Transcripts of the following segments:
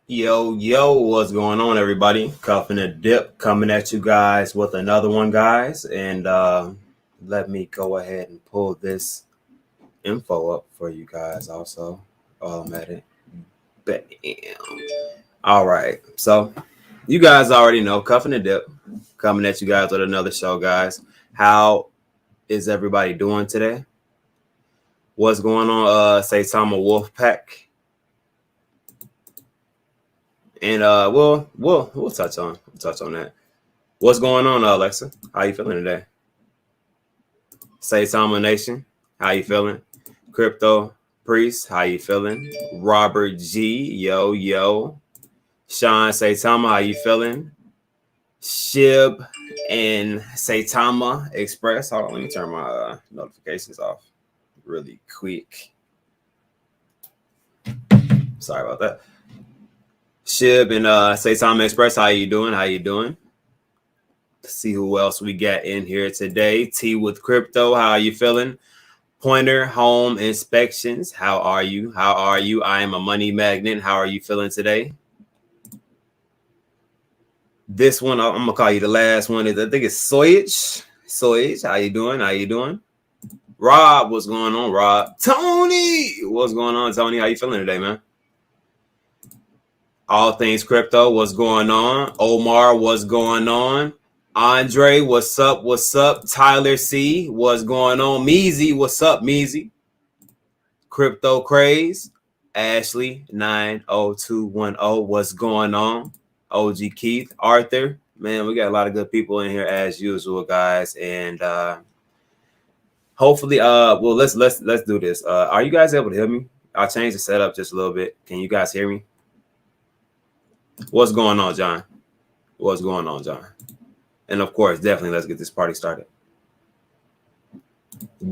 Yo, what's going on, everybody? Cuffing a dip coming at you guys with another one, guys. And let me go ahead and pull this info up for you guys also. While I'm at it. Bam. All right. So, you guys already know Cuffing a dip coming at you guys with another show, guys. How is everybody doing today? What's going on, Saitama Wolfpack? And we'll touch on that. What's going on, Alexa? How you feeling today? Saitama Nation, how you feeling? Crypto Priest, how you feeling? Robert G, yo. Sean Saitama, how you feeling? Shib and Saitama Express. Hold on, let me turn my notifications off really quick. Sorry about that. Shib and Saitama Express, how you doing? Let's see who else we got in here today. T with Crypto, how you feeling? Pointer Home Inspections, how are you? I am a money magnet. How are you feeling today? This one, I'm gonna call you the last one. I think it's Soyage, how you doing? Rob, what's going on, Rob? Tony, what's going on, Tony? How you feeling today, man? All Things Crypto, what's going on? Omar, what's going on? Andre, what's up? Tyler C, what's going on? Meezy, what's up, Meezy? Crypto Craze, Ashley 90210, what's going on? OG Keith, Arthur, man, we got a lot of good people in here as usual, guys, and hopefully, let's do this. Are you guys able to hear me? I'll change the setup just a little bit. Can you guys hear me? What's going on, John? And of course, definitely let's get this party started.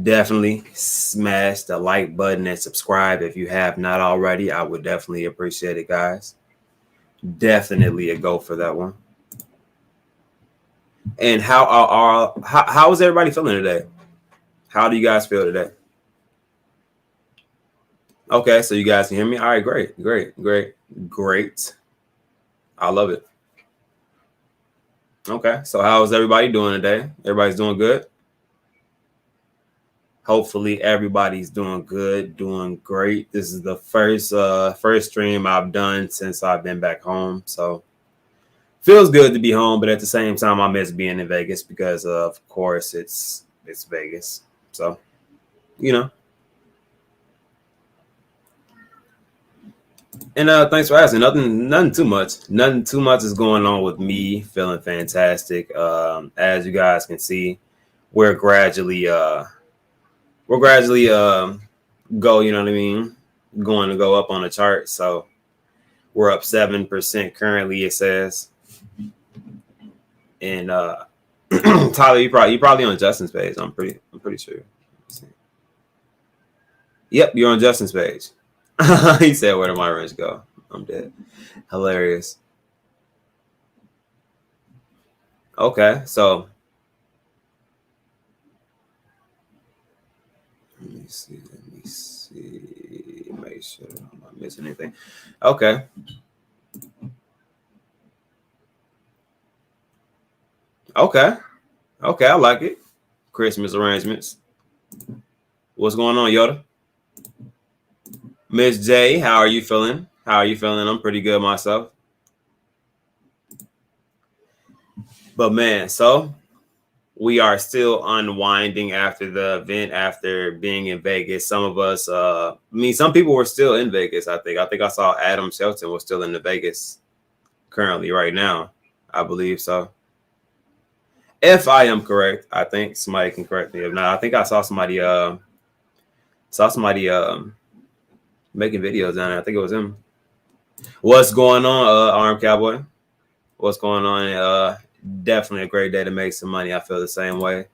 Definitely smash the like button and subscribe if you have not already. I would definitely appreciate it, guys. Definitely a go for that one. And how is everybody feeling today? How do you guys feel today? Okay, so you guys can hear me. All right, great. I love it. Okay, so how is everybody doing today? Everybody's doing good? Hopefully everybody's doing good, doing great. This is the first stream I've done since I've been back home. So feels good to be home, but at the same time I miss being in Vegas because of course it's Vegas. So, you know. And thanks for asking. Nothing too much. Nothing too much is going on with me. Feeling fantastic. As you guys can see, we're gradually go, you know what I mean, going to go up on the chart. So we're up 7% currently, it says. And Tyler, you probably on Justin's page. I'm pretty sure. Yep, you're on Justin's page. He said, "Where did my wrench go?" I'm dead. Hilarious. Okay, so let me see. Make sure I'm not missing anything. Okay. I like it. Christmas arrangements. What's going on, Yoda? Miss J, how are you feeling? I'm pretty good myself. But man, so we are still unwinding after the event, after being in Vegas. Some of us, some people were still in Vegas. I think I saw Adam Shelton was still in the Vegas currently right now. I believe so. If I am correct, I think somebody can correct me. If not, I think I saw somebody making videos down there. I think it was him. What's going on, Arm Cowboy? What's going on? Definitely a great day to make some money. I feel the same way.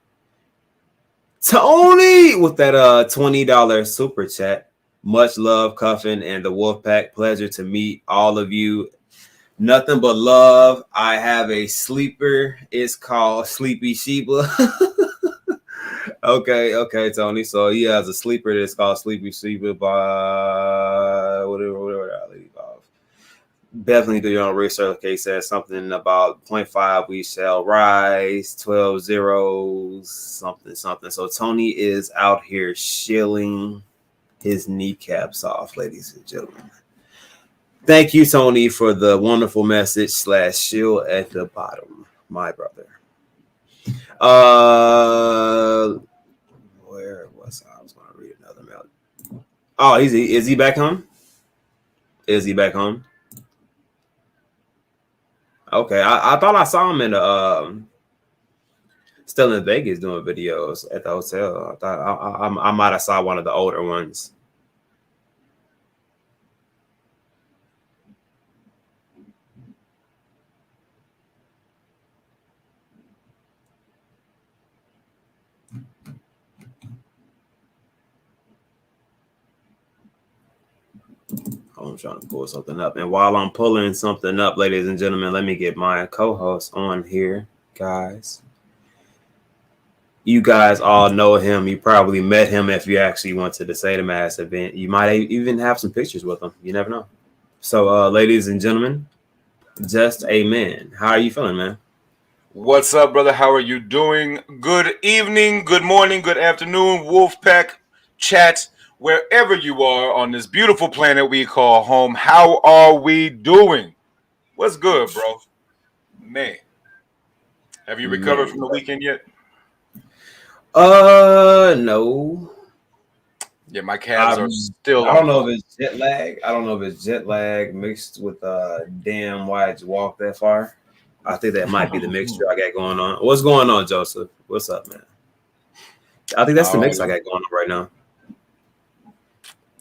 Tony with that $20 super chat. Much love, Cuffin and the Wolfpack. Pleasure to meet all of you. Nothing but love. I have a sleeper. It's called Sleepy Sheba. Okay, Tony. So he has a sleeper that's called Sleepy Sheba by whatever I leave off. Definitely do your own research. Okay, says something about 0.5 we shall rise, 12 zeros, something, something. So Tony is out here shilling his kneecaps off, ladies and gentlemen. Thank you, Tony, for the wonderful message / shield at the bottom, my brother. Where was I? I was going to read another mail. Oh, is he back home? Is he back home? Okay, I thought I saw him in the still in Vegas doing videos at the hotel. I thought I might have saw one of the older ones. I'm trying to pull something up. And while I'm pulling something up, ladies and gentlemen, let me get my co-host on here, guys. You guys all know him. You probably met him if you actually went to the Saitama event. You might even have some pictures with him. You never know. So, ladies and gentlemen, just amen. How are you feeling, man? What's up, brother? How are you doing? Good evening, good morning, good afternoon, Wolfpack chat, wherever you are on this beautiful planet we call home. How are we doing? What's good, bro? Man, have you recovered from the weekend yet? No. Yeah, my calves are still. I don't know if it's jet lag. I don't know if it's jet lag mixed with damn why I just walked that far. I think that might be the mixture I got going on. What's going on, Joseph? What's up, man? I think that's the mix I got going on right now.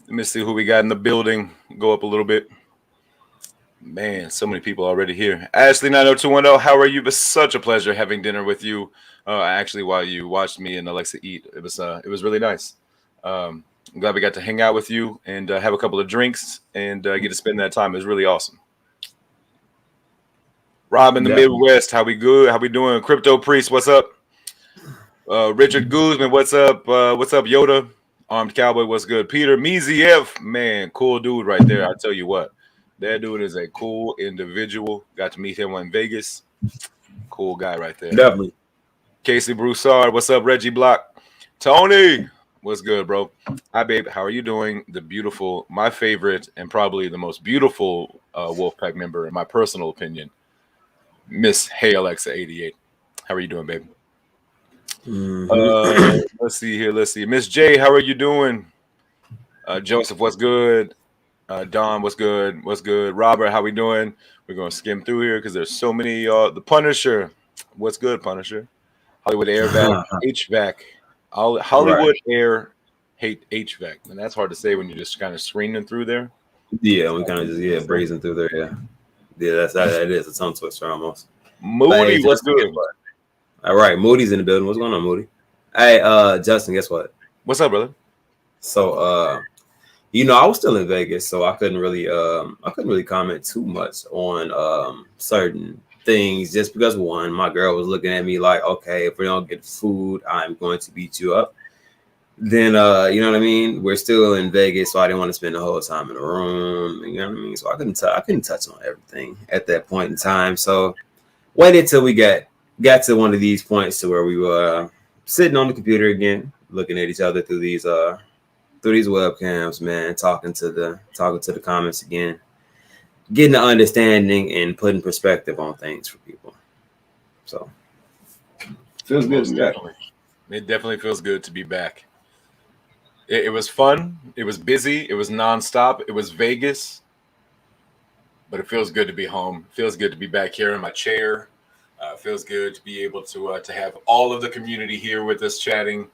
Let me see who we got in the building. Go up a little bit. Man, so many people already here. Ashley 90210, how are you? It was such a pleasure having dinner with you. Actually, while you watched me and Alexa eat, it was really nice. I'm glad we got to hang out with you and have a couple of drinks and get to spend that time. It was really awesome. Rob in the Midwest, how we good? How we doing? Crypto Priest, what's up? Richard Guzman, what's up? What's up, Yoda? Armed Cowboy, what's good? Peter Meziev, man, cool dude right there. I tell you what, that dude is a cool individual. Got to meet him in Vegas. Cool guy right there. Definitely. Casey Broussard, what's up? Reggie Block, Tony, what's good, bro? Hi, babe. How are you doing? The beautiful, my favorite, and probably the most beautiful Wolfpack member, in my personal opinion, Miss Hey Alexa 88. How are you doing, babe? Mm-hmm. Let's see here. Let's see. Miss J, how are you doing? Joseph, what's good? Don, what's good? What's good? Robert, how we doing? We're gonna skim through here because there's so many. The Punisher, what's good, Punisher? Hollywood Airvac, HVAC, Hollywood Air hate HVAC, and that's hard to say when you're just kind of screening through there. Yeah, we kind of just breezing through there. Yeah, that is a tongue twister almost. Moody, hey, what's good? All right, Moody's in the building. What's going on, Moody? Hey, Justin, guess what? What's up, brother? So, I was still in Vegas, so I couldn't really comment too much on certain things, just because one, my girl was looking at me like, okay, if we don't get food, I'm going to beat you up. Then you know what I mean? We're still in Vegas, so I didn't want to spend the whole time in the room. You know what I mean? So I couldn't touch on everything at that point in time. So waited till we got to one of these points to where we were sitting on the computer again, looking at each other through these webcams, man, talking to the comments again, getting the understanding and putting perspective on things for people. So feels good to be back. It definitely feels good to be back. It was fun. It was busy. It was nonstop. It was Vegas. But it feels good to be home. It feels good to be back here in my chair. It feels good to be able to have all of the community here with us chatting.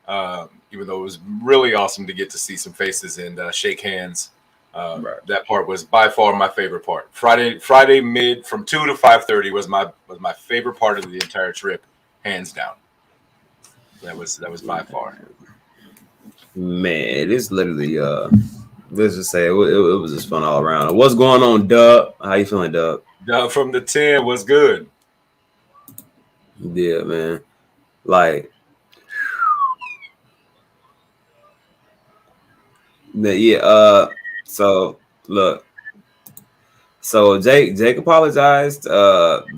Even though it was really awesome to get to see some faces and shake hands. Right. That part was by far my favorite part. Friday mid from 2 to 5:30 was my favorite part of the entire trip, hands down. That was by far. Man, it is literally let's just say it was just fun all around. What's going on, Dub? How you feeling, Dub? Dub from the 10 was good. Yeah, man. Like, yeah. So look, So Jake apologized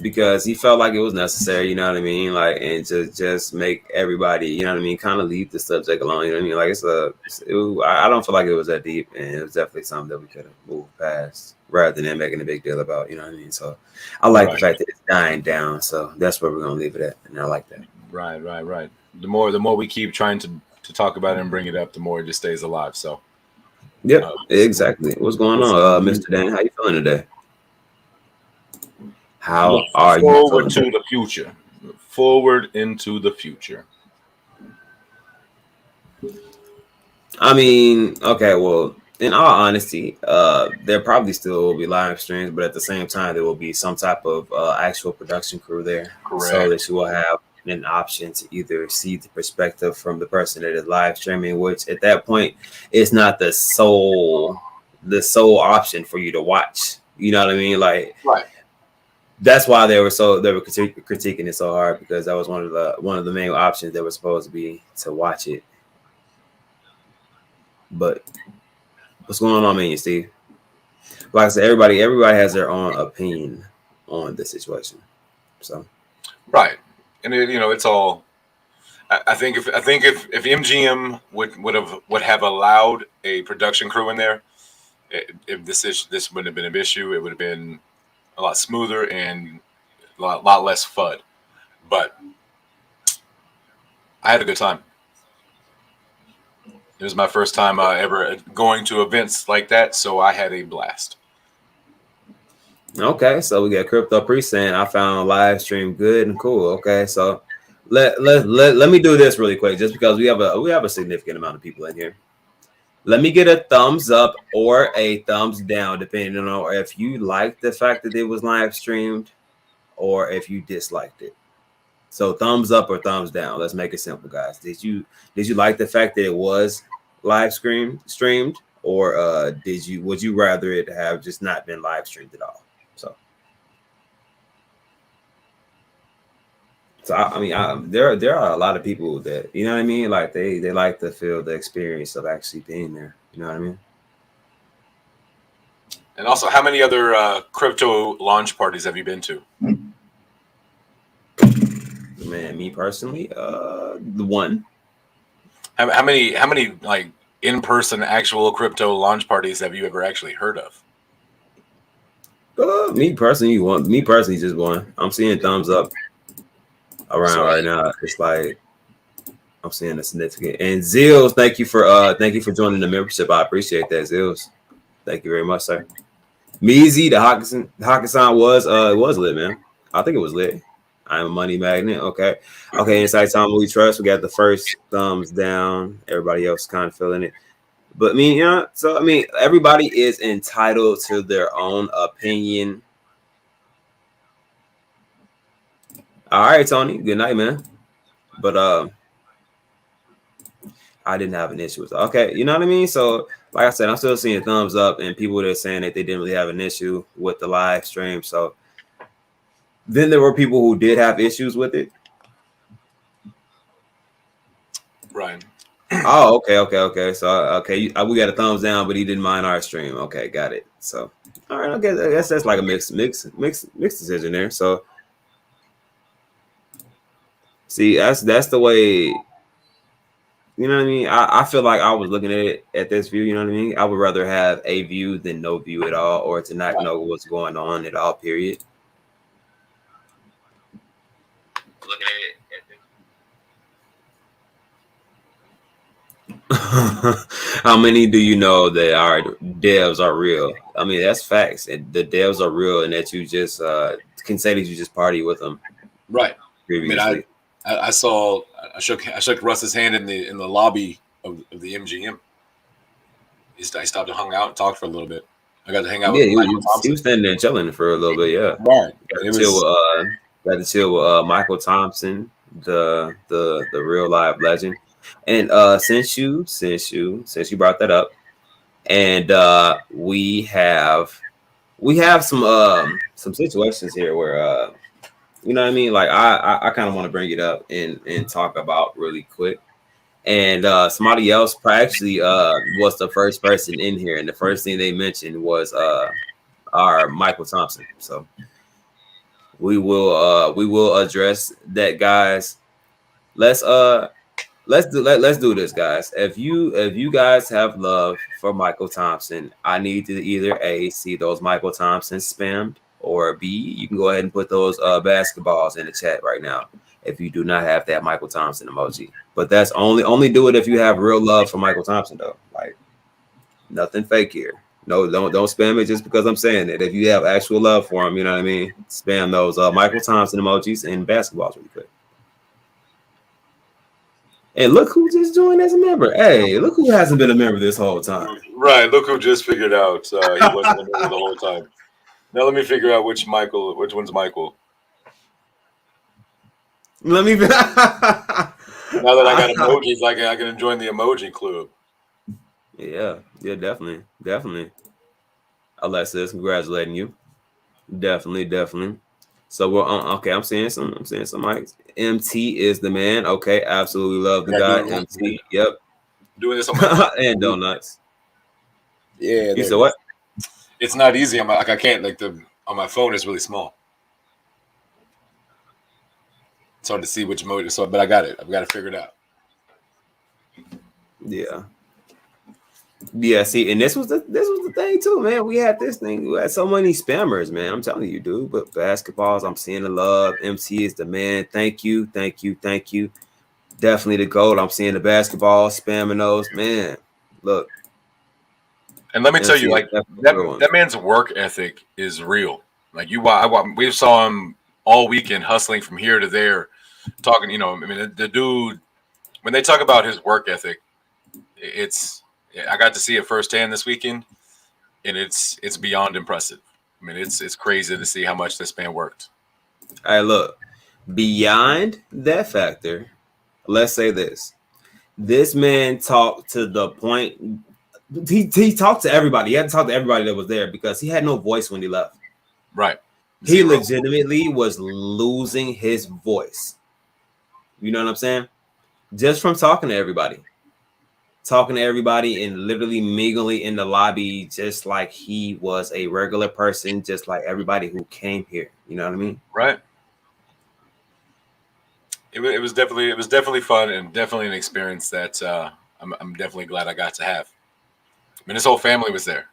because he felt like it was necessary, you know what I mean, like, and to just make everybody, you know what I mean, kind of leave the subject alone, you know what I mean, like I don't feel like it was that deep, and it was definitely something that we could have moved past rather than making a big deal about, you know what I mean. So I like the fact that it's dying down, so that's where we're gonna leave it at, and I like that. Right. The more we keep trying to talk about it and bring it up, the more it just stays alive. So. Yep, exactly. What's going on, Mr. Dan? How you feeling today? How are you forward feeling? to the future? Forward into the future. I mean, okay, well, in all honesty, there probably still will be live streams, but at the same time, there will be some type of actual production crew there, so that you will have an option to either see the perspective from the person that is live streaming, which at that point is not the sole option for you to watch. You know what I mean? Like, right. That's why they were critiquing it so hard, because that was one of the main options that was supposed to be to watch it. But what's going on, man, Steve? Like I said, everybody has their own opinion on the situation. So, right, and it's all. I think if MGM would have allowed a production crew in there, if this wouldn't have been an issue. It would have been a lot smoother and a lot less FUD. But I had a good time. It was my first time ever going to events like that, so I had a blast. Okay, so we got Crypto Priest saying I found live stream good and cool. Okay, so let me do this really quick, just because we have a significant amount of people in here. Let me get a thumbs up or a thumbs down, depending on if you like the fact that it was live streamed or if you disliked it. So thumbs up or thumbs down. Let's make it simple, guys. Did you like the fact that it was live streamed, or would you rather it have just not been live streamed at all? So I mean, there are a lot of people that, you know what I mean, like they like to feel the experience of actually being there. You know what I mean? And also, how many other crypto launch parties have you been to? Man, me personally, the one. How many like in-person actual crypto launch parties have you ever actually heard of? Me personally, just one. I'm seeing thumbs up around right now. It's like I'm seeing a significant. And Zills, thank you for joining the membership. I appreciate that, Zills. Thank you very much, sir. Meezy, the Hakkasan was lit, man. I think it was lit. I'm a money magnet. Okay. In Saitama we trust. We got the first thumbs down. Everybody else kind of feeling it. But everybody is entitled to their own opinion. All right, Tony. Good night, man. But I didn't have an issue with it. Okay, you know what I mean? So, like I said, I'm still seeing thumbs up and people that are saying that they didn't really have an issue with the live stream. So then there were people who did have issues with it. Right. Oh, okay. So, we got a thumbs down, but he didn't mind our stream. Okay, got it. So, all right, okay, I guess that's like a mixed decision there. So, see, that's the way. You know what I mean? I feel like I was looking at it at this view. You know what I mean? I would rather have a view than no view at all, or to not know what's going on at all. Period. Looking at it. How many do you know that our devs are real? I mean, that's facts. And the devs are real, and that you just can say that you just party with them. Right. Previously. I mean, I shook Russ's hand in the lobby of the MGM. I stopped and hung out and talked for a little bit. I got to hang out with Michael Thompson. He was standing there and chilling for a little bit, yeah. Right. Got to chill with Michael Thompson, the real live legend. And since you brought that up, and we have some situations here where you know what I mean? Like I kind of want to bring it up and talk about really quick. And somebody else actually was the first person in here, and the first thing they mentioned was are Michael Thompson. So we will address that, guys. Let's let's do this, guys. If you guys have love for Michael Thompson, I need to either A, see those Michael Thompson spammed, or B, you can go ahead and put those basketballs in the chat right now if you do not have that Michael Thompson emoji. But that's only do it if you have real love for Michael Thompson, though. Like, nothing fake here. No, don't spam it just because I'm saying it. If you have actual love for him, you know what I mean. Spam those Michael Thompson emojis and basketballs really quick. And look who just joined as a member. Hey, look who hasn't been a member this whole time. Right. Look who just figured out he wasn't a member the whole time. Now let me figure out which one's Michael. Let me. Now that I got emojis, I can join the emoji club. Yeah, definitely. Alexis, congratulating you. Definitely. So we're on. Okay, I'm seeing some mics. MT is the man. Okay, absolutely love the guy. MT. Yep. Doing this on my and donuts. Yeah. You said what? It's not easy. I can't on my phone is really small. It's hard to see which mode. But I got it. I've got to figure it out. Yeah. See, and this was the thing too, man. We had this thing. We had so many spammers, man. I'm telling you, dude. But basketballs, I'm seeing the love. MC is the man. Thank you. Definitely the gold. I'm seeing the basketball spamming those, man. Look. And let me tell you, like that man's work ethic is real. Like we saw him all weekend hustling from here to there, talking. You know, I mean, the dude. When they talk about his work ethic, I got to see it firsthand this weekend, and it's beyond impressive. I mean, it's crazy to see how much this man worked. All right, look, beyond that factor, let's say this man talked to the point. He talked to everybody. He had to talk to everybody that was there because he had no voice when he left. Right. He legitimately was losing his voice. You know what I'm saying? Just from talking to everybody and literally mingling in the lobby, just like he was a regular person, just like everybody who came here. You know what I mean? Right. It was definitely fun and definitely an experience that I'm definitely glad I got to have. I mean, his whole family was there.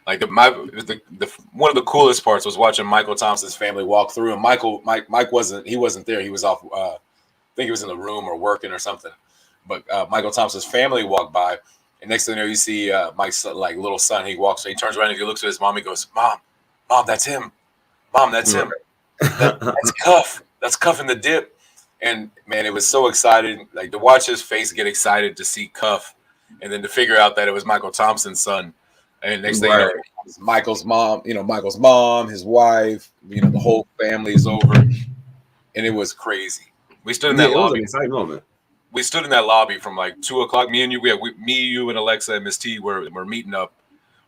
Like one of the coolest parts was watching Michael Thompson's family walk through, and Mike wasn't there. He was off. I think he was in the room or working or something. But Michael Thompson's family walked by, and next thing you know, you see Mike's little son. He turns around and he looks at his mom. He goes, "Mom, that's him. Mom, that's him. That's Cuff. That's Cuff in the dip." And man, it was so exciting. Like to watch his face get excited to see Cuff, and then to figure out that it was Michael Thompson's son. And next thing you know, it was Michael's mom. You know, Michael's mom, his wife. You know, the whole family's over, and it was crazy. We stood in that lobby. It was an exciting moment. We stood in that lobby from like 2:00. Me and you, and Alexa and Miss T we're meeting up.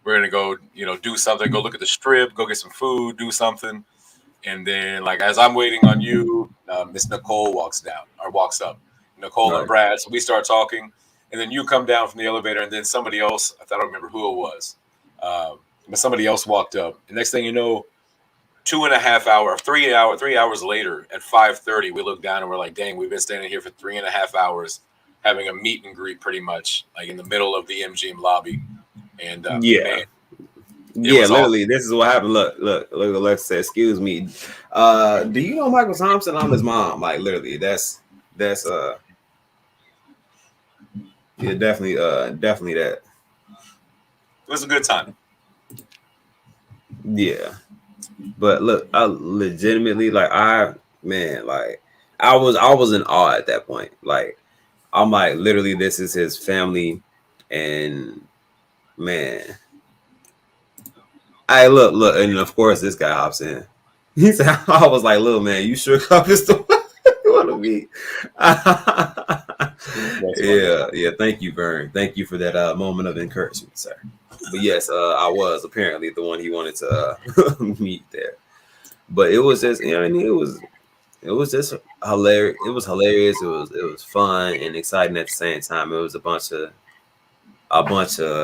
We're gonna go, do something. Go look at the strip. Go get some food. Do something. And then, like as I'm waiting on you, Miss Nicole walks up. Nicole and Brad. So we start talking, and then you come down from the elevator, and then somebody else. I don't remember who it was, but somebody else walked up. And next thing you know, 3 hours later at 5:30, we look down and we're like, dang, we've been standing here for 3.5 hours having a meet and greet pretty much like in the middle of the MGM lobby. And man, literally, this is what happened. Look, Alexa, excuse me. Do you know Michael Thompson? I'm his mom. Like literally, that's definitely that. It was a good time. Yeah. But look, I legitimately I was in awe at that point. Like I'm like, literally, this is his family, and man, look, and of course this guy hops in. He said, I was like, little man, you sure Cup is the one you want to meet? Yeah. Thank you, Vern. Thank you for that moment of encouragement, sir. But yes, I was apparently the one he wanted to meet there. But it was just, you know what I mean? It was just hilarious. It was hilarious. It was fun and exciting at the same time. It was a bunch of,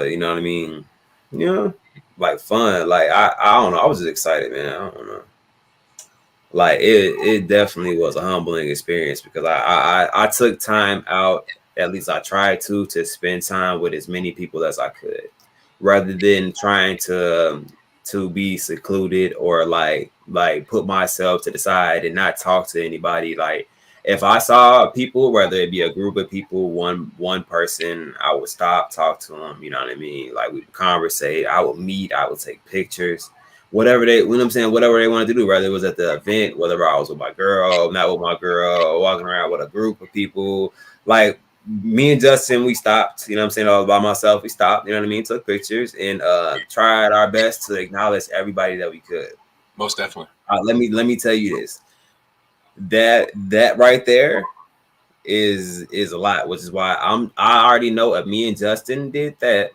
you know what I mean? you know, like fun. Like I don't know. I was just excited, man. I don't know. Like it definitely was a humbling experience because I took time out. At least I tried to spend time with as many people as I could, rather than trying to be secluded or like put myself to the side and not talk to anybody. Like if I saw people, whether it be a group of people, one person, I would stop, talk to them. You know what I mean? Like we would conversate. I would meet. I would take pictures, whatever they, you know what I'm saying, whatever they wanted to do, whether it was at the event, whether I was with my girl, not with my girl, walking around with a group of people. Like me and Justin, we stopped, you know what I'm saying, all by myself. We stopped, you know what I mean, took pictures and tried our best to acknowledge everybody that we could. Most definitely. Let me tell you this. That right there is a lot, which is why I already know if me and Justin did that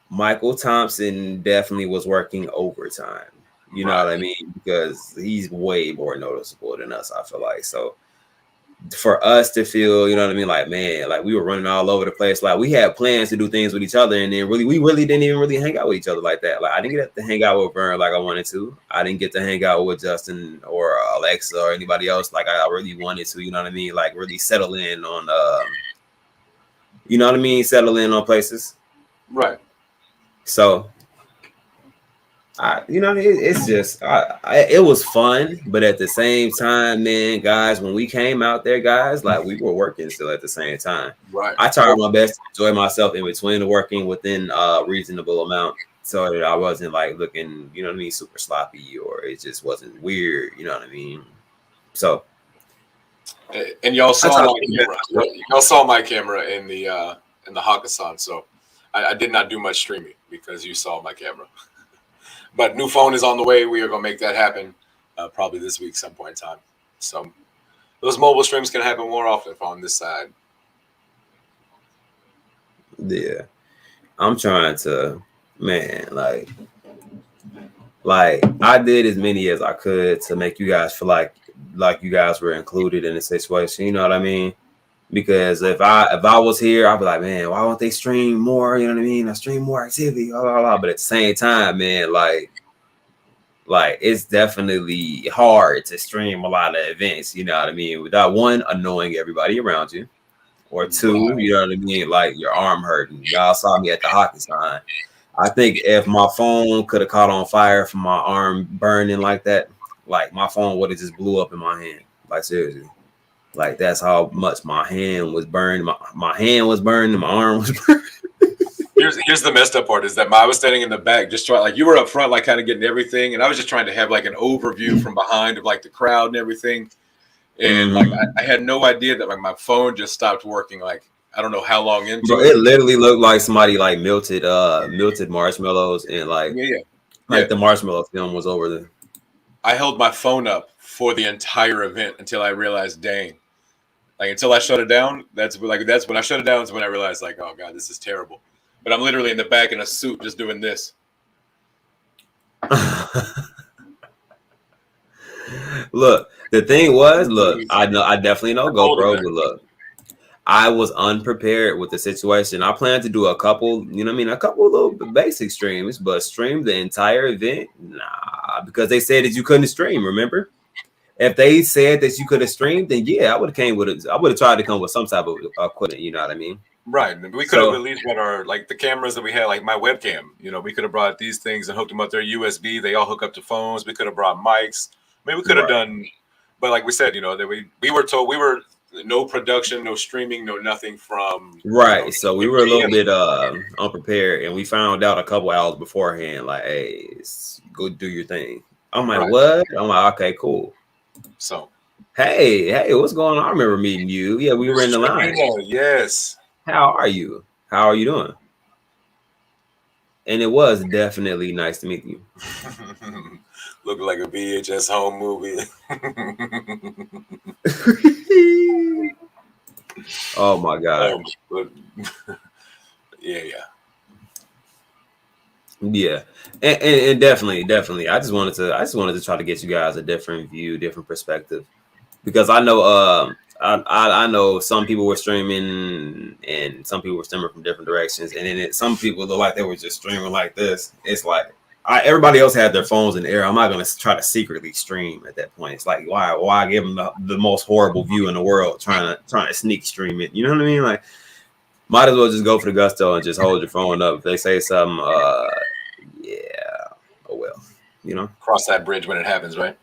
Michael Thompson definitely was working overtime. You know what I mean? Because he's way more noticeable than us, I feel like. So for us to feel, you know what I mean, like, man, like we were running all over the place. Like we had plans to do things with each other, and then we really didn't even really hang out with each other like that. Like I didn't get to hang out with Vern like I wanted to. I didn't get to hang out with Justin or Alexa or anybody else like I really wanted to, you know what I mean? Like really settle in on you know what I mean, settle in on places. Right. So you know, it's just, it was fun, but at the same time, man, guys, when we came out there, guys, like we were working still at the same time. Right. I tried my best to enjoy myself in between the working within a reasonable amount, so that I wasn't like looking, you know what I mean, super sloppy, or it just wasn't weird, you know what I mean. So, and y'all saw my camera. Y'all saw my camera in the Hakkasan, so I did not do much streaming because you saw my camera. But new phone is on the way. We are going to make that happen probably this week, some point in time. So those mobile streams can happen more often on this side. Yeah, I'm trying to, man, like I did as many as I could to make you guys feel like you guys were included in the situation. You know what I mean? Because if I was here, I'd be like, man, why don't they stream more? You know what I mean? I stream more activity, blah, blah, blah. But at the same time, man, like it's definitely hard to stream a lot of events, you know what I mean, without one, annoying everybody around you, or two, you know what I mean, like your arm hurting. Y'all saw me at the hockey sign. I think if my phone could have caught on fire from my arm burning like that, like my phone would have just blew up in my hand. Like seriously. Like that's how much my hand was burned. My hand was burned and my arm was burned. Here's the messed up part is that I was standing in the back, just trying, like you were up front, like kind of getting everything, and I was just trying to have like an overview from behind of like the crowd and everything. And like I had no idea that like my phone just stopped working. Like I don't know how long into Bro, it literally looked like somebody like melted marshmallows and like the marshmallow film was over there. I held my phone up for the entire event until I realized, dang, like until I shut it down. That's when I shut it down is when I realized like, oh god, this is terrible. But I'm literally in the back in a suit just doing this. Look, the thing was, I definitely know GoPro, but look, I was unprepared with the situation. I planned to do a couple, you know what I mean, a couple little basic streams, but stream the entire event? Nah, because they said that you couldn't stream, remember? If they said that you could have streamed, then yeah, I would have tried to come with some type of equipment, you know what I mean? Right. We could have at least brought our, like the cameras that we had, like my webcam, you know, we could have brought these things and hooked them up their USB. They all hook up to phones. We could have brought mics. I mean, we could have done, but like we said, you know, that we were told we were no production, no streaming, no nothing from. Right. You know, so we were a little bit unprepared, and we found out a couple hours beforehand, like, hey, go do your thing. I'm like, what? I'm like, okay, cool. So, hey, what's going on? I remember meeting you. Yeah, we were in the line. Yes. How are you? How are you doing? And it was definitely nice to meet you. Looked like a VHS home movie. Oh my god. Yeah. And definitely. I just wanted to try to get you guys a different view, different perspective. Because I know I know some people were streaming and some people were streaming from different directions, and then some people look like they were just streaming like this. It's like everybody else had their phones in the air. I'm not gonna try to secretly stream at that point. It's like why give them the most horrible view in the world trying to sneak stream it? You know what I mean? Like, might as well just go for the gusto and just hold your phone up. If they say something, yeah, oh well, you know. Cross that bridge when it happens, right?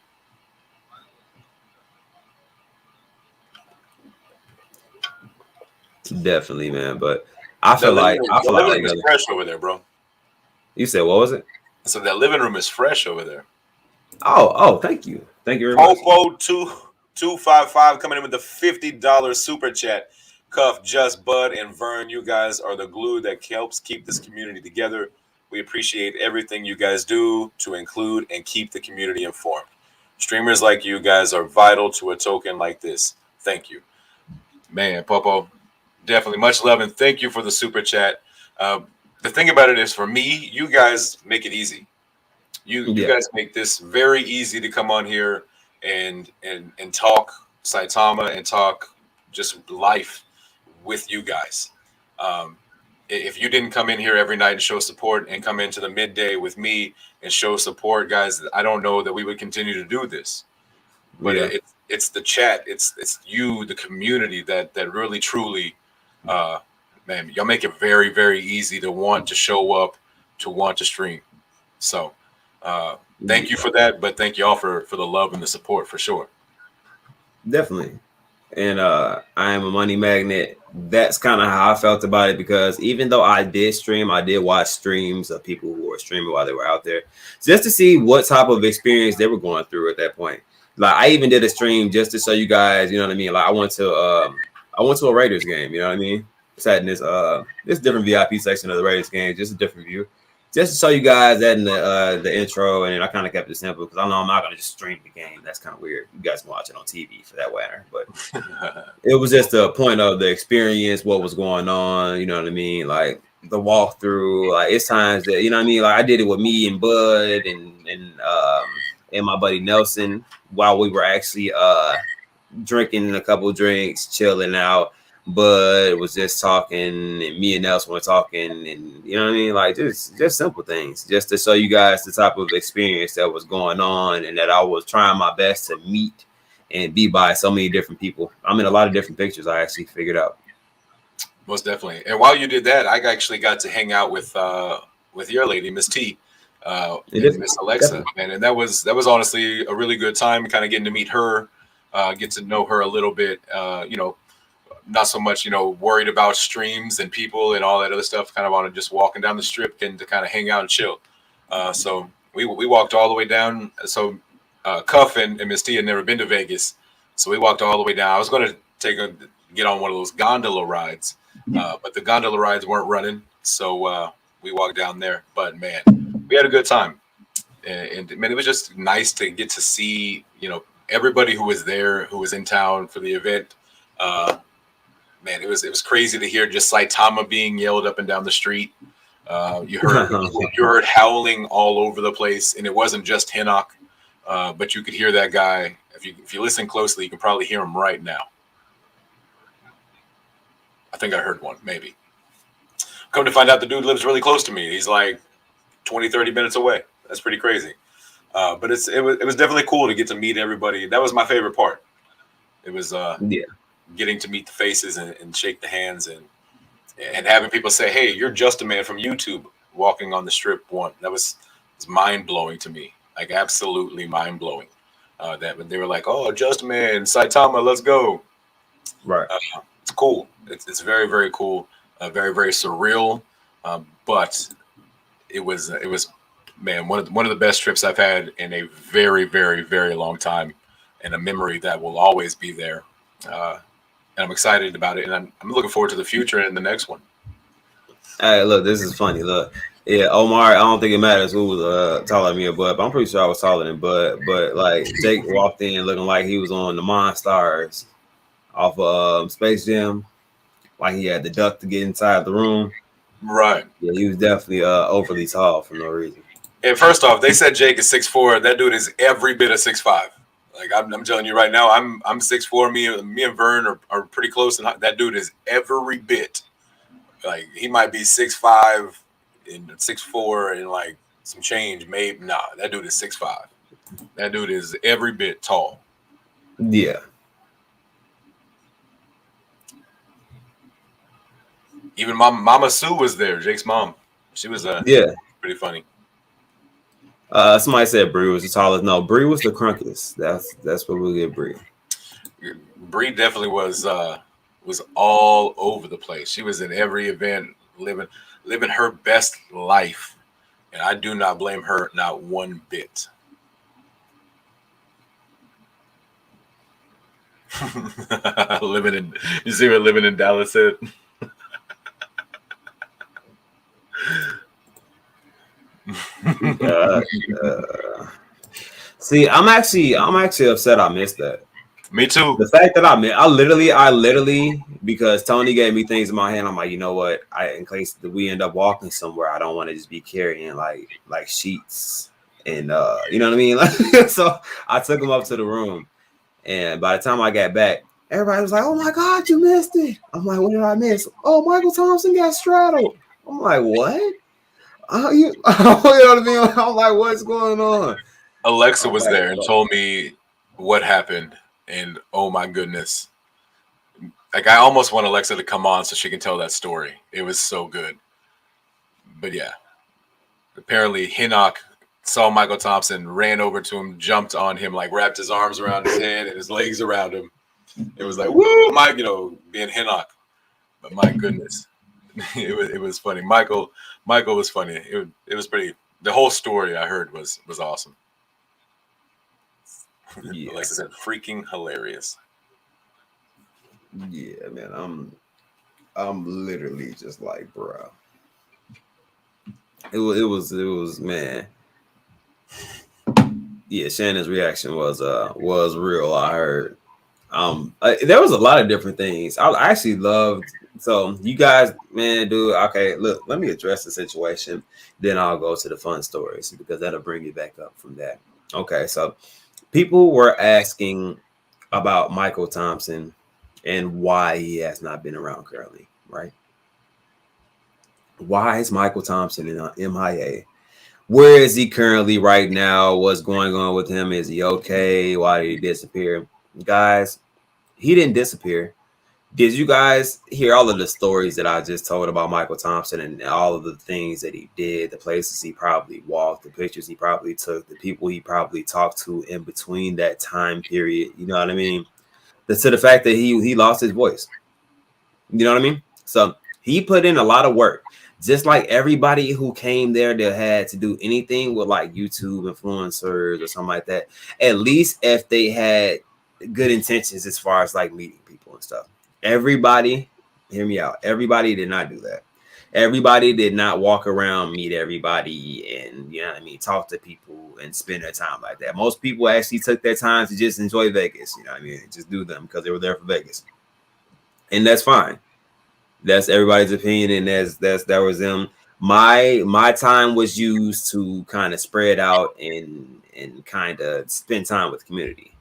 Definitely, man. But I feel like living room is fresh over there, bro. You said what was it? So that living room is fresh over there. Oh, thank you very much. Popo 2255 coming in with the $50 super chat. Cuff, Just, Bud, and Vern, you guys are the glue that helps keep this community together. We appreciate everything you guys do to include and keep the community informed. Streamers like you guys are vital to a token like this. Thank you. Man, Popo, definitely much love and thank you for the super chat. The thing about it is, for me, you guys make it easy. You guys make this very easy to come on here and talk Saitama and talk just life with you guys. If you didn't come in here every night and show support and come into the midday with me and show support, guys, I don't know that we would continue to do this. But it's the chat, it's you, the community that really truly, man, y'all make it very, very easy to want to show up, to want to stream. So thank you for that, but thank y'all for the love and the support for sure. Definitely. And I am a money magnet. That's kind of how I felt about it, because even though I did stream, I did watch streams of people who were streaming while they were out there, just to see what type of experience they were going through at that point. Like, I even did a stream just to show you guys, you know what I mean? Like, I went to a Raiders game, you know what I mean? Sat in this different VIP section of the Raiders game, just a different view. Just to show you guys that in the intro, and I kind of kept it simple because I know I'm not going to just stream the game. That's kind of weird. You guys can watch it on TV for that matter. But it was just the point of the experience, what was going on, you know what I mean? Like, the walkthrough, like, it's times that, you know what I mean? Like, I did it with me and Bud and my buddy Nelson while we were actually drinking a couple drinks, chilling out. Bud was just talking, and me and Nelson were talking, and you know what I mean, like just simple things, just to show you guys the type of experience that was going on, and that I was trying my best to meet and be by so many different people. I mean, a lot of different pictures I actually figured out. Most definitely. And while you did that, I actually got to hang out with your lady, Miss T, and Miss Alexa, and that was honestly a really good time, kind of getting to meet her, get to know her a little bit, you know. Not so much, you know, worried about streams and people and all that other stuff. Kind of on just walking down the strip and to kind of hang out and chill. So we walked all the way down. So Cuff and Miss T had never been to Vegas, so we walked all the way down. I was going to get on one of those gondola rides, but the gondola rides weren't running, so we walked down there. But man, we had a good time, and man, it was just nice to get to see, you know, everybody who was there, who was in town for the event. Man, it was crazy to hear just Saitama being yelled up and down the street. You heard howling all over the place, and it wasn't just Hinnock, but you could hear that guy. If you listen closely, you can probably hear him right now. I think I heard one, maybe. Come to find out, the dude lives really close to me. He's like 20, 30 minutes away. That's pretty crazy. But it was definitely cool to get to meet everybody. That was my favorite part. It was getting to meet the faces and shake the hands and having people say, "Hey, you're just a man from YouTube walking on the strip." That was mind blowing to me, like absolutely mind blowing. That when they were like, "Oh, just a man, Saitama, let's go." Right. It's cool. It's very, very cool. Very, very surreal. But it was man, one of the best trips I've had in a very, very, very long time, and a memory that will always be there. And I'm excited about it, and I'm looking forward to the future and the next one. Hey, look, this is funny. Look, yeah, Omar, I don't think it matters who was taller than me or Bud, but I'm pretty sure I was taller than Bud. But like, Jake walked in looking like he was on the Monstars off of Space Jam, like he had the duck to get inside the room. Right. Yeah, he was definitely overly tall for no reason. And first off, they said Jake is 6'4". That dude is every bit of 6'5". Like I'm telling you right now, I'm 6'4". Me and Vern are pretty close, and that dude is every bit. Like he might be 6'5" and 6'4" and like some change. Maybe nah, that dude is 6'5". That dude is every bit tall. Yeah. Even Mama Sue was there. Jake's mom. She was Yeah. pretty funny. Somebody said Bree was the tallest. No, Bree was the crunkiest. That's what we'll get Bree. Bree definitely was all over the place. She was in every event, living her best life, and I do not blame her not one bit. You see what living in Dallas said? uh, See, I'm actually upset I missed that. Me too. The fact that I literally, because Tony gave me things in my hand, I'm like, you know what? In case that we end up walking somewhere, I don't want to just be carrying like sheets and you know what I mean? So I took them up to the room, and by the time I got back, everybody was like, "Oh my God, you missed it!" I'm like, "What did I miss?" "Oh, Michael Thompson got straddled." I'm like, "What?" You know what I mean? I'm like, "What's going on?" Alexa I'm was like, there and told me what happened, and oh my goodness. Like I almost want Alexa to come on so she can tell that story. It was so good. But yeah, apparently Hinnock saw Michael Thompson, ran over to him, jumped on him, like wrapped his arms around his head and his legs around him. It was like, woo, Mike, being Hinnock. But my goodness, it was funny. Michael was funny. It was pretty. The whole story I heard was awesome. yeah. Like I said, freaking hilarious. Yeah, man, I'm literally just like, bro. It was man. Yeah, Shannon's reaction was real. I heard. There was a lot of different things. I actually loved. So you guys, man, dude. Okay, look, let me address the situation. Then I'll go to the fun stories because that'll bring you back up from that. Okay, so people were asking about Michael Thompson and why he has not been around currently, right? Why is Michael Thompson in MIA? Where is he currently right now? What's going on with him? Is he okay? Why did he disappear? Guys, he didn't disappear. Did you guys hear all of the stories that I just told about Michael Thompson and all of the things that he did, the places he probably walked, the pictures he probably took, the people he probably talked to in between that time period? You know what I mean? To the fact that he lost his voice. You know what I mean? So he put in a lot of work. Just like everybody who came there that had to do anything with like YouTube influencers or something like that, at least if they had good intentions as far as like meeting people and stuff. Everybody, hear me out. Everybody did not do that. Everybody did not walk around, meet everybody, and you know what I mean, talk to people and spend their time like that. Most people actually took their time to just enjoy Vegas, you know what I mean, just do them because they were there for Vegas. And that's fine. That's everybody's opinion, and that was them. My time was used to kind of spread out and kind of spend time with the community.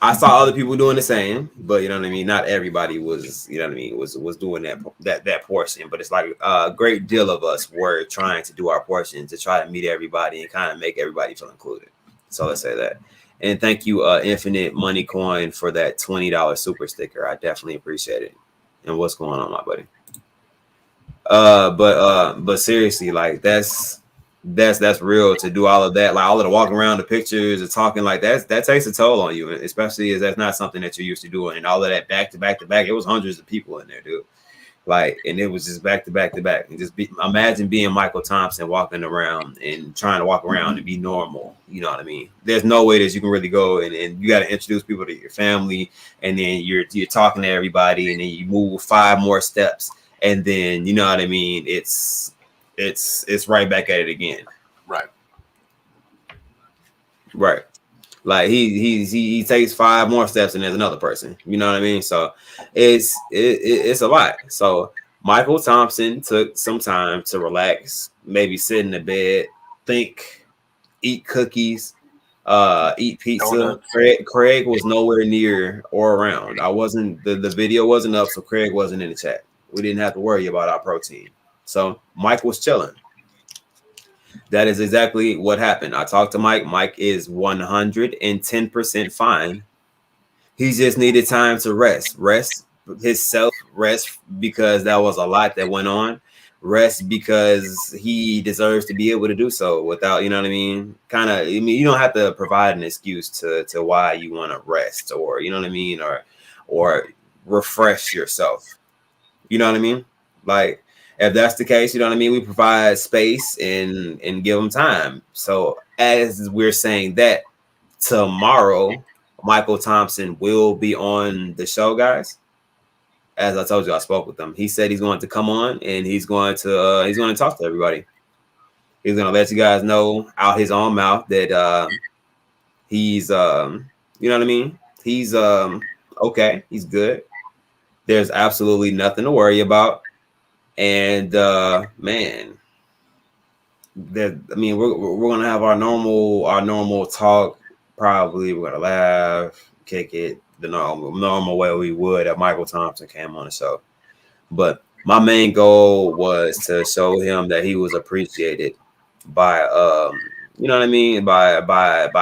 I saw other people doing the same, but you know what I mean. Not everybody was, you know what I mean, was doing that portion. But it's like a great deal of us were trying to do our portion to try to meet everybody and kind of make everybody feel included. So let's say that. And thank you, Infinite Money Coin, for that $20 super sticker. I definitely appreciate it. And what's going on, my buddy? But seriously, like that's real to do all of that, like all of the walking around, the pictures, and talking like that takes a toll on you, especially as that's not something that you're used to doing, and all of that back to back to back. It was hundreds of people in there, dude. Like, and it was just back to back to back. And imagine being Michael Thompson walking around and trying to walk around and be normal. You know what I mean? There's no way that you can really go and you got to introduce people to your family, and then you're talking to everybody, and then you move 5 more steps, and then you know what I mean? It's right back at it again. Right. Right. Like he takes 5 more steps and there's another person. You know what I mean? So it's a lot. So Michael Thompson took some time to relax, maybe sit in the bed, think, eat cookies, eat pizza. Donuts. Craig was nowhere near or around. I wasn't the video wasn't up, so Craig wasn't in the chat. We didn't have to worry about our protein. So Mike was chilling. That is exactly what happened. I talked to Mike. Mike is 110% fine. He just needed time to rest himself, rest because that was a lot that went on, rest because he deserves to be able to do so without, you know what I mean? Kind of, I mean, you don't have to provide an excuse to why you want to rest, or you know what I mean, or refresh yourself. You know what I mean? Like, if that's the case, you know what I mean? We provide space and give them time. So as we're saying that, tomorrow Michael Thompson will be on the show, guys. As I told you, I spoke with him. He said he's going to come on and he's going to talk to everybody. He's going to let you guys know out his own mouth that he's you know what I mean? He's okay. He's good. There's absolutely nothing to worry about. And man, that I mean, we're gonna have our normal talk. Probably we're gonna laugh, kick it the normal way we would if Michael Thompson came on the show. But my main goal was to show him that he was appreciated by you know what I mean, by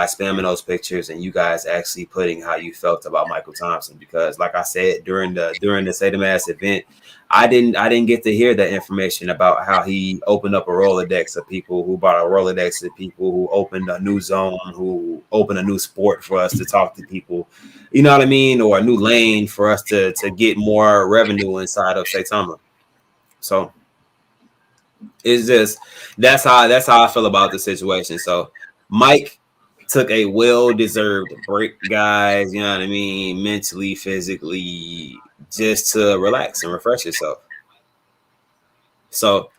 spamming those pictures and you guys actually putting how you felt about Michael Thompson. Because like I said during the Saitama event, I didn't get to hear that information about how he opened up a Rolodex of people, who bought a Rolodex of people, who opened a new zone, who opened a new sport for us to talk to people, you know what I mean, or a new lane for us to get more revenue inside of Saitama. So it's just that's how I feel about the situation. So Mike took a well-deserved break, guys. You know what I mean, mentally, physically, just to relax and refresh yourself. So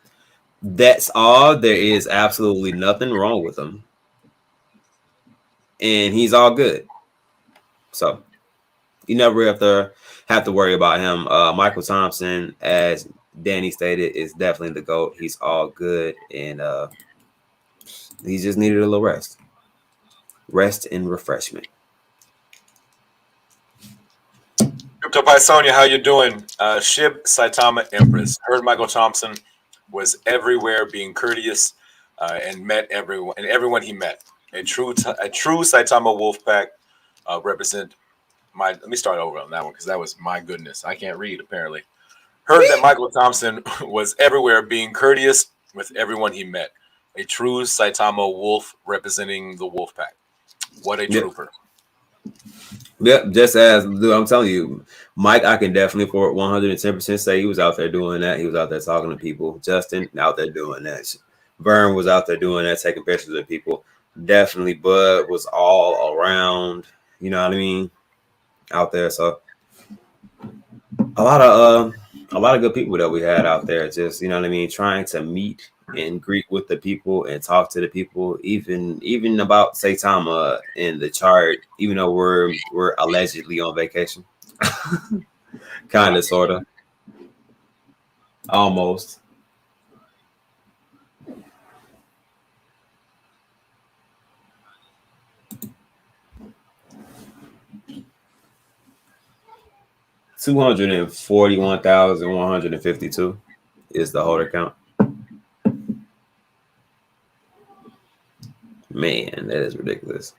that's all. There is absolutely nothing wrong with him, and he's all good. So you never have to worry about him. Michael Thompson, as Danny stated, is definitely the GOAT. He's all good, and he just needed a little rest and refreshment. Crypto Pi Sonia, how you doing? Shib Saitama Empress. Heard Michael Thompson was everywhere, being courteous, and met everyone he met. A true Saitama Wolfpack represent my. Let me start over on that one because that was my goodness. I can't read apparently. Heard that Michael Thompson was everywhere, being courteous with everyone he met. A true Saitama Wolf representing the Wolfpack. What a trooper! Yep, just as I'm telling you, Mike, I can definitely for 110% say he was out there doing that. He was out there talking to people. Justin out there doing that. Vern was out there doing that, taking pictures of people. Definitely, Bud was all around. You know what I mean? Out there, so a lot of good people that we had out there. Just, you know what I mean, trying to meet and greet with the people and talk to the people, even about Saitama in the chart, even though we're allegedly on vacation. Kind of, sort of, almost. $241,152 is the holder count. Man, that is ridiculous.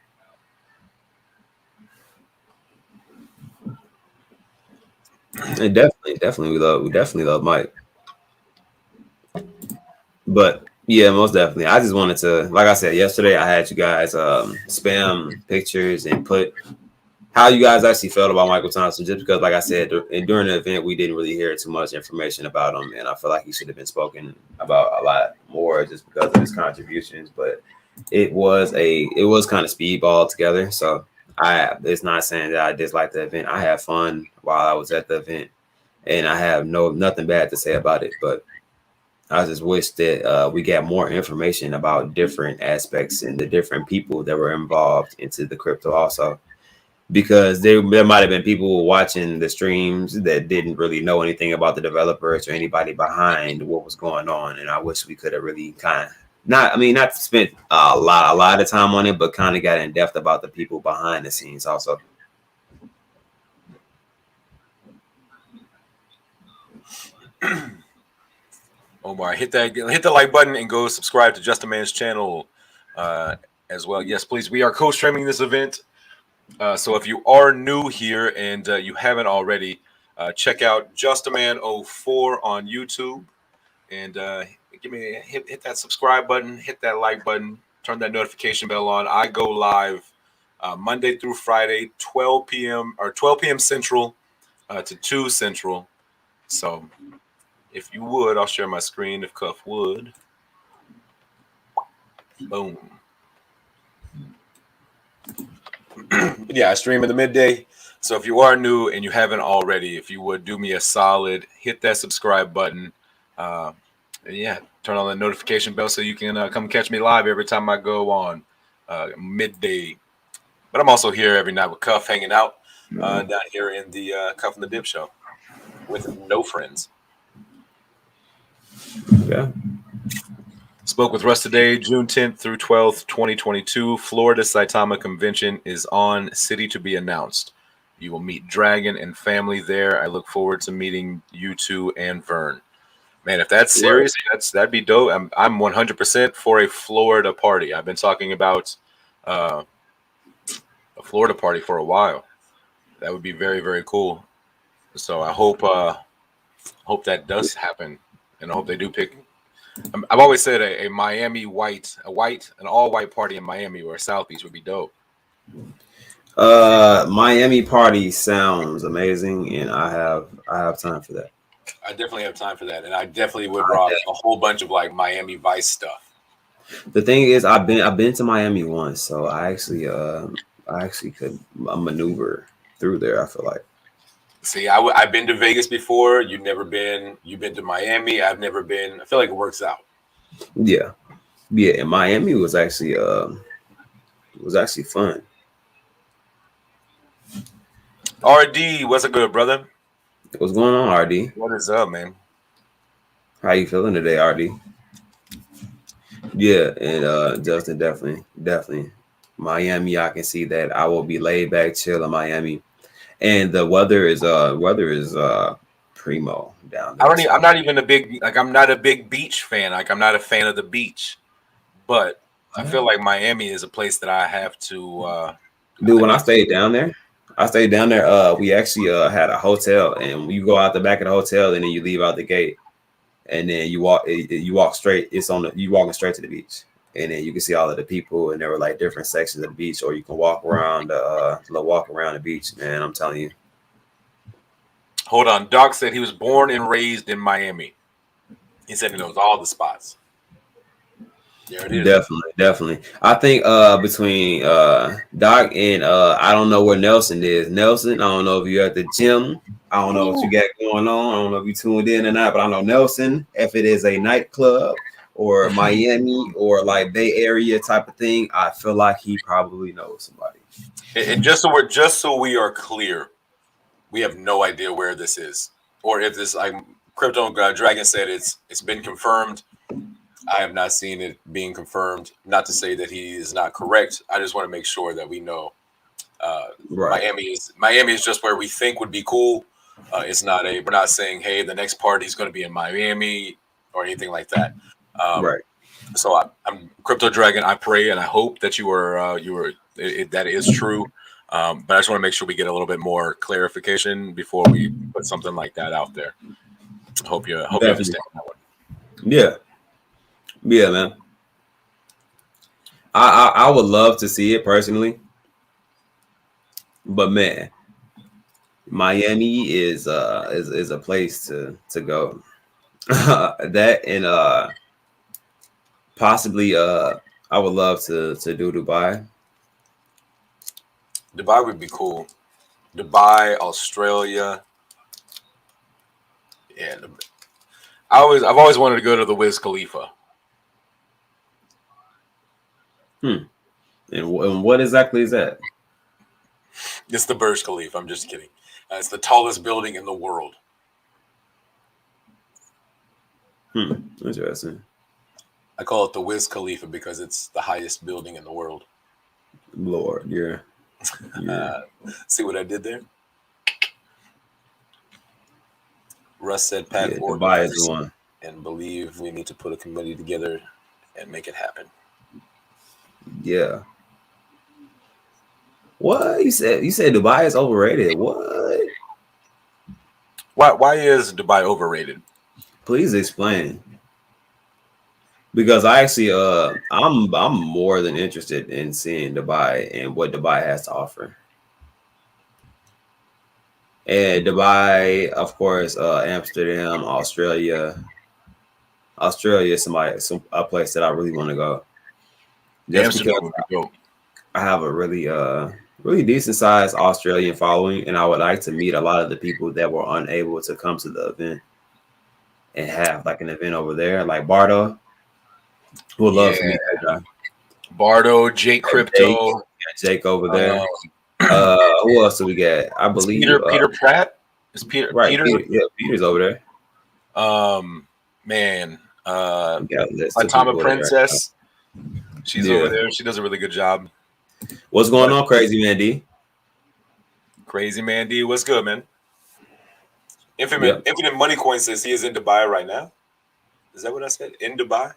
And definitely we definitely love Mike. But yeah, most definitely. I just wanted to, like I said yesterday, I had you guys spam pictures and put how you guys actually felt about Michael Thompson, just because, like I said, during the event, we didn't really hear too much information about him, and I feel like he should have been spoken about a lot more just because of his contributions. But it was kind of speedball together. So it's not saying that I disliked the event. I had fun while I was at the event, and I have nothing bad to say about it. But I just wish that we got more information about different aspects and the different people that were involved into the crypto also. Because there might have been people watching the streams that didn't really know anything about the developers or anybody behind what was going on. And I wish we could have really kind of not spent a lot of time on it, but kind of got in depth about the people behind the scenes also. Omar, hit the like button and go subscribe to Just a Man's channel as well. Yes, please. We are co-streaming this event. So if you are new here and you haven't already, check out Just a Man 04 on YouTube and hit that subscribe button, hit that like button, turn that notification bell on. I go live Monday through Friday, 12 p.m. or 12 p.m. Central to 2 Central. So if you would, I'll share my screen if Cuff would. Boom. Yeah, I stream in the midday. So if you are new and you haven't already, if you would do me a solid, hit that subscribe button. And yeah, turn on the notification bell so you can come catch me live every time I go on midday. But I'm also here every night with Cuff hanging out down here in the Cuff and the Dip show with no friends. Yeah. Spoke with Russ today, June 10th through 12th, 2022. Florida Saitama Convention is on, city to be announced. You will meet Dragon and family there. I look forward to meeting you two and Vern. Man, if that's serious, that'd be dope. I'm 100% for a Florida party. I've been talking about a Florida party for a while. That would be very, very cool. So I hope that does happen, and I hope they do pick. I've always said a Miami an all white party in Miami or South Beach would be dope. Miami party sounds amazing, and I have time for that. I definitely have time for that, and I definitely would rock a whole bunch of like Miami Vice stuff. The thing is, I've been to Miami once, so I actually could maneuver through there. I feel like. See, I've been to Vegas before. You've never been. You've been to Miami. I've never been. I feel like it works out. Yeah. And Miami was actually fun. RD, what's up, good brother? What's going on, RD? What is up, man? How you feeling today, RD? Yeah, and Justin, definitely. Miami, I can see that. I will be laid back, chill in Miami. And the weather is primo down there. I'm not even I'm not a big beach fan. Like I'm not a fan of the beach. But I feel like Miami is a place that I have to dude, when I stayed down there, we actually had a hotel, and you go out the back of the hotel and then you leave out the gate, and then you walk straight. You walking straight to the beach. And then you can see all of the people, and there were like different sections of the beach, or you can walk around the beach. Man, I'm telling you. Hold on, Doc said he was born and raised in Miami. He said he knows all the spots. There it is. Definitely. I think between Doc and I don't know where Nelson is. Nelson, I don't know if you're at the gym. I don't know what you got going on. I don't know if you tuned in or not, but I know Nelson, if it is a nightclub or Miami or like Bay Area type of thing, I feel like he probably knows somebody. And just so we are clear, we have no idea where this is, or if this like Crypto Dragon said it's been confirmed. I have not seen it being confirmed. Not to say that he is not correct. I just want to make sure that we know. Right. Miami is just where we think would be cool. It's not we're not saying, hey, the next party is going to be in Miami or anything like that. Right. So I'm Crypto Dragon. I pray and I hope that that is true. But I just want to make sure we get a little bit more clarification before we put something like that out there. I hope you understand that one. Yeah, man. I would love to see it personally, but man, Miami is a place to go. That and possibly I would love to do Dubai. Dubai would be cool. Dubai, Australia. Yeah, I've always wanted to go to the Wiz Khalifa. And what exactly is that? It's the Burj Khalifa. I'm just kidding. It's the tallest building in the world. Interesting. I call it the Wiz Khalifa because it's the highest building in the world. Lord, yeah. See what I did there? Russ said, Pat, Dubai is the one. And believe we need to put a committee together and make it happen. Yeah. What? You said Dubai is overrated. What? Why is Dubai overrated? Please explain. Because I actually I'm more than interested in seeing Dubai and what Dubai has to offer. And Dubai, of course, Amsterdam, Australia. Australia is a place that I really want to go. Just because I have a really decent sized Australian following, and I would like to meet a lot of the people that were unable to come to the event and have like an event over there, like Bardo. Who would love to meet that guy. Bardo, Jake Crypto, Jake over there. Who else do we got? I believe Peter Pratt. Is Peter right? Peter, Peter's over there. Man, Saitama Princess. Right, she's over there. She does a really good job. What's going on, Crazy Man D? Crazy Man D, what's good, man? Infinite Money Coin says he is in Dubai right now. Is that what I said? In Dubai?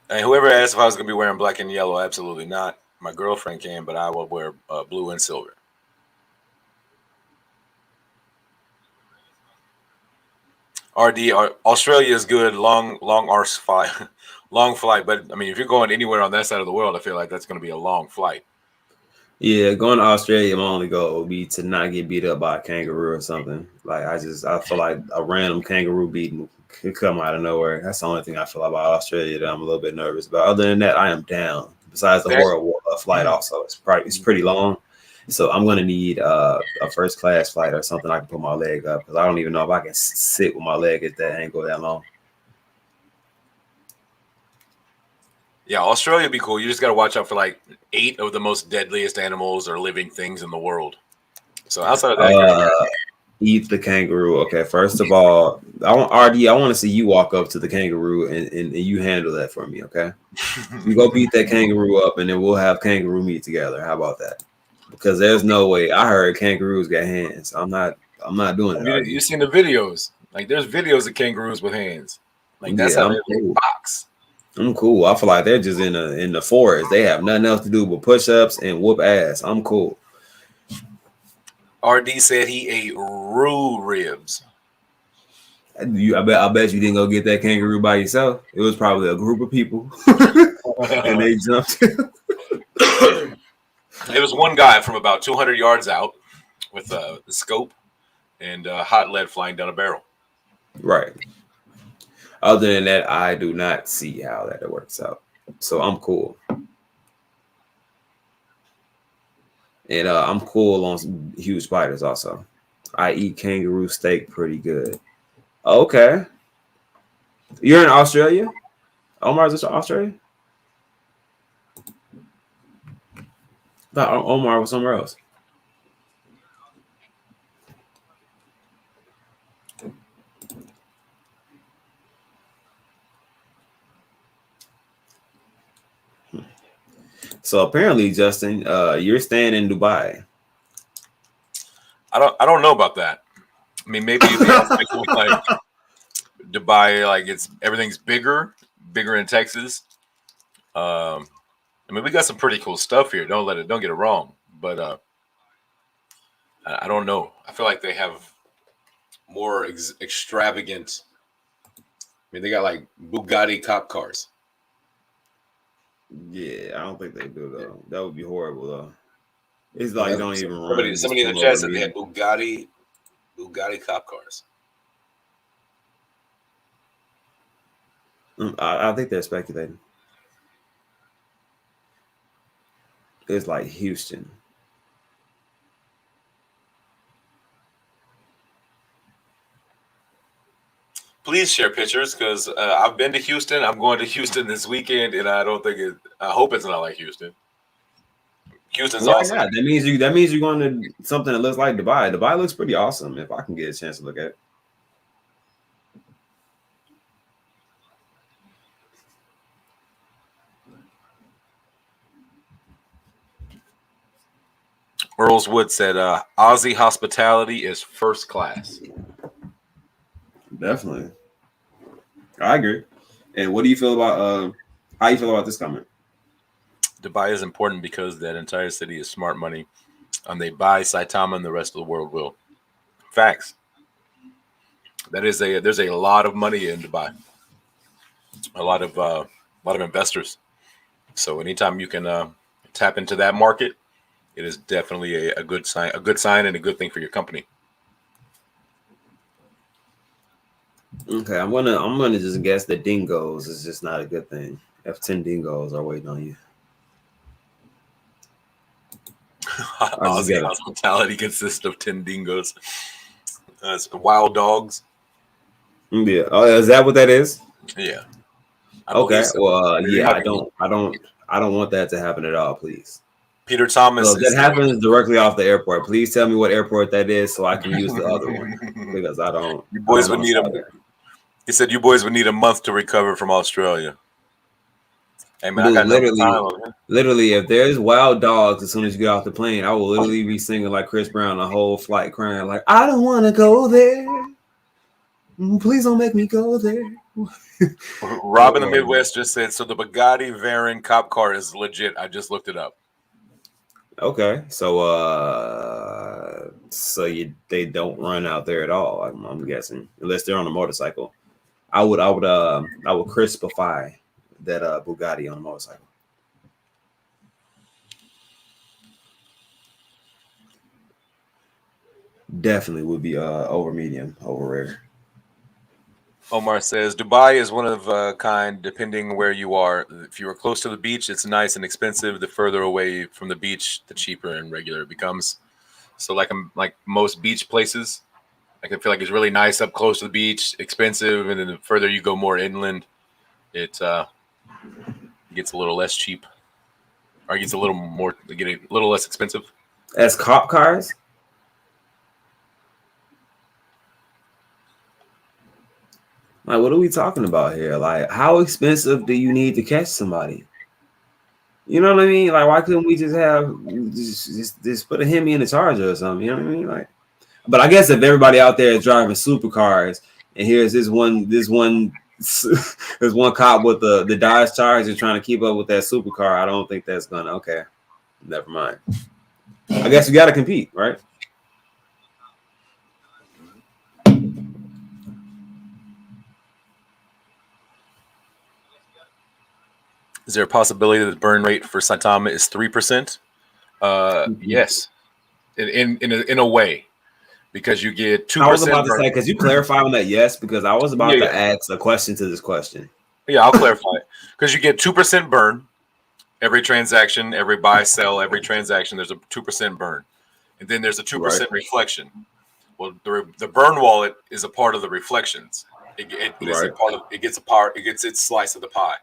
And whoever asked if I was going to be wearing black and yellow, absolutely not. My girlfriend can, but I will wear blue and silver. RD, Australia is good. Long flight. Long flight. But, I mean, if you're going anywhere on that side of the world, I feel like that's going to be a long flight. Yeah, going to Australia, my only goal would be to not get beat up by a kangaroo or something. Like, I feel like a random kangaroo beating could come out of nowhere. That's the only thing I feel about Australia that I'm a little bit nervous about. Other than that, I am down. Besides the horrible flight, also it's pretty long, so I'm gonna need a first class flight or something I can put my leg up because I don't even know if I can sit with my leg at that angle that long. Yeah, Australia would be cool. You just got to watch out for like 8 of the most deadliest animals or living things in the world. So outside of that, eat the kangaroo. Okay, first of all, I want to see you walk up to the kangaroo and you handle that for me. Okay, you go beat that kangaroo up, and then we'll have kangaroo meat together. How about that? Because there's no way. I heard kangaroos got hands. I'm not doing it. You've seen the videos. Like there's videos of kangaroos with hands. Like that's how they box. I'm cool. I feel like they're just in the forest. They have nothing else to do but push-ups and whoop ass. I'm cool. RD said he ate roux ribs. I bet you didn't go get that kangaroo by yourself. It was probably a group of people, and they jumped. It was one guy from about 200 yards out with the scope and hot lead flying down a barrel. Right. Other than that, I do not see how that works out. So I'm cool. And I'm cool on huge spiders also. I eat kangaroo steak pretty good. Okay. You're in Australia? Omar's in Australia? I thought Omar was somewhere else. So apparently, Justin, you're staying in Dubai. I don't know about that. I mean, maybe like Dubai, like everything's bigger in Texas. I mean, we got some pretty cool stuff here. Don't get it wrong. But I don't know. I feel like they have more extravagant. I mean, they got like Bugatti cop cars. Yeah, I don't think they do though. That would be horrible though. It's like don't even run. Somebody in the chat said they had Bugatti cop cars. I think they're speculating. It's like Houston. Please share pictures because I've been to Houston. I'm going to Houston this weekend, and I don't think I hope it's not like Houston. Houston's awesome. That means you're going to something that looks like Dubai. Dubai looks pretty awesome. If I can get a chance to look at it. Earls Wood said, Aussie hospitality is first class. Definitely. I agree. And what do you feel about how you feel about this comment? Dubai is important because that entire city is smart money. And they buy Saitama and the rest of the world will. Facts. There's a lot of money in Dubai. A lot of investors. So anytime you can tap into that market, it is definitely a good sign and a good thing for your company. Okay, I'm gonna just guess that dingoes is just not a good thing. If 10 dingoes are waiting on you. Aussie hospitality consists of 10 dingoes. It's wild dogs. Yeah. Oh, is that what that is? Yeah. Okay. So. Well, yeah, I don't want that to happen at all, please. Peter Thomas. So if that happens directly off the airport, please tell me what airport that is so I can use the other one because I don't. You boys would need He said you boys would need a month to recover from Australia. Hey man, dude, I got literally, if there's wild dogs as soon as you get off the plane, I will literally be singing like Chris Brown the whole flight, crying like, "I don't want to go there. Please don't make me go there." Rob in the Midwest just said, so the Bugatti Veyron cop car is legit. I just looked it up. Okay, so they don't run out there at all. I'm guessing, unless they're on a motorcycle. I would crispify that Bugatti on a motorcycle. Definitely would be over medium, over rare. Omar says Dubai is one of a kind depending where you are. If you are close to the beach, it's nice and expensive. The further away from the beach, the cheaper and regular it becomes. So like most beach places, I can feel like it's really nice up close to the beach, expensive, and then the further you go more inland, it gets a little less cheap. Or it gets a little less expensive. As cop cars? Like, what are we talking about here? Like, how expensive do you need to catch somebody? You know what I mean? Like, why couldn't we just have just put a Hemi in the Charger or something? You know what I mean? Like, but I guess if everybody out there is driving supercars, and here's this one there's one cop with the Dodge Charger trying to keep up with that supercar, I don't think that's gonna. Okay, never mind. I guess we got to compete, right? Is there a possibility that the burn rate for Saitama is 3%? Yes, in a way, because you get 2%. I was about to say, because you clarify on that, yes, because I was about to ask a question to this question. Yeah, I'll clarify it. Because you get 2% burn every transaction, every buy, sell, every transaction. There's a 2% burn, and then there's a 2% reflection. Well, the burn wallet is a part of the reflections. It is a part of it gets its slice of the pie.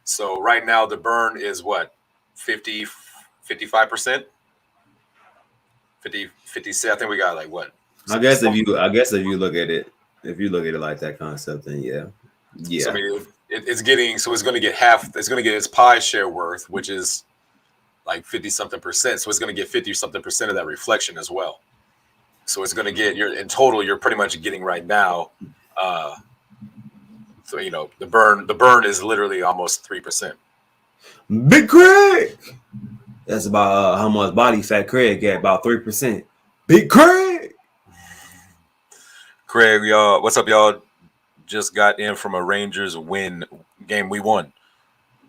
So right now the burn is what 55%, 50, 50. I think we got like what? I guess if you look at it like that concept, then yeah. So, I mean, it's going to get half. It's going to get its pie share worth, which is like 50-something%. So it's going to get 50-something% of that reflection as well. So it's going to get in total. You're pretty much getting right now. So the burn is literally almost 3%. Big Craig. That's about how much body fat Craig get, about 3%. Big Craig. Craig, y'all, what's up, y'all? Just got in from a Rangers win game. We won.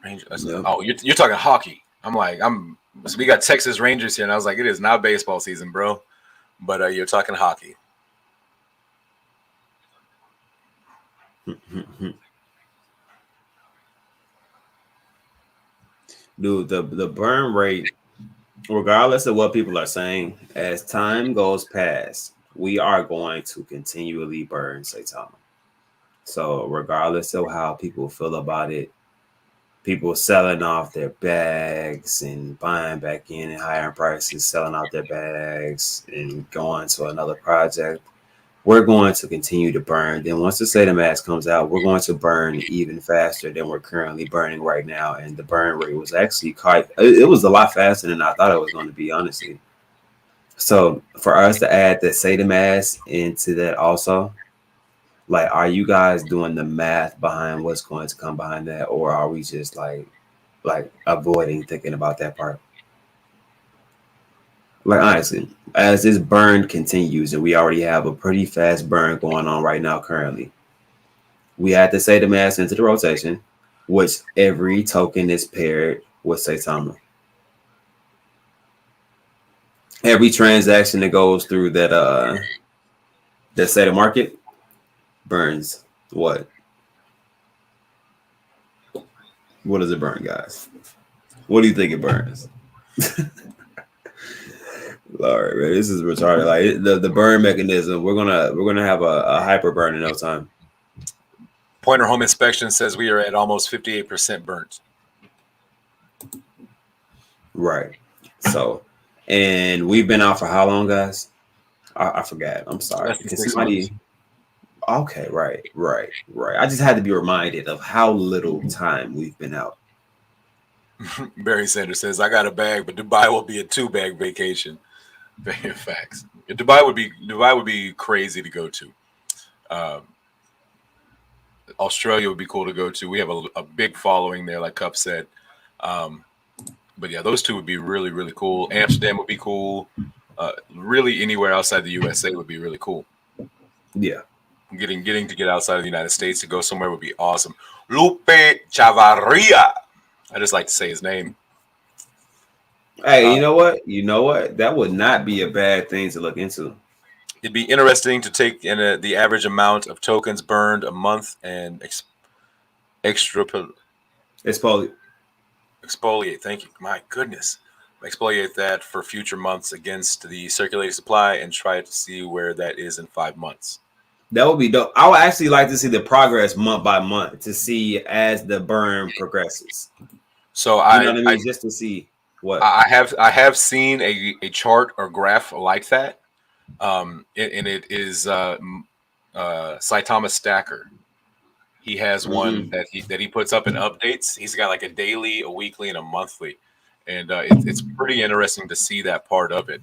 Rangers. Yep. Oh, you're talking hockey. So we got Texas Rangers here, and I was like, it is not baseball season, bro. But you're talking hockey. Dude, the burn rate, regardless of what people are saying, as time goes past, we are going to continually burn Saitama. So regardless of how people feel about it, people selling off their bags and buying back in at higher prices, selling out their bags and going to another project, we're going to continue to burn. Then once the Saitama mask comes out, we're going to burn even faster than we're currently burning right now. And the burn rate was actually it was a lot faster than I thought it was going to be, honestly. So for us to add the Saitama into that also, like, are you guys doing the math behind what's going to come behind that, or are we just like avoiding thinking about that part? Like honestly, as this burn continues, and we already have a pretty fast burn going on right now currently, we had to say the mass into the rotation, which every token is paired with Saitama. Every transaction that goes through that say the market burns what? What does it burn, guys? What do you think it burns? Lord, man, this is retarded. Like the burn mechanism, we're gonna have a hyper burn in no time. Pointer Home Inspection says we are at almost 58% burnt. Right. So, and we've been out for how long, guys? I forgot. I'm sorry. Less than Can 6 somebody? months. Okay, right. I just had to be reminded of how little time we've been out. Barry Sanders says, I got a bag, but Dubai will be a 2-bag vacation. Facts. Dubai would be crazy to go to. Australia would be cool to go to. We have a big following there, like Cup said. But yeah, those two would be really, really cool. Amsterdam would be cool. Really, anywhere outside the USA would be really cool. Yeah. Getting to get outside of the United States to go somewhere would be awesome. Lupe Chavarria. I just like to say his name. Hey, you know what? That would not be a bad thing to look into. It'd be interesting to take in the average amount of tokens burned a month and exfoliate. Thank you. My goodness. Exfoliate that for future months against the circulating supply and try to see where that is in 5 months. That would be dope. I would actually like to see the progress month by month to see as the burn progresses. So you know what I mean? Just to see what I have seen a chart or graph like that. And it is Saitama Stacker. He has one that he puts up in updates. He's got like a daily, a weekly, and a monthly, and it's pretty interesting to see that part of it.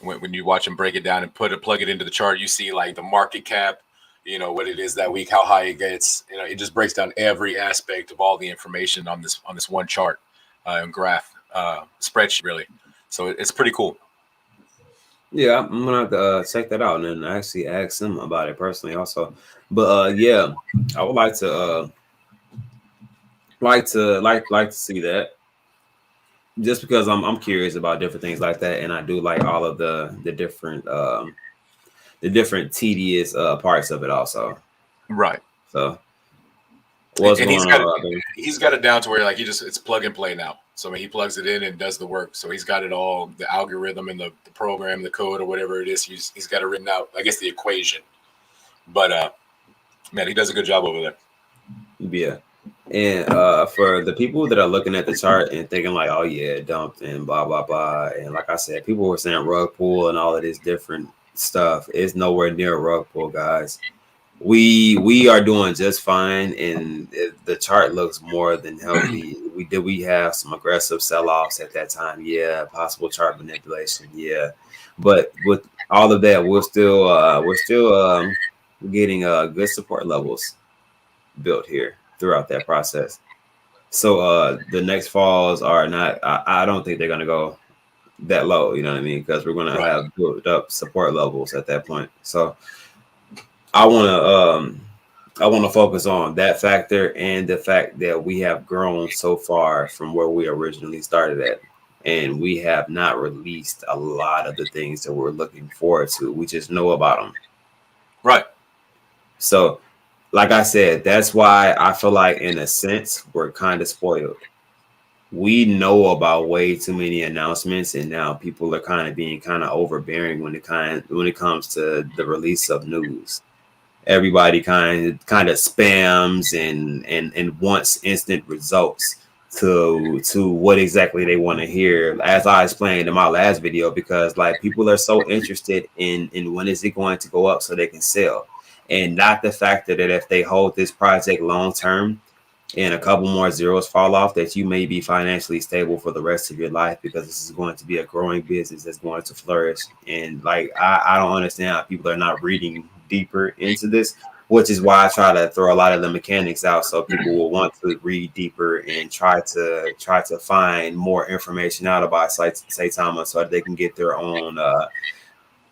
When you watch him break it down and plug it into the chart, you see like the market cap, what it is that week, how high it gets. It just breaks down every aspect of all the information on this one chart and graph spreadsheet, really. So it's pretty cool. Yeah, I'm gonna have to check that out and then actually ask him about it personally also. But yeah, I would like to see that. Just because I'm curious about different things like that, and I do like all of the different tedious parts of it also. Right. So what's going on? He's got it down to where like it's plug and play now. So he plugs it in and does the work. So he's got it all, the algorithm and the program, the code or whatever it is. He's got it written out. I guess the equation. But man, he does a good job over there. Yeah. And for the people that are looking at the chart and thinking like, oh yeah, it dumped and blah blah blah, and like I said, people were saying rug pull and all of this different stuff. It's nowhere near a rug pull, guys. We are doing just fine, and the chart looks more than healthy. We have some aggressive sell-offs at that time, yeah, possible chart manipulation, yeah, but with all of that, we're still getting good support levels built here throughout that process. So the next falls are not. I don't think they're gonna go that low. You know what I mean? Because we're gonna have built up support levels at that point. So I want to focus on that factor and the fact that we have grown so far from where we originally started at, and we have not released a lot of the things that we're looking forward to. We just know about them. Right. So, like I said, that's why I feel like, in a sense, we're kind of spoiled. We know about way too many announcements, and now people are kind of being kind of overbearing when it comes to the release of news. Everybody kind of spams and wants instant results to what exactly they want to hear, as I explained in my last video, because like people are so interested in when is it going to go up so they can sell, and not the fact that if they hold this project long term, and a couple more zeros fall off, that you may be financially stable for the rest of your life, because this is going to be a growing business that's going to flourish. And like, I don't understand how people are not reading deeper into this, which is why I try to throw a lot of the mechanics out so people will want to read deeper and try to find more information out about Saitama, so that they can get their own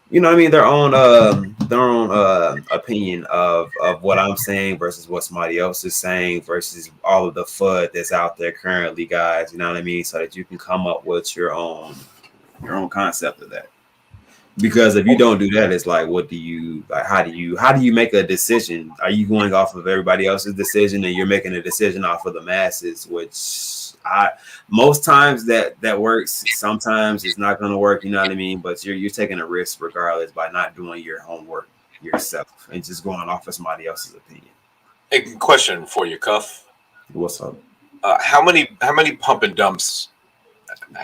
you know what I mean, their own opinion of what I'm saying versus what somebody else is saying versus all of the FUD that's out there currently, guys. You know what I mean, so that you can come up with your own concept of that. Because if you don't do that, it's like, what do you like? How do you make a decision? Are you going off of everybody else's decision, and you're making a decision off of the masses? Which I most times that works. Sometimes it's not going to work. You know what I mean? But you're taking a risk regardless by not doing your homework yourself and just going off of somebody else's opinion. A question for you, Cuff. What's up? How many pump and dumps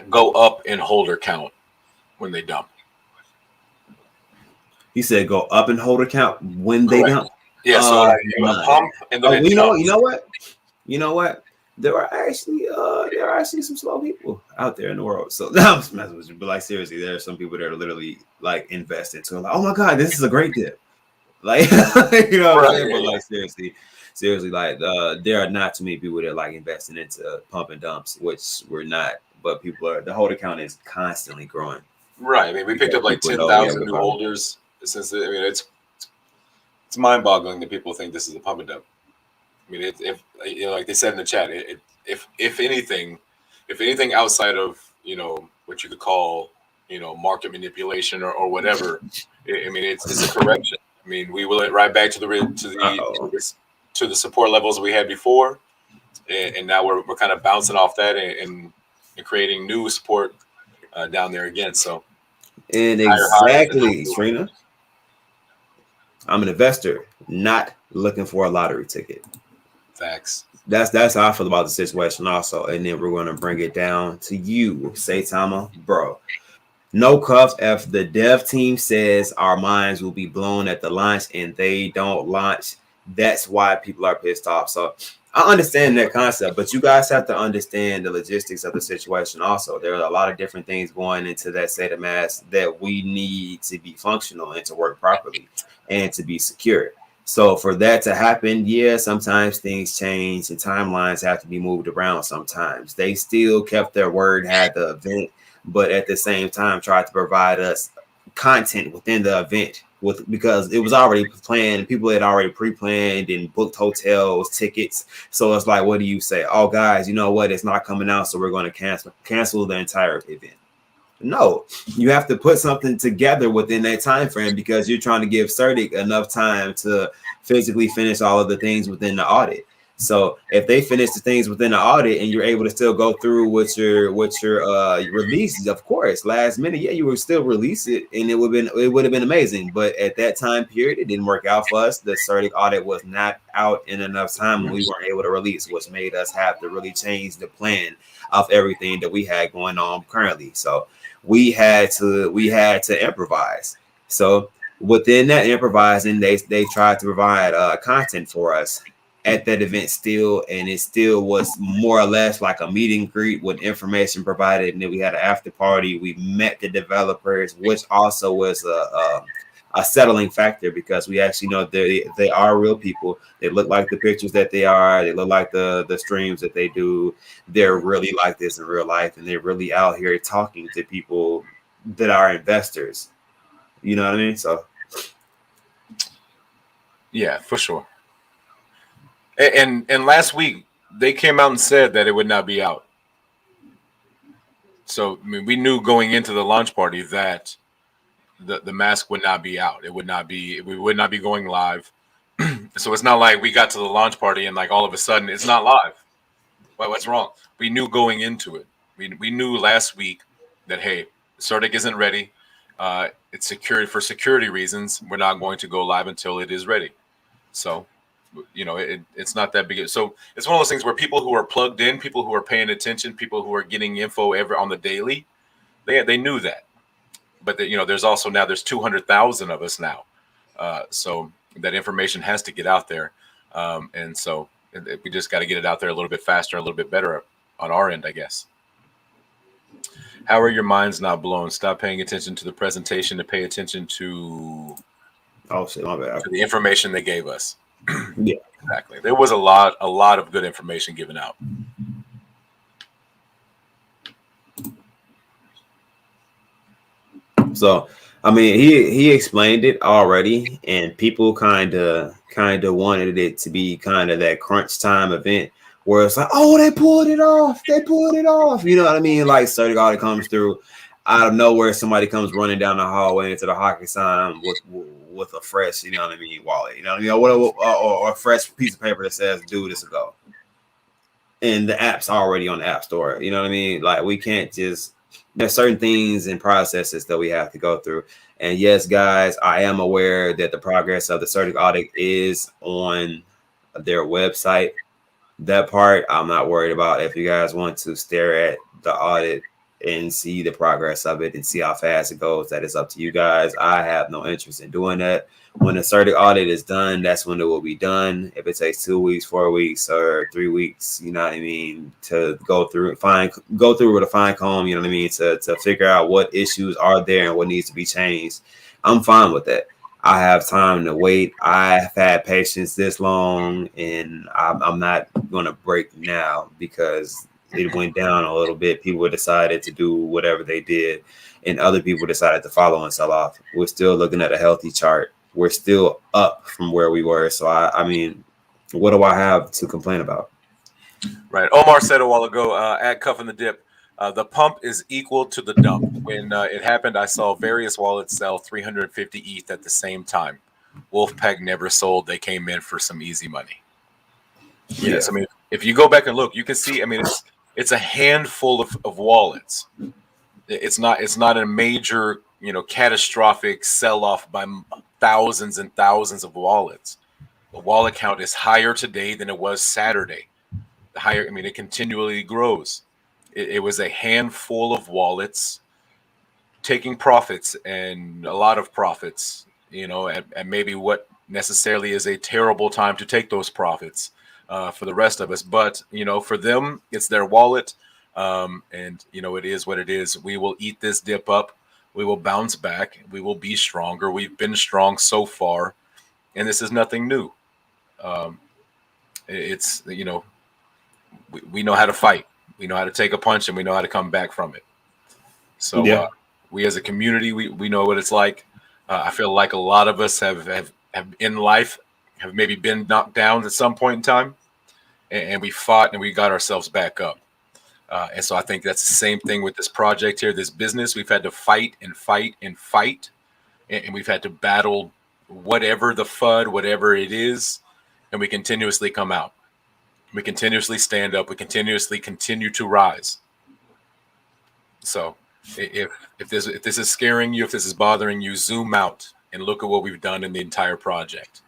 go up in holder count when they dump? He said go up and hold account when they Correct. dump. Yeah, so you have a pump and then you know what? You know what? There are actually some slow people out there in the world. So now I'm messing with you, but like seriously, there are some people that are literally like invested to like, oh my god, this is a great dip. Like you know what I'm saying? But like seriously, like there are not too many people that are like investing into pump and dumps, which we're not. But people are, the holder count is constantly growing. Right. I mean, we picked up like 10,000 new holders since. I mean, it's mind-boggling that people think this is a pump and dump. I mean, if you know, like they said in the chat, if anything outside of what you could call market manipulation or whatever, I mean, it's a correction. I mean, we will right back to the support levels we had before, and now we're kind of bouncing off that and creating new support down there again. So, and exactly, Trina, I'm an investor, not looking for a lottery ticket. Facts. That's how I feel about the situation also. And then we're going to bring it down to you, Saitama, bro. No Cuff, if the dev team says our minds will be blown at the launch and they don't launch, that's why people are pissed off. So I understand that concept, but you guys have to understand the logistics of the situation also. There are a lot of different things going into that state of mass that we need to be functional and to work properly and to be secure. So for that to happen, yeah, sometimes things change and timelines have to be moved around sometimes. They still kept their word, had the event, but at the same time tried to provide us content within the event because it was already planned. People had already pre-planned and booked hotels, tickets. So it's like, what do you say? Oh, guys, you know what? It's not coming out, so we're going to cancel the entire event. No, you have to put something together within that time frame because you're trying to give CERTIC enough time to physically finish all of the things within the audit. So if they finish the things within the audit and you're able to still go through with your releases, of course, last minute, yeah, you would still release it and it would have been amazing. But at that time period, it didn't work out for us. The CERTIC audit was not out in enough time when we weren't able to release, which made us have to really change the plan of everything that we had going on currently. So we had to improvise. So within that improvising, they tried to provide content for us at that event still, and it still was more or less like a meet and greet with information provided, and then we had an after party. We met the developers, which also was a settling factor because we actually know they are real people. They look like the pictures that they are. They look like the streams that they do. They're really like this in real life, and they're really out here talking to people that are investors. You know what I mean? So yeah, for sure. And last week they came out and said that it would not be out. So I mean, we knew going into the launch party that the mask would not be out. We would not be going live. So it's not like we got to the launch party and like all of a sudden it's not live. What's wrong? We knew going into it. We knew last week that hey, CERTIC isn't ready. It's security for security reasons. We're not going to go live until it is ready. So it's not that big. So it's one of those things where people who are plugged in, people who are paying attention, people who are getting info on the daily, they knew that. But there's also now there's 200,000 of us now, so that information has to get out there, and so We just got to get it out there a little bit faster, a little bit better on our end, I guess. How are your minds not blown? Stop paying attention to the presentation to pay attention to Oh shit, my bad. to the information they gave us. Yeah. Exactly. There was a lot of good information given out. So, I mean, he explained it already, and people kind of wanted it to be kind of that crunch time event where it's like, oh, they pulled it off, you know what I mean? Like, Surgical Audit comes through out of nowhere, somebody comes running down the hallway into the hockey sign with a fresh, you know what I mean, wallet, you know, or a fresh piece of paper that says, "Do this ago," and the app's already on the App Store, you know what I mean? Like, we can't just. There's certain things and processes that we have to go through. And yes, guys, I am aware that the progress of the Surgical Audit is on their website. That part I'm not worried about. If you guys want to stare at the audit and see the progress of it and see how fast it goes, that is up to you guys. I have no interest in doing that. When the Surgical Audit is done, that's when it will be done. If it takes 2 weeks, 4 weeks, or 3 weeks, you know what I mean, to go through with a fine comb, you know what I mean, to figure out what issues are there and what needs to be changed, I'm fine with that. I have time to wait. I have had patience this long, and I'm not going to break now because it went down a little bit. People decided to do whatever they did, and other people decided to follow and sell off. We're still looking at a healthy chart. We're still up from where we were. So, I mean, what do I have to complain about? Right. Omar said a while ago, at Cuffing the Dip, the pump is equal to the dump. When it happened, I saw various wallets sell 350 ETH at the same time. Wolfpack never sold. They came in for some easy money. Yes. I mean, if you go back and look, you can see, I mean, it's a handful of wallets. It's not a major, catastrophic sell-off by thousands and thousands of wallets. The wallet count is higher today than it was Saturday. The higher, I mean, it continually grows. It was a handful of wallets taking profits, and a lot of profits, at maybe what necessarily is a terrible time to take those profits for the rest of us. But, for them, it's their wallet. And, it is what it is. We will eat this dip up. We will bounce back. We will be stronger. We've been strong so far, and this is nothing new. It's, we know how to fight. We know how to take a punch, and we know how to come back from it. So we as a community, we know what it's like. I feel like a lot of us have in life have maybe been knocked down at some point in time, and we fought and we got ourselves back up. And so I think that's the same thing with this project here, this business. We've had to fight and fight and fight, and we've had to battle whatever the FUD, whatever it is, and we continuously come out. We continuously stand up. We continuously continue to rise. So if this is scaring you, if this is bothering you, zoom out and look at what we've done in the entire project.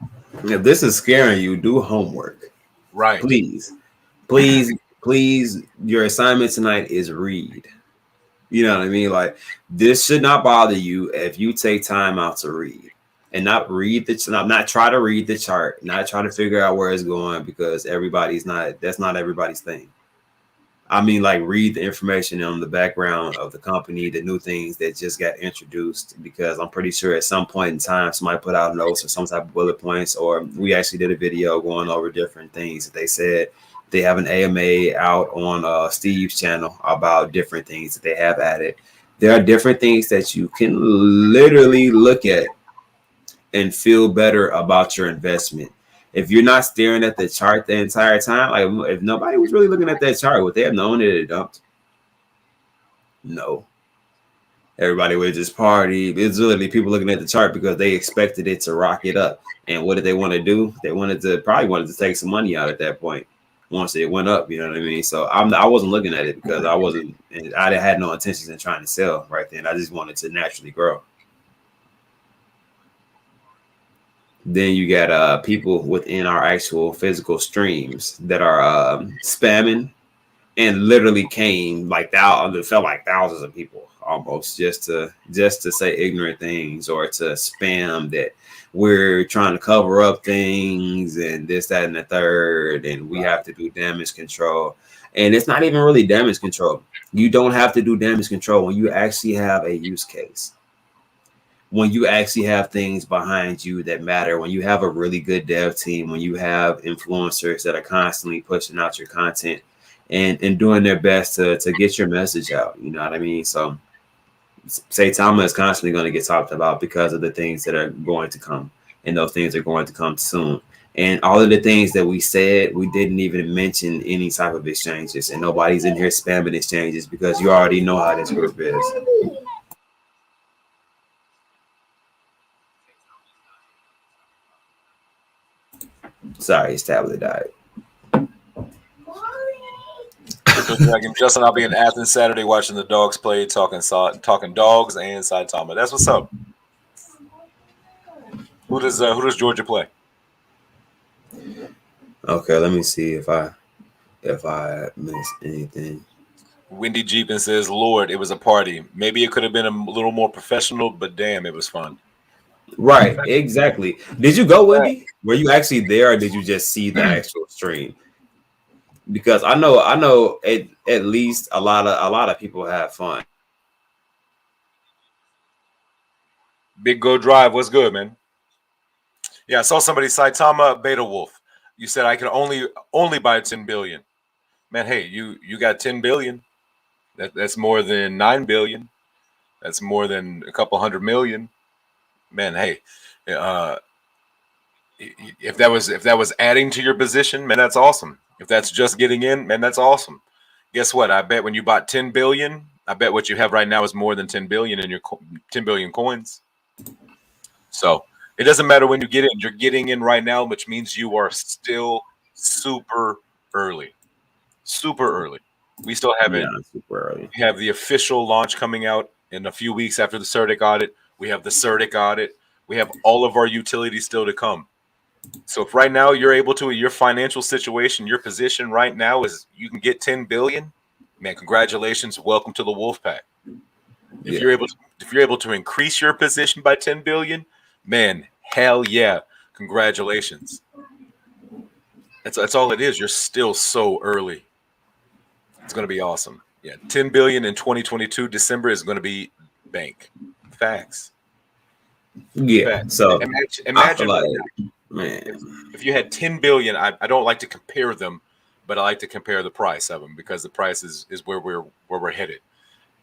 If this is scaring you, do homework. Right. Please, your assignment tonight is read. You know what I mean? Like, this should not bother you if you take time out to read and not try to read the chart, not try to figure out where it's going, because that's not everybody's thing. I mean, like, read the information on the background of the company, the new things that just got introduced, because I'm pretty sure at some point in time, somebody put out notes or some type of bullet points, or we actually did a video going over different things that they said. They have an AMA out on Steve's channel about different things that they have added. There are different things that you can literally look at and feel better about your investment. If you're not staring at the chart the entire time, like, if nobody was really looking at that chart, would they have known that it dumped? No. Everybody would just party. It's literally people looking at the chart because they expected it to rock it up. And what did they want to do? They probably wanted to take some money out at that point once it went up. You know what I mean? So I wasn't looking at it because I had no intentions in trying to sell right then. I just wanted to naturally grow. Then you got people within our actual physical streams that are spamming, and literally came like it felt like thousands of people almost just to say ignorant things or to spam that we're trying to cover up things and this, that, and the third, and we have to do damage control. And it's not even really damage control. You don't have to do damage control when you actually have a use case. When you actually have things behind you that matter, when you have a really good dev team, when you have influencers that are constantly pushing out your content and doing their best to get your message out. You know what I mean? So Saitama is constantly going to get talked about because of the things that are going to come, and those things are going to come soon. And all of the things that we said, we didn't even mention any type of exchanges, and nobody's in here spamming exchanges because you already know how this group is. Sorry, his tablet died. Justin, I'll be in Athens Saturday watching the dogs play, talking dogs and Saitama. That's what's up. Who does Georgia play? Okay, let me see if I missed anything. Windy Jeepin says, "Lord, it was a party. Maybe it could have been a little more professional, but damn, it was fun." Right, exactly. Did you go, Wendy? Were you actually there, or did you just see the actual stream? Because I know at least a lot of people have fun. Big Go Drive, what's good, man? Yeah, I saw somebody Saitama Beta Wolf. You said I can only buy 10 billion. Man, hey, you got 10 billion. That's more than 9 billion. That's more than a couple hundred million. Man, hey, if that was adding to your position, man, that's awesome. If that's just getting in, man, that's awesome. Guess what? I bet when you bought 10 billion, I bet what you have right now is more than 10 billion in your 10 billion coins. So it doesn't matter when you get in. You're getting in right now, which means you are still super early. Super early. We still haven't. Yeah, super early. We have the official launch coming out in a few weeks after the CERTIC audit. We have the CERTIC audit. We have all of our utilities still to come. So if right now you're able to, your financial situation, your position right now is you can get 10 billion, man, congratulations. Welcome to the Wolf Pack. If you're able to increase your position by 10 billion, man, hell yeah, congratulations. That's all it is. You're still so early. It's going to be awesome. Yeah, 10 billion in 2022 December is going to be bank. Facts. Yeah. Facts. So imagine like, man, if you had 10 billion. I don't like to compare them, but I like to compare the price of them because the price is where we're headed.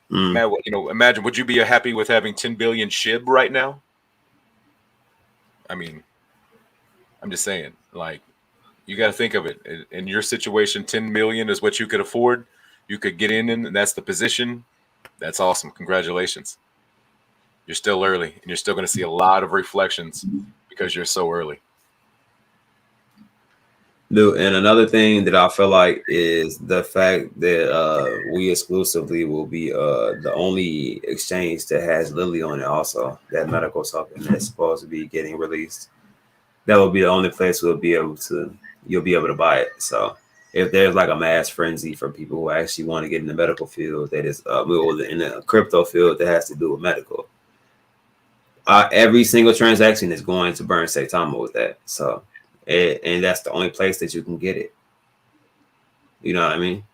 Man, imagine, would you be happy with having 10 billion SHIB right now? I mean, I'm just saying, like, you got to think of it. In your situation, 10 million is what you could afford. You could get in, and that's the position. That's awesome. Congratulations. You're still early, and you're still going to see a lot of reflections because you're so early. Dude, and another thing that I feel like is the fact that we exclusively will be the only exchange that has Lily on it. Also, that medical token that's supposed to be getting released. That will be the only place you'll be able to buy it. So if there's like a mass frenzy for people who actually want to get in the medical field, that is in the crypto field that has to do with medical, every single transaction is going to burn Saitama with that. So. And that's the only place that you can get it. You know what I mean?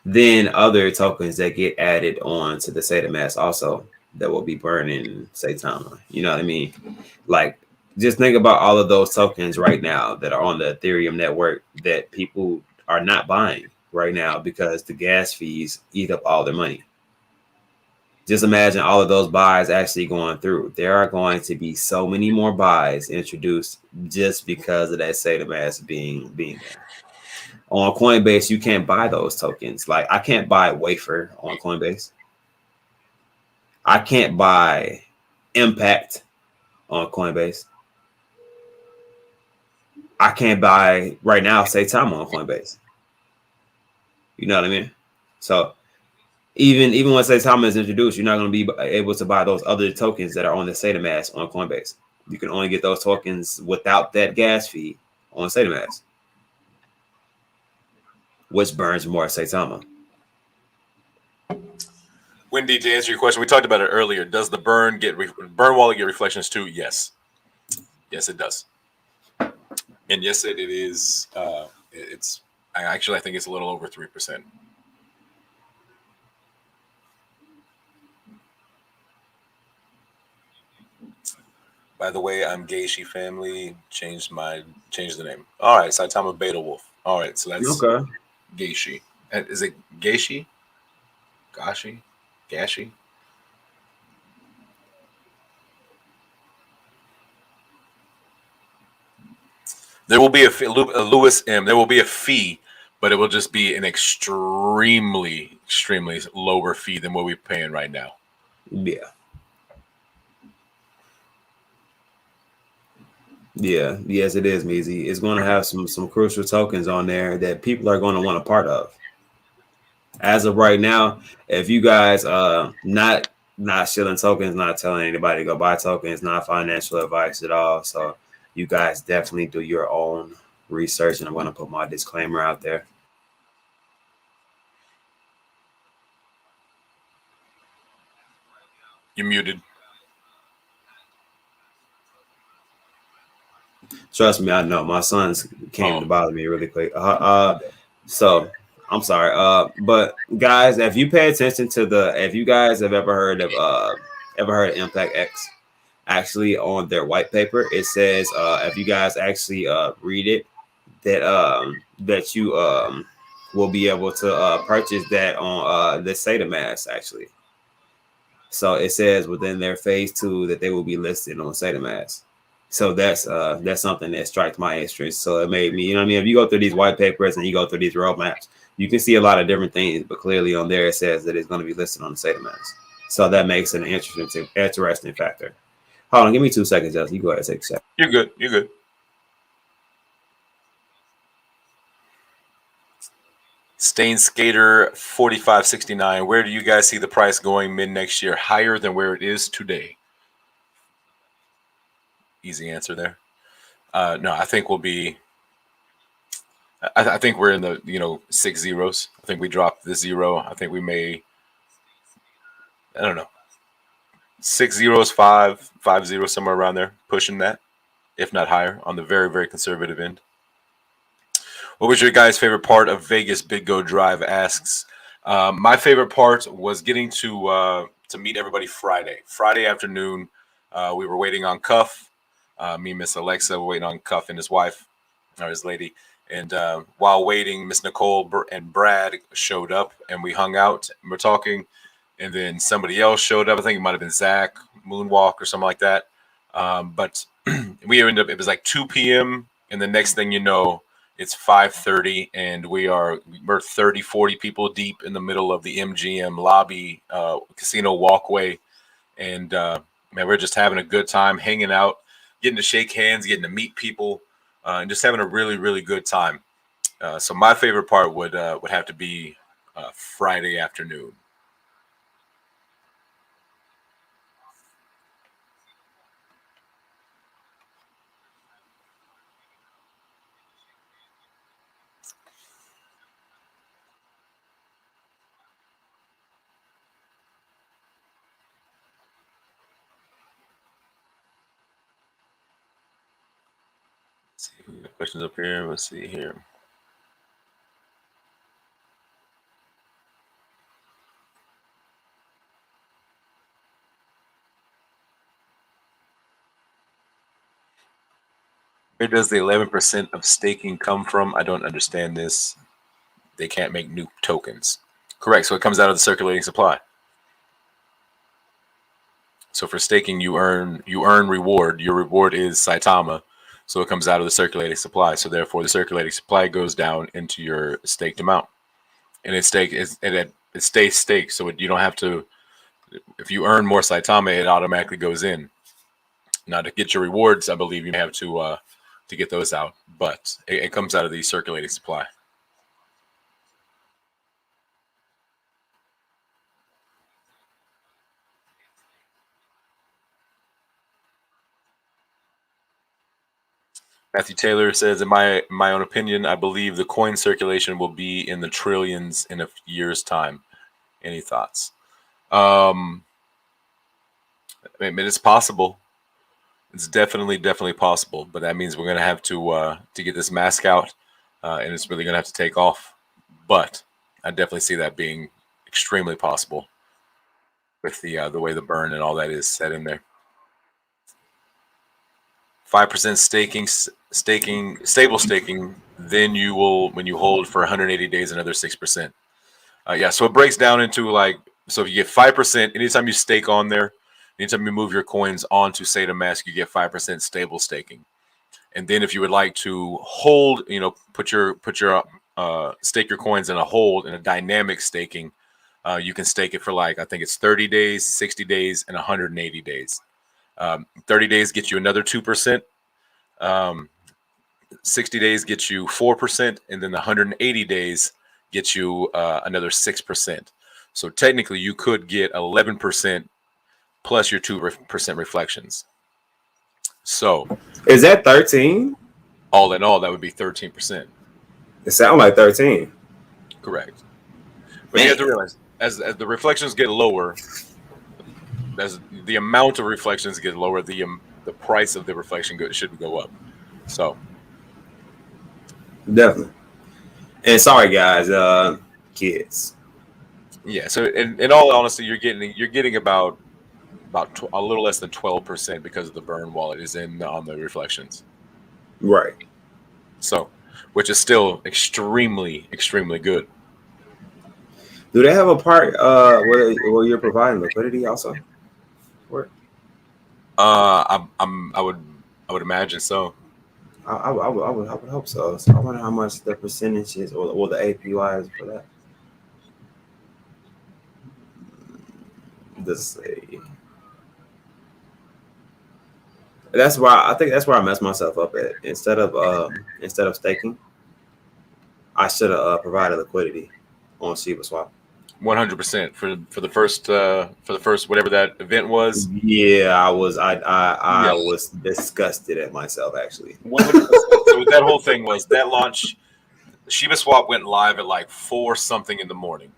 Then other tokens that get added on to the SATA mass also that will be burning Saitama. You know what I mean? Like, just think about all of those tokens right now that are on the Ethereum network that people are not buying right now because the gas fees eat up all their money. Just imagine all of those buys actually going through. There are going to be so many more buys introduced just because of that SATA mass being there. On Coinbase, you can't buy those tokens. Like, I can't buy Wafer on Coinbase. I can't buy Impact on Coinbase. I can't buy right now Saitama on Coinbase. You know what I mean? So even when Saitama is introduced, you're not going to be able to buy those other tokens that are on the SATA mass on Coinbase. You can only get those tokens without that gas fee on SATA mass, which burns more Saitama. Wendy, to answer your question, we talked about it earlier. Does the burn wallet get reflections too? Yes. Yes, it does. And yes, it is. It's I think it's a little over 3%. By the way, I'm Geishi family. Changed the name. All right, Saitama Beta Wolf. All right, so that's Okay. Geishi. Is it Geishi? Gashi? Gashi? There will be a Lewis M. There will be a fee, but it will just be an extremely, extremely lower fee than what we're paying right now. Yeah. Yeah. Yes, it is, Meezy. It's going to have some crucial tokens on there that people are going to want a part of. As of right now, if you guys not shilling tokens, not telling anybody to go buy tokens, not financial advice at all. So you guys definitely do your own research, and I'm going to put my disclaimer out there. You're muted. Trust me, I know my sons came to bother me really quick. So I'm sorry. But guys, if you pay attention to if you guys have ever heard of Impact X, actually on their white paper, it says if you guys actually read it, that you will be able to purchase that on the Saitama actually. So it says within their phase 2 that they will be listed on Saitama. So that's something that strikes my interest. So it made me, you know what I mean? If you go through these white papers and you go through these roadmaps, you can see a lot of different things, but clearly on there it says that it's going to be listed on the Saitama. So that makes it an interesting factor. Hold on, give me 2 seconds, Justin. You go ahead and take a second. You're good. You're good. Stain Skater 4569. Where do you guys see the price going mid next year? Higher than where it is today? Easy answer there. No, I think we'll be. I think we're in the 6 zeros. I think we dropped the 0. I think we may. I don't know. 6 zeros, 5 0, somewhere around there, pushing that, if not higher, on the very, very conservative end. What was your guys' favorite part of Vegas? Big Go Drive asks. My favorite part was getting to meet everybody Friday afternoon. We were waiting on Cuff. Me and Miss Alexa were waiting on Cuff and his wife, or his lady. And while waiting, Miss Nicole and Brad showed up, and we hung out and we're talking. And then somebody else showed up. I think it might have been Zach Moonwalk or something like that. But we ended up. It was like 2 p.m. And the next thing you know, it's 5:30, and we're 30, 40 people deep in the middle of the MGM lobby, casino walkway, and man, we're just having a good time, hanging out, getting to shake hands, getting to meet people, and just having a really, really good time. So my favorite part would have to be Friday afternoon. Let's see if we got questions up here. Let's see here. Where does the 11% of staking come from? I don't understand this. They can't make new tokens. Correct. So it comes out of the circulating supply. So for staking, you earn reward. Your reward is Saitama. So it comes out of the circulating supply. So therefore, the circulating supply goes down into your staked amount, and it stays staked. So you don't have to. If you earn more Saitama, it automatically goes in. Now to get your rewards, I believe you have to get those out, but it comes out of the circulating supply. Matthew Taylor says, in my own opinion, I believe the coin circulation will be in the trillions in a year's time. Any thoughts? I mean, it's possible. It's definitely possible, but that means we're gonna have to get this mask out, and it's really gonna have to take off. But I definitely see that being extremely possible with the way the burn and all that is set in there. 5% stable staking. Then you will, when you hold for 180 days, another 6%. Yeah, so it breaks down into like, so if you get 5%, anytime you stake on there, anytime you move your coins onto Saitama, you get 5% stable staking. And then if you would like to hold, put your stake your coins in a hold in a dynamic staking, you can stake it for like, I think it's 30 days, 60 days, and 180 days. 30 days gets you another 2%. 60 days gets you 4%, and then the 180 days gets you another 6%. So technically, you could get 11% plus your 2% reflections. So Is that 13? all in all, that would be 13%. It sounds like 13. Correct. But you have to realize, as the reflections get lower, as the amount of reflections get lower, the price of the reflection should go up. So Definitely. And sorry, guys, kids. yeah. So in all honesty, you're getting about a little less than 12% because of the burn wallet is in on the reflections. Right. So, which is still extremely good. Do they have a part where you're providing liquidity also? Where? I would imagine so. I would hope so. So I wonder how much the percentage is or the APY is for that. Let's see. That's why I think that's where I messed myself up at. Instead of staking, I should have provided liquidity on Shiba Swap. 100% for the first whatever that event was. Yeah, I Yeah. was disgusted at myself actually. 100%. So that whole thing was that launch. Shiba Swap went live at like 4 something in the morning.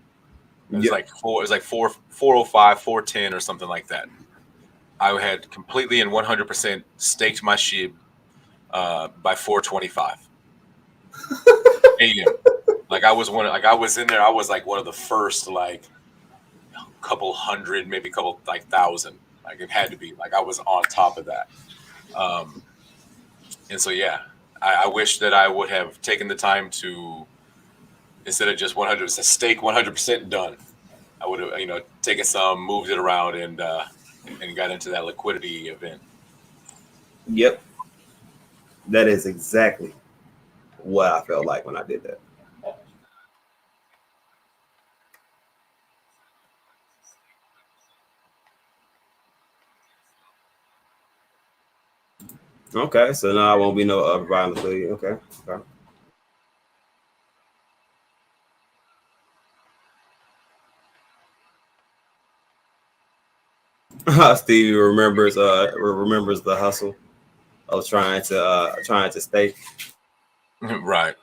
It was like 4:05, 4:10 or something like that. I had completely and 100% staked my SHIB by 4:25 a.m. Like I was in there. I was like one of the first, like couple hundred, maybe a couple like thousand. Like it had to be. Like I was on top of that. And so yeah, I wish that I would have taken the time to, instead of just 100% stake 100% done, I would have taken some, moved it around, and got into that liquidity event. Yep. That is exactly what I felt like when I did that. Okay, so now I won't be no providing liquidity. Okay. Stevie remembers the hustle of trying to stake. Right.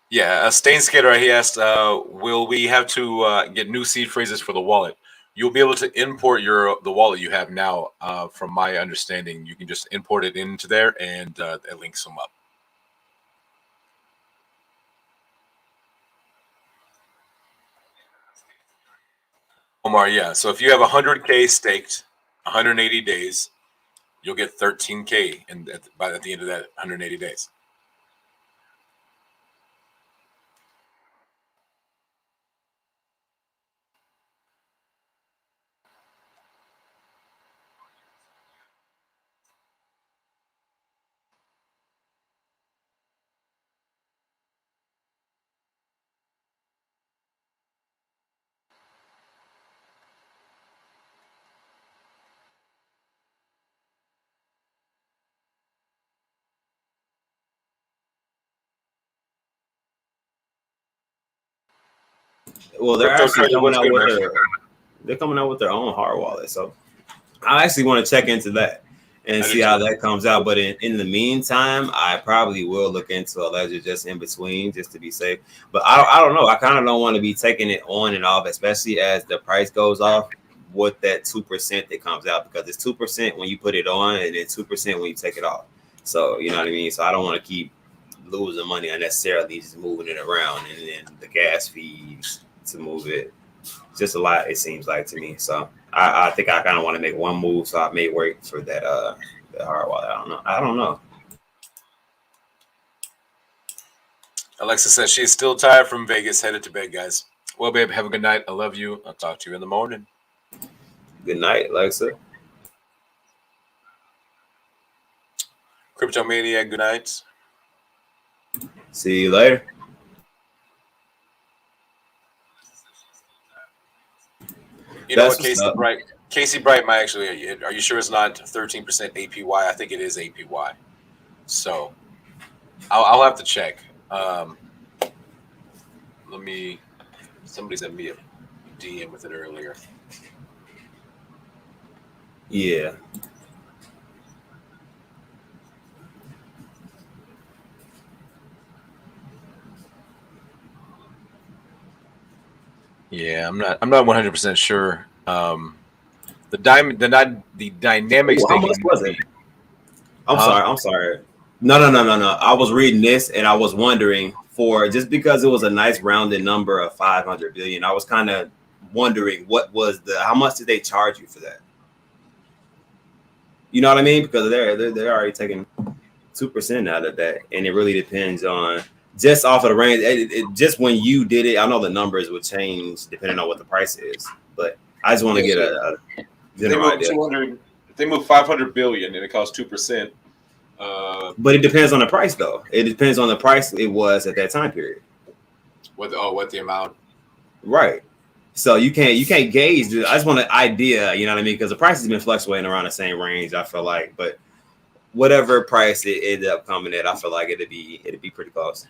Yeah, Stain Skater, he asked, will we have to get new seed phrases for the wallet? You'll be able to import the wallet you have now. From my understanding, you can just import it into there, and it links them up. Omar, yeah. So if you have 100K staked, 180 days, you'll get 13K at the end of that 180 days. Well, they're Crypto actually Trader, coming what's out good, with man? they're coming out with their own hard wallet. So I actually want to check into that and see how that comes out. But in the meantime, I probably will look into a ledger just in between, just to be safe. But I don't know. I kind of don't want to be taking it on and off, especially as the price goes off with that 2% that comes out, because it's 2% when you put it on and then 2% when you take it off. So you know what I mean. So I don't want to keep losing money unnecessarily just moving it around, and then the gas fees to move it. Just a lot, it seems like to me. So I think I kind of want to make one move, so I may wait for that the hard wallet. I don't know. Alexa says she's still tired from Vegas, headed to bed, guys. Well, babe, have a good night. I love you. I'll talk to you in the morning. Good night, Alexa. Cryptomaniac, good night. See you later. You know what, Casey Bright might actually. Are you sure it's not 13% APY? I think it is APY. So I'll have to check. Somebody sent me a DM with it earlier. Yeah. Yeah, I'm not 100% sure. The dynamics. Ooh, how much was it? I'm sorry. No. I was reading this and I was wondering, for just because it was a nice rounded number of 500 billion, I was kind of wondering how much did they charge you for that? You know what I mean? Because they're already taking 2% out of that, and it really depends on just off of the range. Just when you did it, I know the numbers would change depending on what the price is, but I just want to get a general idea. If they move 500 billion and it costs 2%. But it depends on the price, though. It depends on the price it was at that time period. What the amount? Right. So you can't gauge. I just want an idea. You know what I mean? Because the price has been fluctuating around the same range, I feel like. But whatever price it ended up coming at, I feel like it'd be pretty close.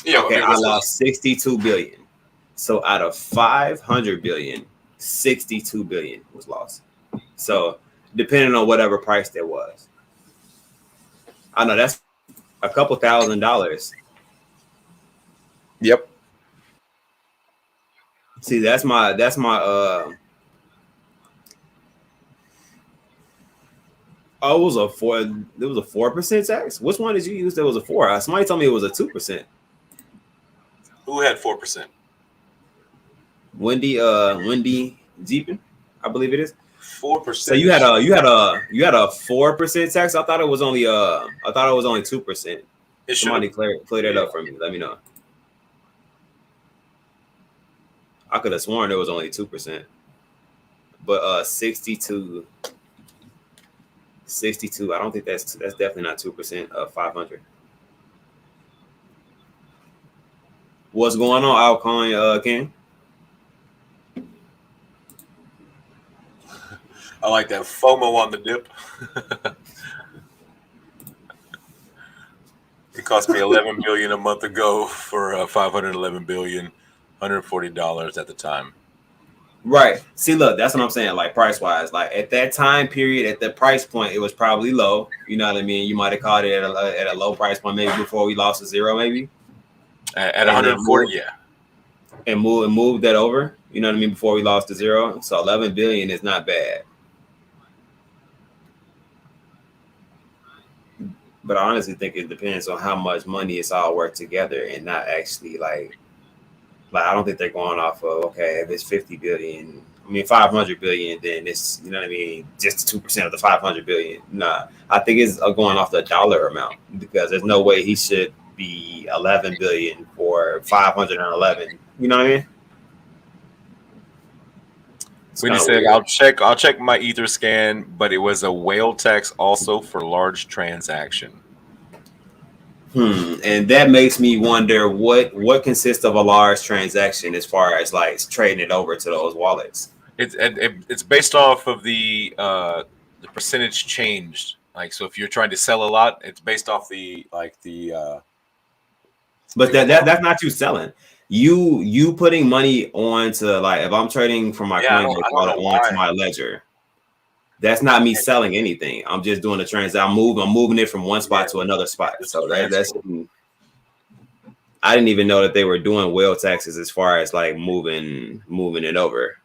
Yeah. Okay. I lost 62 billion. So out of 500 billion, 62 billion was lost. So depending on whatever price there was. I know that's a couple $1,000. Yep. See, that's my there was a 4% tax. Which one did you use? There was a 4. Somebody told me it was a 2%. Who had 4%? Wendy Jeepin, I believe it is. 4%. So you had a 4% tax. I thought it was only 2%. Somebody clear that up for me. Let me know. I could have sworn it was only 2%. But 62. I don't think that's definitely not 2% of 500. What's going on, Alcoin King? I like that FOMO on the dip. It cost me $11 billion a month ago for $511 billion, $140 at the time. Right. See, look, that's what I'm saying. Like price wise, like at that time period, at the price point, it was probably low. You know what I mean? You might have caught it at a low price point, maybe before we lost to zero, maybe at 140. Yeah. And move that over. You know what I mean? Before we lost to zero, so 11 billion is not bad. But I honestly think it depends on how much money it's all worked together, and not actually like I don't think they're going off of, okay, if it's 50 billion, 500 billion, then it's, you know what I mean, just 2% of the 500 billion. Nah, I think it's going off the dollar amount, because there's no way he should be 11 billion for 511. You know what I mean? When you said, I'll check my Ether scan, but it was a whale tax also for large transaction. And that makes me wonder what consists of a large transaction as far as like trading it over to those wallets. It's based off of the percentage changed. Like, so if you're trying to sell a lot, it's based off But that's not you selling. You putting money onto, like, if I'm trading from my Coinbase wallet onto my ledger. That's not me selling anything. I'm just doing a transaction. I'm moving it from one spot to another spot. So that's. I didn't even know that they were doing whale taxes as far as like moving it over.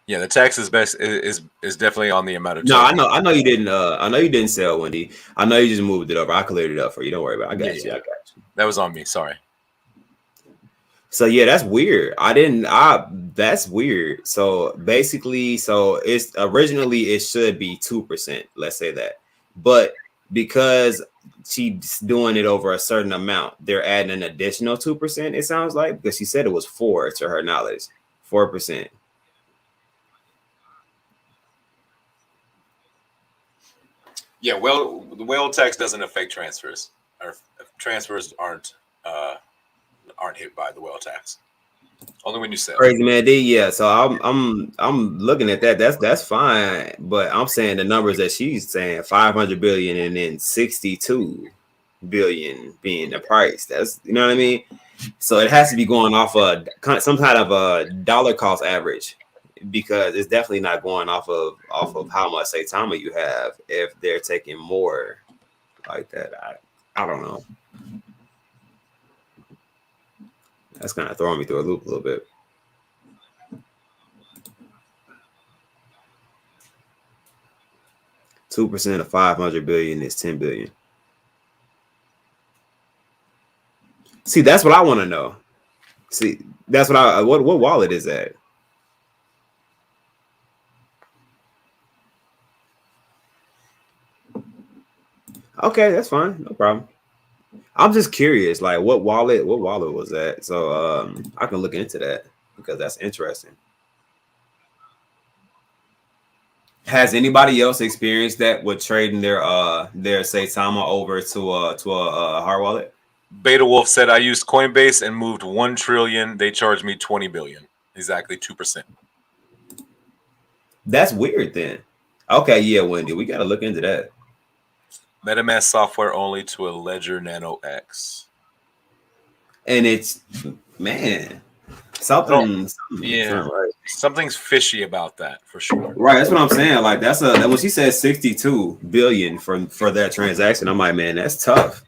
Yeah, the tax is definitely on the amount of. No, I know you didn't. I know you didn't sell, Wendy. I know you just moved it over. I cleared it up for you. Don't worry about it. I got you. I got you. That was on me. Sorry. So yeah, that's weird. That's weird. So basically, it's originally it should be 2%. Let's say that, but because she's doing it over a certain amount, they're adding an additional 2%. It sounds like, because she said it was 4 to her knowledge, 4%. Yeah, well, the whale tax doesn't affect transfers. Or transfers aren't hit by the whale tax. Only when you sell. Crazy man D, yeah. So I'm looking at that. That's fine, but I'm saying the numbers that she's saying, 500 billion and then 62 billion being the price. That's, you know what I mean. So it has to be going off some kind of a dollar cost average, because it's definitely not going off of how much Saitama you have if they're taking more like that. I don't know. That's kind of throwing me through a loop a little bit. %2 of 500 billion is 10 billion. See, that's what I want to know. See, that's what wallet is that? Okay, that's fine, no problem. I'm just curious, like what wallet was that? So I can look into that because that's interesting. Has anybody else experienced that with trading their Saitama over to a hard wallet? Beta Wolf said, I used Coinbase and moved 1 trillion. They charged me 20 billion. Exactly 2%. That's weird then. Okay, yeah, Wendy, we got to look into that. MetaMask software only to a Ledger Nano X. And it's, man, something's right. Something's fishy about that for sure. Right, that's what I'm saying. Like when she said 62 billion for that transaction, I'm like, man, that's tough.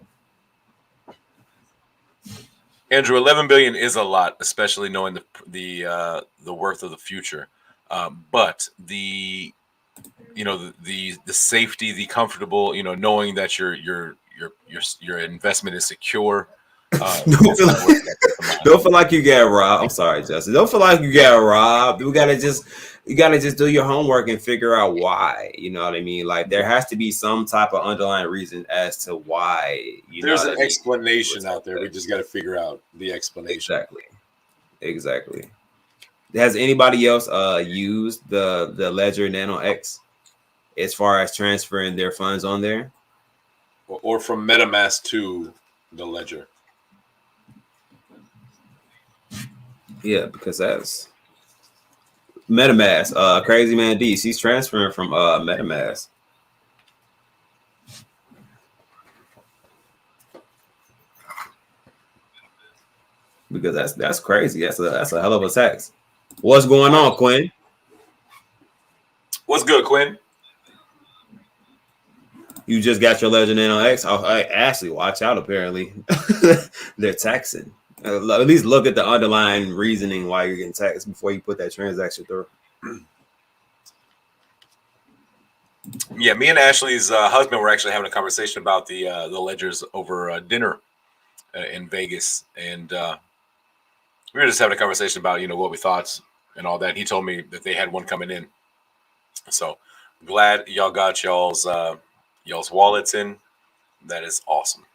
Andrew, 11 billion is a lot, especially knowing the worth of the future. But the safety, the comfortable, knowing that your investment is secure. Don't feel like you got robbed. I'm sorry, Justin. Don't feel like you got robbed. You gotta just do your homework and figure out why. You know what I mean? Like there has to be some type of underlying reason as to why. There's an explanation out there. We just got to figure out the explanation. Exactly. Has anybody else used the Ledger Nano X as far as transferring their funds on there, or from MetaMask to the Ledger? Yeah, because that's MetaMask. Crazy Man D, she's transferring from MetaMask. Because that's crazy. That's a hell of a tax. What's going on, Quinn? What's good, Quinn? You just got your Ledger Nano X. Oh, Ashley, watch out. Apparently, they're taxing. At least look at the underlying reasoning why you're getting taxed before you put that transaction through. Yeah, me and Ashley's husband were actually having a conversation about the ledgers over dinner in Vegas, and we were just having a conversation about what we thought and all that. He told me that they had one coming in, so glad y'all got y'all's wallets in. That is awesome.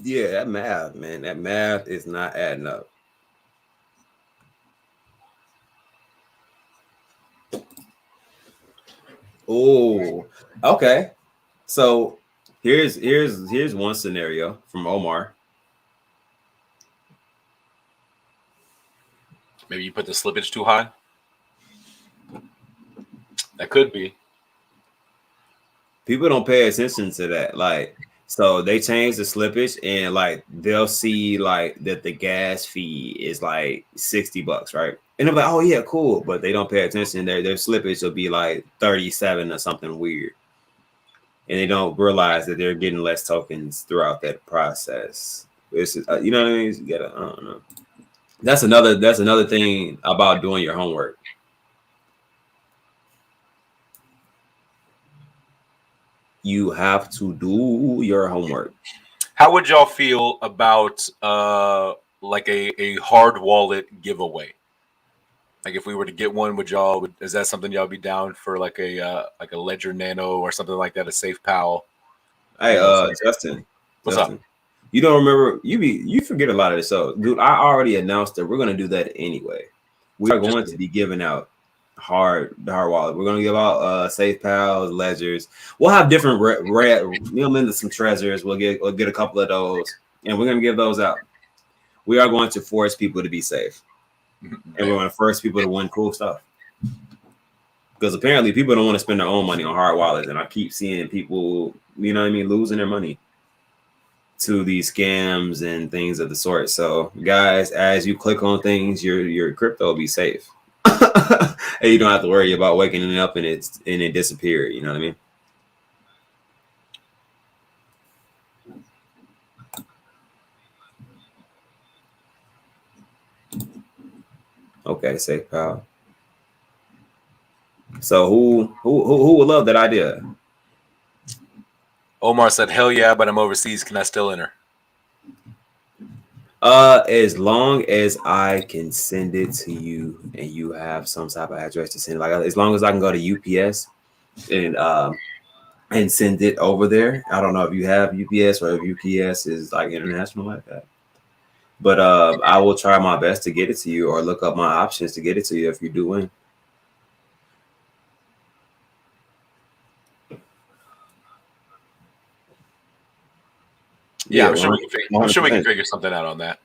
Yeah, that math, man. That math is not adding up. Oh, okay. So here's one scenario from Omar. Maybe you put the slippage too high. That could be. People don't pay attention to that. Like, So they changed the slippage, and like they'll see like that the gas fee is like $60, right? And they're like, oh yeah, cool, but they don't pay attention. Their slippage will be like 37 or something weird, and they don't realize that they're getting less tokens throughout that process. It's you know what I mean? You gotta, I don't know. That's another thing about doing your homework. You have to do your homework. How would y'all feel about like a hard wallet giveaway? Like if we were to get one, is that something y'all be down for, like a Ledger Nano or something like that, a Safe Pal? Hey, You know, Justin, what's up? you don't remember? You forget a lot of this. So, dude, I already announced that we're gonna do that anyway. We are going to be giving out the hard wallet. We're gonna give out Safe Pals, Ledgers. We'll have different we'll into some treasures. We'll get a couple of those, and we're gonna give those out. We are going to force people to be safe, and we're going to force people to win cool stuff. Because apparently people don't want to spend their own money on hard wallets, and I keep seeing people, you know what I mean, losing their money to these scams and things of the sort. So, guys, as you click on things, your crypto will be safe, and you don't have to worry about waking it up and it disappeared. You know what I mean? Okay, Safe Pal. So who would love that idea? Omar said, "Hell yeah, but I'm overseas. Can I still enter?" As long as I can send it to you and you have some type of address to send, like as long as I can go to UPS and send it over there. I don't know if you have UPS or if UPS is like international like that. But I will try my best to get it to you or look up my options to get it to you if you do win. Yeah, I'm sure we can figure something out on that.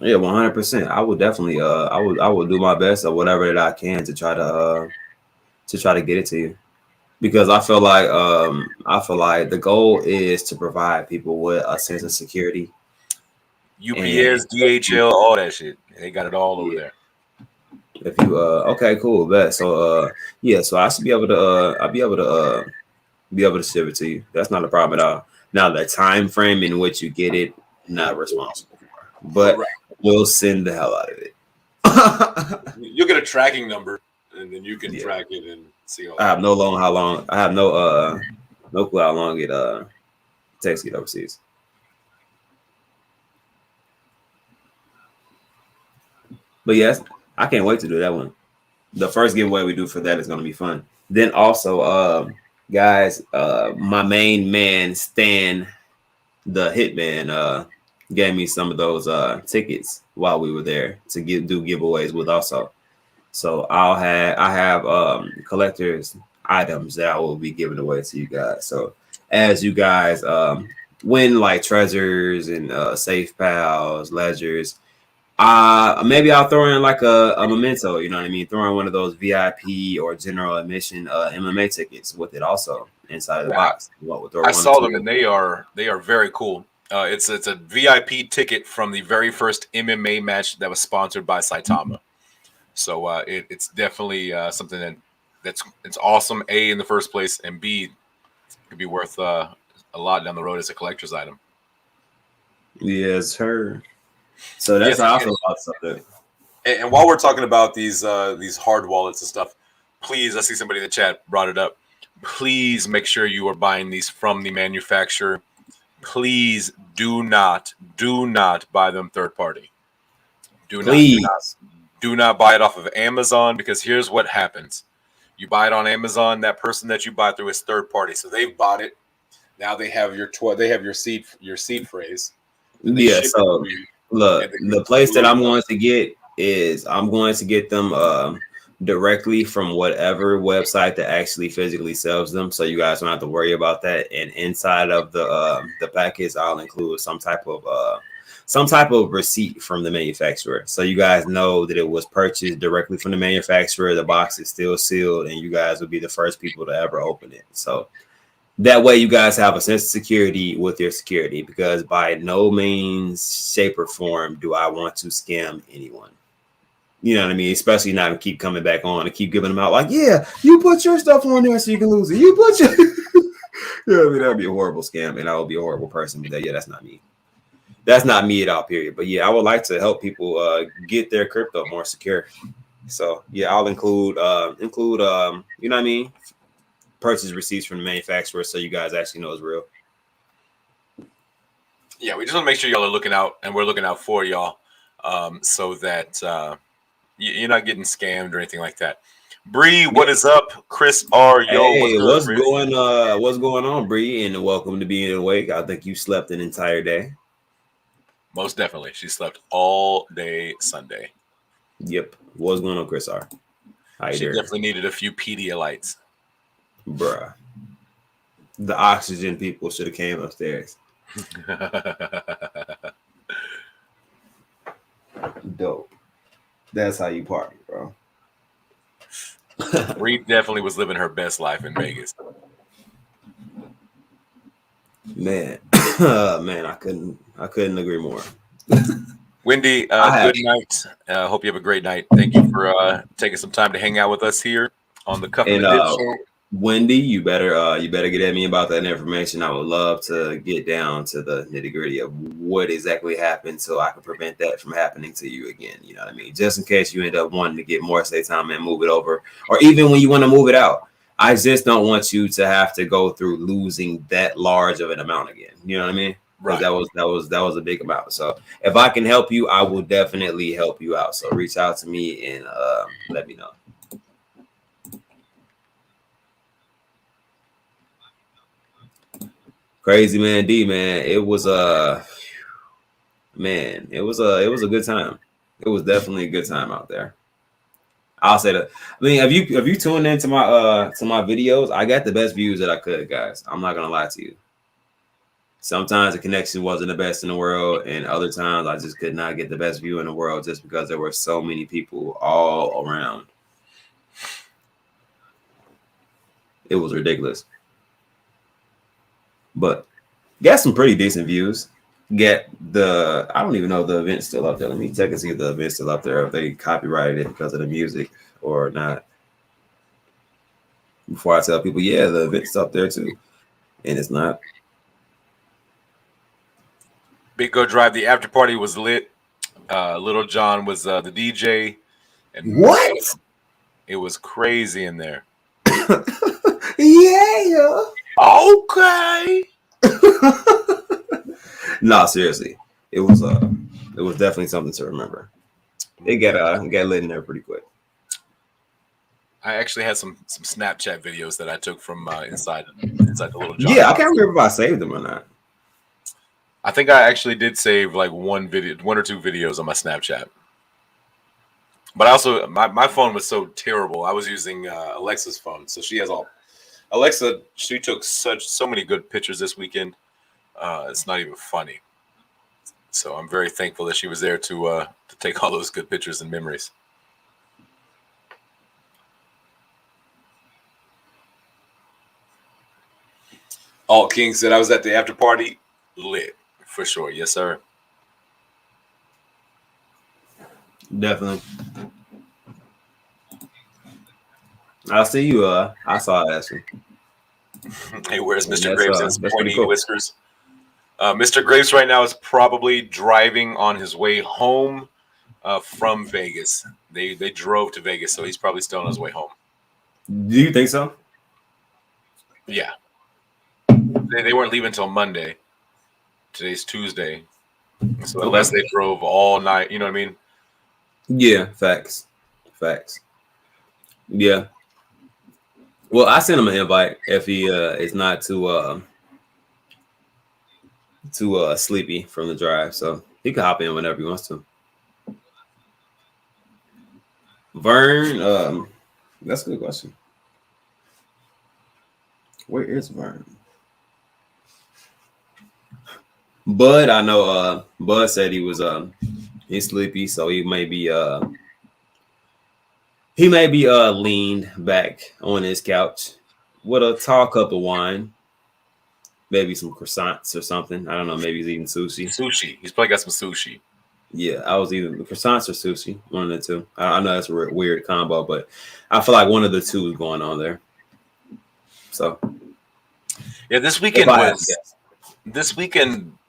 Yeah, 100%. I will definitely I will do my best or whatever that I can to try to get it to you. Because I feel like the goal is to provide people with a sense of security. UPS, DHL, all that shit. They got it all over there. If you okay, cool, bet. So yeah, so I should be able to I'll be able to ship it to you. That's not a problem at all. Now the time frame in which you get it, not responsible for. But we'll send the hell out of it. You'll get a tracking number and then you can track it and see all I have no clue how long it takes to get overseas. But yes, I can't wait to do that one. The first giveaway we do for that is going to be fun. Then also, guys, my main man Stan, the hitman, gave me some of those tickets while we were there to do giveaways with also. So I have collectors items that I will be giving away to you guys. So as you guys win like treasures and safe pals, ledgers, maybe I'll throw in like a memento, you know what I mean? Throw in one of those VIP or general admission MMA tickets with it also inside of the box. I saw them and they are very cool. It's a VIP ticket from the very first MMA match that was sponsored by Saitama. So it's definitely something that's awesome. A, in the first place, and B, could be worth a lot down the road as a collector's item. Yes, sir. So that's how I feel about something. And while we're talking about these hard wallets and stuff, please, I see somebody in the chat brought it up. Please make sure you are buying these from the manufacturer. Please do not buy them third party. Do not buy it off of Amazon, because here's what happens. You buy it on Amazon, that person that you buy through is third party. So they've bought it. Now they have your seed phrase. Yeah, so look, the place that I'm going to get is I'm going to get them directly from whatever website that actually physically sells them, so you guys don't have to worry about that. And inside of the package, I'll include some type of receipt from the manufacturer, so you guys know that it was purchased directly from the manufacturer. The box is still sealed, and you guys will be the first people to ever open it. So That way you guys have a sense of security with your security, because by no means, shape, or form do I want to scam anyone. You know what I mean? Especially not keep coming back on and keep giving them out like, yeah, you put your stuff on there so you can lose it. You put your yeah, I mean, that'd be a horrible scam, and I would be a horrible person. But yeah, that's not me. That's not me at all, period. But yeah, I would like to help people get their crypto more secure. So yeah, I'll include you know what I mean, purchase receipts from the manufacturer, so you guys actually know it's real. Yeah, we just want to make sure y'all are looking out, and we're looking out for y'all, so that you're not getting scammed or anything like that. Bree, what is up? Chris R, yo, Hey, what's good, Bree? what's going on, Bree? And welcome to being awake. I think you slept an entire day. Most definitely, she slept all day Sunday. Yep. What's going on, Chris R? How you She doing? definitely needed a few Pedialytes. Bruh. The oxygen people should have came upstairs. Dope. That's how you party, bro. Bree definitely was living her best life in Vegas. Man, man, I couldn't agree more. Wendy, good night. Hope you have a great night. Thank you for taking some time to hang out with us here on the Cuff and And the Dip Show. Wendy, you better get at me about that information. I would love to get down to the nitty gritty of what exactly happened, so I can prevent that from happening to you again. You know what I mean? Just in case you end up wanting to get more Saitama and move it over, or even when you want to move it out. I just don't want you to have to go through losing that large of an amount again. You know what I mean? Because that was a big amount. So if I can help you, I will definitely help you out. So reach out to me and let me know. Crazy man D, man. It was man, it was a good time. It was definitely a good time out there. I'll say that. I mean, have you tuned into my videos? I got the best views that I could, guys. I'm not gonna lie to you. Sometimes the connection wasn't the best in the world, and other times I just could not get the best view in the world just because there were so many people all around. It was ridiculous. But got some pretty decent views. I don't even know if the event's still up there. Let me check and see if the event's still up there, if they copyrighted it because of the music or not. Before I tell people, yeah, the event's up there too. And it's not. Big Go Drive, the after party was lit. Little John was the DJ. And what? It was crazy in there. Yeah. Okay. No, seriously. It was definitely something to remember. It got lit in there pretty quick. I actually had some Snapchat videos that I took from inside the Little John. Yeah, I can't remember if I saved them or not. I think I actually did save like one or two videos on my Snapchat. But also, my phone was so terrible. I was using Alexa's phone, so she has all. Alexa, she took so many good pictures this weekend. It's not even funny. So I'm very thankful that she was there to take all those good pictures and memories. All King said I was at the after party. Lit for sure. Yes, sir. Definitely. I'll see you. I saw it actually. Hey, where's Mr. Graves and his pointy whiskers? Mr. Graves right now is probably driving on his way home from Vegas. They drove to Vegas, so he's probably still on his way home. Do you think so? Yeah. They weren't leaving until Monday. Today's Tuesday. So unless they drove all night, you know what I mean? Yeah, facts. Yeah. Well, I sent him an invite if he is not too sleepy from the drive, so he can hop in whenever he wants to. Vern, that's a good question. Where is Vern? Bud, I know Bud said he was he's sleepy, so he may be leaned back on his couch with a tall cup of wine. maybe some croissants or something. I don't know. Maybe he's eating sushi. Sushi. He's probably got some sushi. Yeah, I was either croissants or sushi, one of the two. I know that's a weird combo, but I feel like one of the two is going on there. So, yeah, this weekend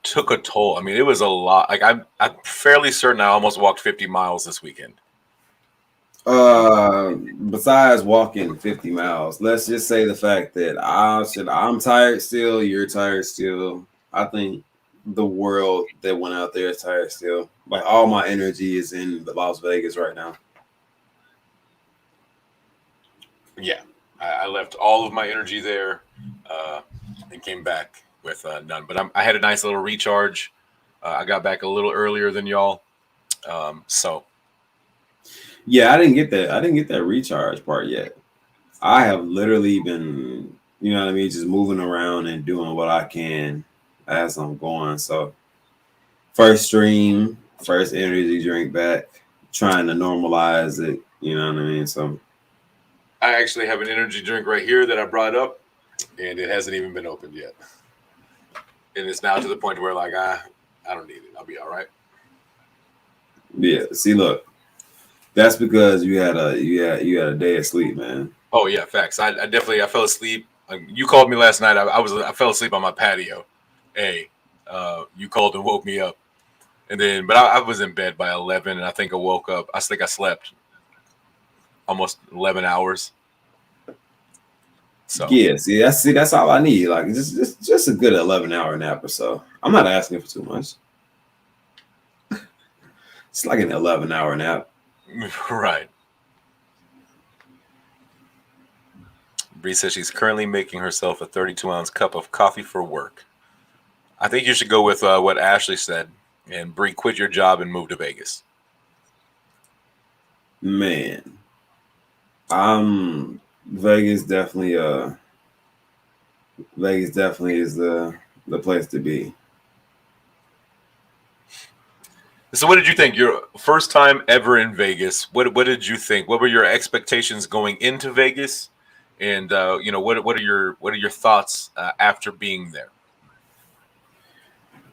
took a toll. I mean, it was a lot. Like I'm fairly certain I almost walked 50 miles this weekend. Besides walking 50 miles, let's just say the fact that I'm tired still, you're tired still. I think the world that went out there is tired still. Like all my energy is in Las Vegas right now. Yeah, I left all of my energy there and came back with none. But I had a nice little recharge. I got back a little earlier than y'all. So. Yeah, I didn't get that. I didn't get that recharge part yet. I have literally been, you know what I mean, just moving around and doing what I can as I'm going. So first stream, first energy drink back, trying to normalize it. You know what I mean? So I actually have an energy drink right here that I brought up, and it hasn't even been opened yet. And it's now to the point where like I don't need it. I'll be all right. Yeah. See, look, that's because you had a day of sleep, man. Oh yeah, facts. I fell asleep. You called me last night. I fell asleep on my patio. Hey, you called and woke me up, and then but I was in bed by 11, and I think I woke up. I think I slept almost 11 hours. So yeah, that's all I need. Like just a good 11-hour nap or so. I'm not asking for too much. It's like an 11-hour nap. Right. Bree says she's currently making herself a 32-ounce cup of coffee for work. I think you should go with what Ashley said, and Bree, quit your job and move to Vegas. Man, Vegas definitely is the place to be. So what did you think? Your first time ever in Vegas. What did you think? What were your expectations going into Vegas? And what are your thoughts after being there?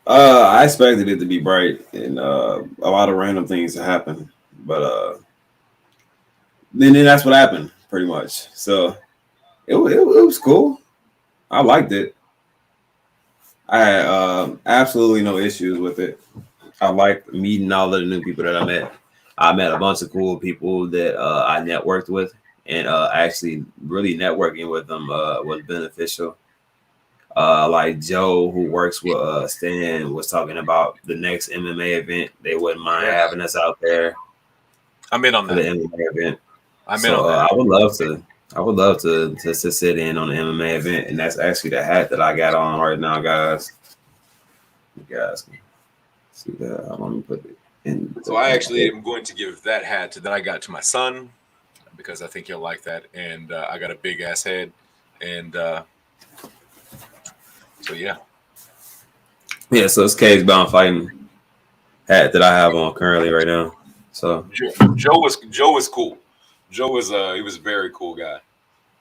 I expected it to be bright and a lot of random things to happen, but then that's what happened pretty much. So it was cool. I liked it. I had absolutely no issues with it. I liked meeting all of the new people that I met. I met a bunch of cool people that I networked with, and actually really networking with them was beneficial. Like Joe, who works with Stan, was talking about the next MMA event. They wouldn't mind having us out there. I'm in on for that. the MMA event. I'm in on that. I would love to sit in on the MMA event, and that's actually the hat that I got on right now, guys. You guys can see that. Let me put it in. So I actually am going to give that hat that I got to my son because I think he'll like that, and I got a big ass head, and so yeah. Yeah, so it's Cage Bound Fighting hat that I have on currently right now. So Joe was cool. Joe was he was a very cool guy.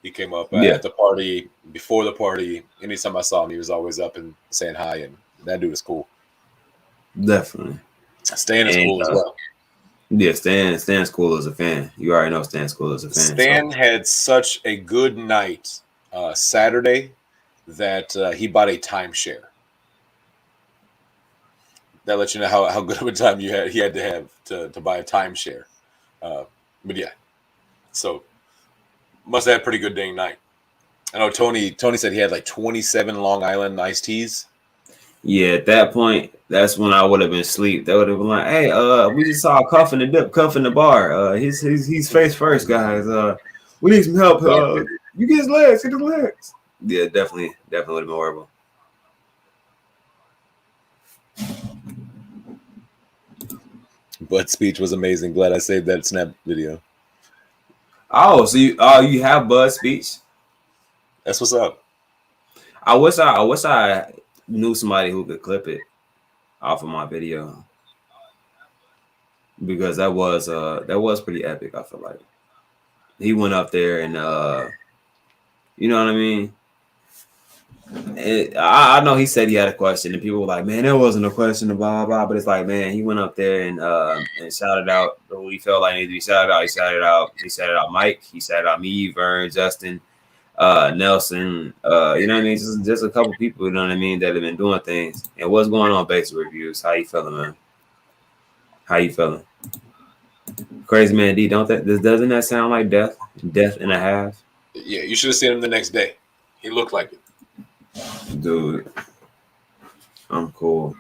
He came up at the party, before the party. Anytime I saw him, he was always up and saying hi, and that dude is cool. Definitely. Stan is cool as well. Yeah, Stan's cool as a fan. You already know Stan's cool as a fan. Stan had such a good night Saturday that he bought a timeshare. That lets you know how good of a time he had to have to buy a timeshare. But yeah, so must have had a pretty good dang night. I know Tony said he had like 27 Long Island iced teas. Yeah, at that point, that's when I would have been asleep. They would have been like, "Hey, we just saw Cuff in the bar. He's face first, guys. We need some help. You get his legs, hit his legs." Yeah, definitely would have been horrible. Bud's speech was amazing. Glad I saved that snap video. Oh, so you have Bud's speech? That's what's up. I wish I knew somebody who could clip it off of my video, because that was pretty epic. I feel like he went up there and you know what I mean. I know he said he had a question, and people were like, "Man, there wasn't a question," and blah blah. But it's like, man, he went up there and shouted out who he felt like needed to be shouted out. He shouted out. He shouted out Mike. He shouted out me, Vern, Justin, Nelson. You know what I mean? Just a couple people. You know what I mean? That have been doing things. And what's going on? Basic reviews. How you feeling, man? How you feeling? Crazy man D. Doesn't that sound like death? Death and a half. Yeah, you should have seen him the next day. He looked like it. Dude, I'm cool.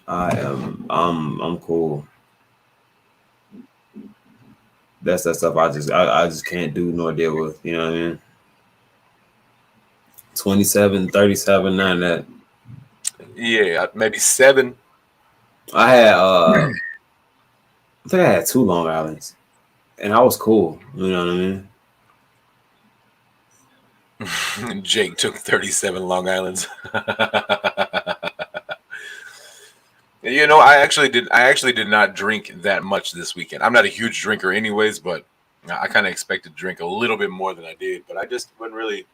I'm cool. That's that stuff I just can't do nor deal with. You know what I mean? 27, 37, none of that. Yeah, maybe 7. I had I think I had 2 Long Islands. And I was cool. You know what I mean? Jake took 37 Long Islands. You know, I actually did not drink that much this weekend. I'm not a huge drinker anyways, but I kind of expected to drink a little bit more than I did, but I just wasn't really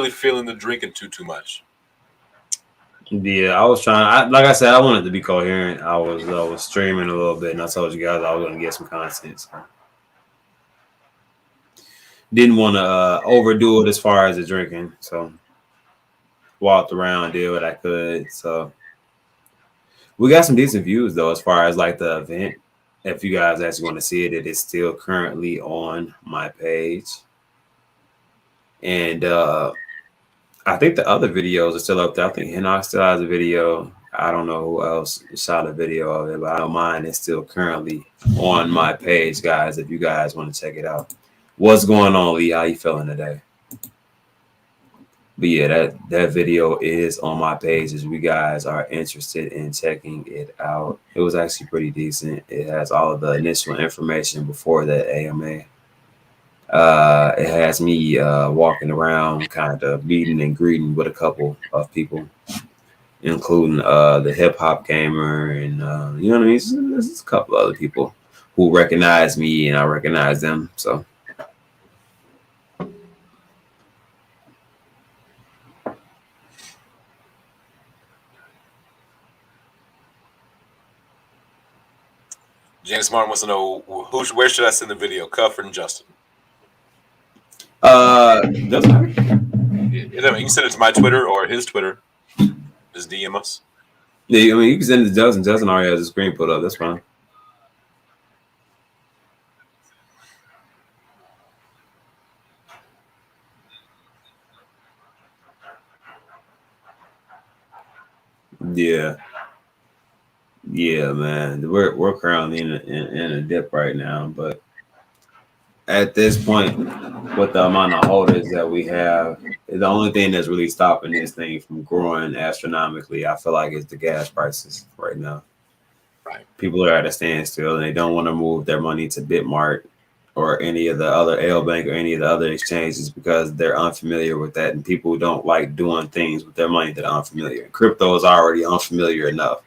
feeling the drinking too much. Yeah, I was trying. Like I said, I wanted to be coherent. I was streaming a little bit, and I told you guys I was going to get some content. So. Didn't want to overdo it as far as the drinking, so walked around, did what I could. So we got some decent views though, as far as like the event. If you guys actually want to see it, it is still currently on my page, and I think the other videos are still up there. I think Hinox still has a video. I don't know who else shot a video of it, but I know mine is still currently on my page, guys. If you guys want to check it out. What's going on, Lee? How you feeling today? But yeah, that video is on my page if you guys are interested in checking it out. It was actually pretty decent. It has all of the initial information before that AMA. It has me walking around, kind of meeting and greeting with a couple of people, including the hip hop gamer, and you know what I mean. There's a couple other people who recognize me, and I recognize them. So. James Martin wants to know where should I send the video? Cufford and Justin. Doesn't matter. You can send it to my Twitter or his Twitter. Just DM us. Yeah, I mean you can send it to Justin. Justin already has a screen put up. That's fine. Yeah. Yeah, man. We're currently in a dip right now, but at this point, with the amount of holders that we have, the only thing that's really stopping this thing from growing astronomically, I feel like, is the gas prices right now. Right. People are at a standstill, and they don't want to move their money to Bitmart or any of the other L Bank or any of the other exchanges because they're unfamiliar with that, and people don't like doing things with their money that are unfamiliar. Crypto is already unfamiliar enough.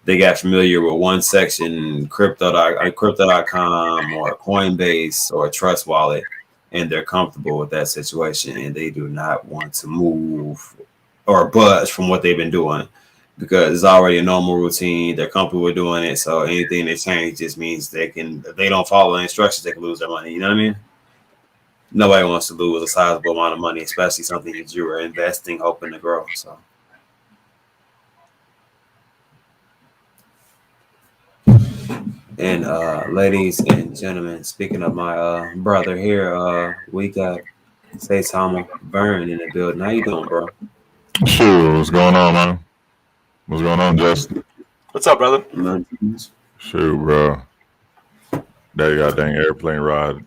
They got familiar with one section, crypto.com or Coinbase or Trust Wallet, and they're comfortable with that situation, and they do not want to move or budge from what they've been doing because it's already a normal routine. They're comfortable with doing it, so anything they change just means if they don't follow the instructions, they can lose their money. You know what I mean? Nobody wants to lose a sizable amount of money, especially something that you are investing, hoping to grow. So. And ladies and gentlemen, speaking of my brother here, we got Saitama Burn in the building. How you doing, bro? Sure, what's going on, man? What's going on, Justin? What's up, brother? Sure, bro. That goddamn airplane ride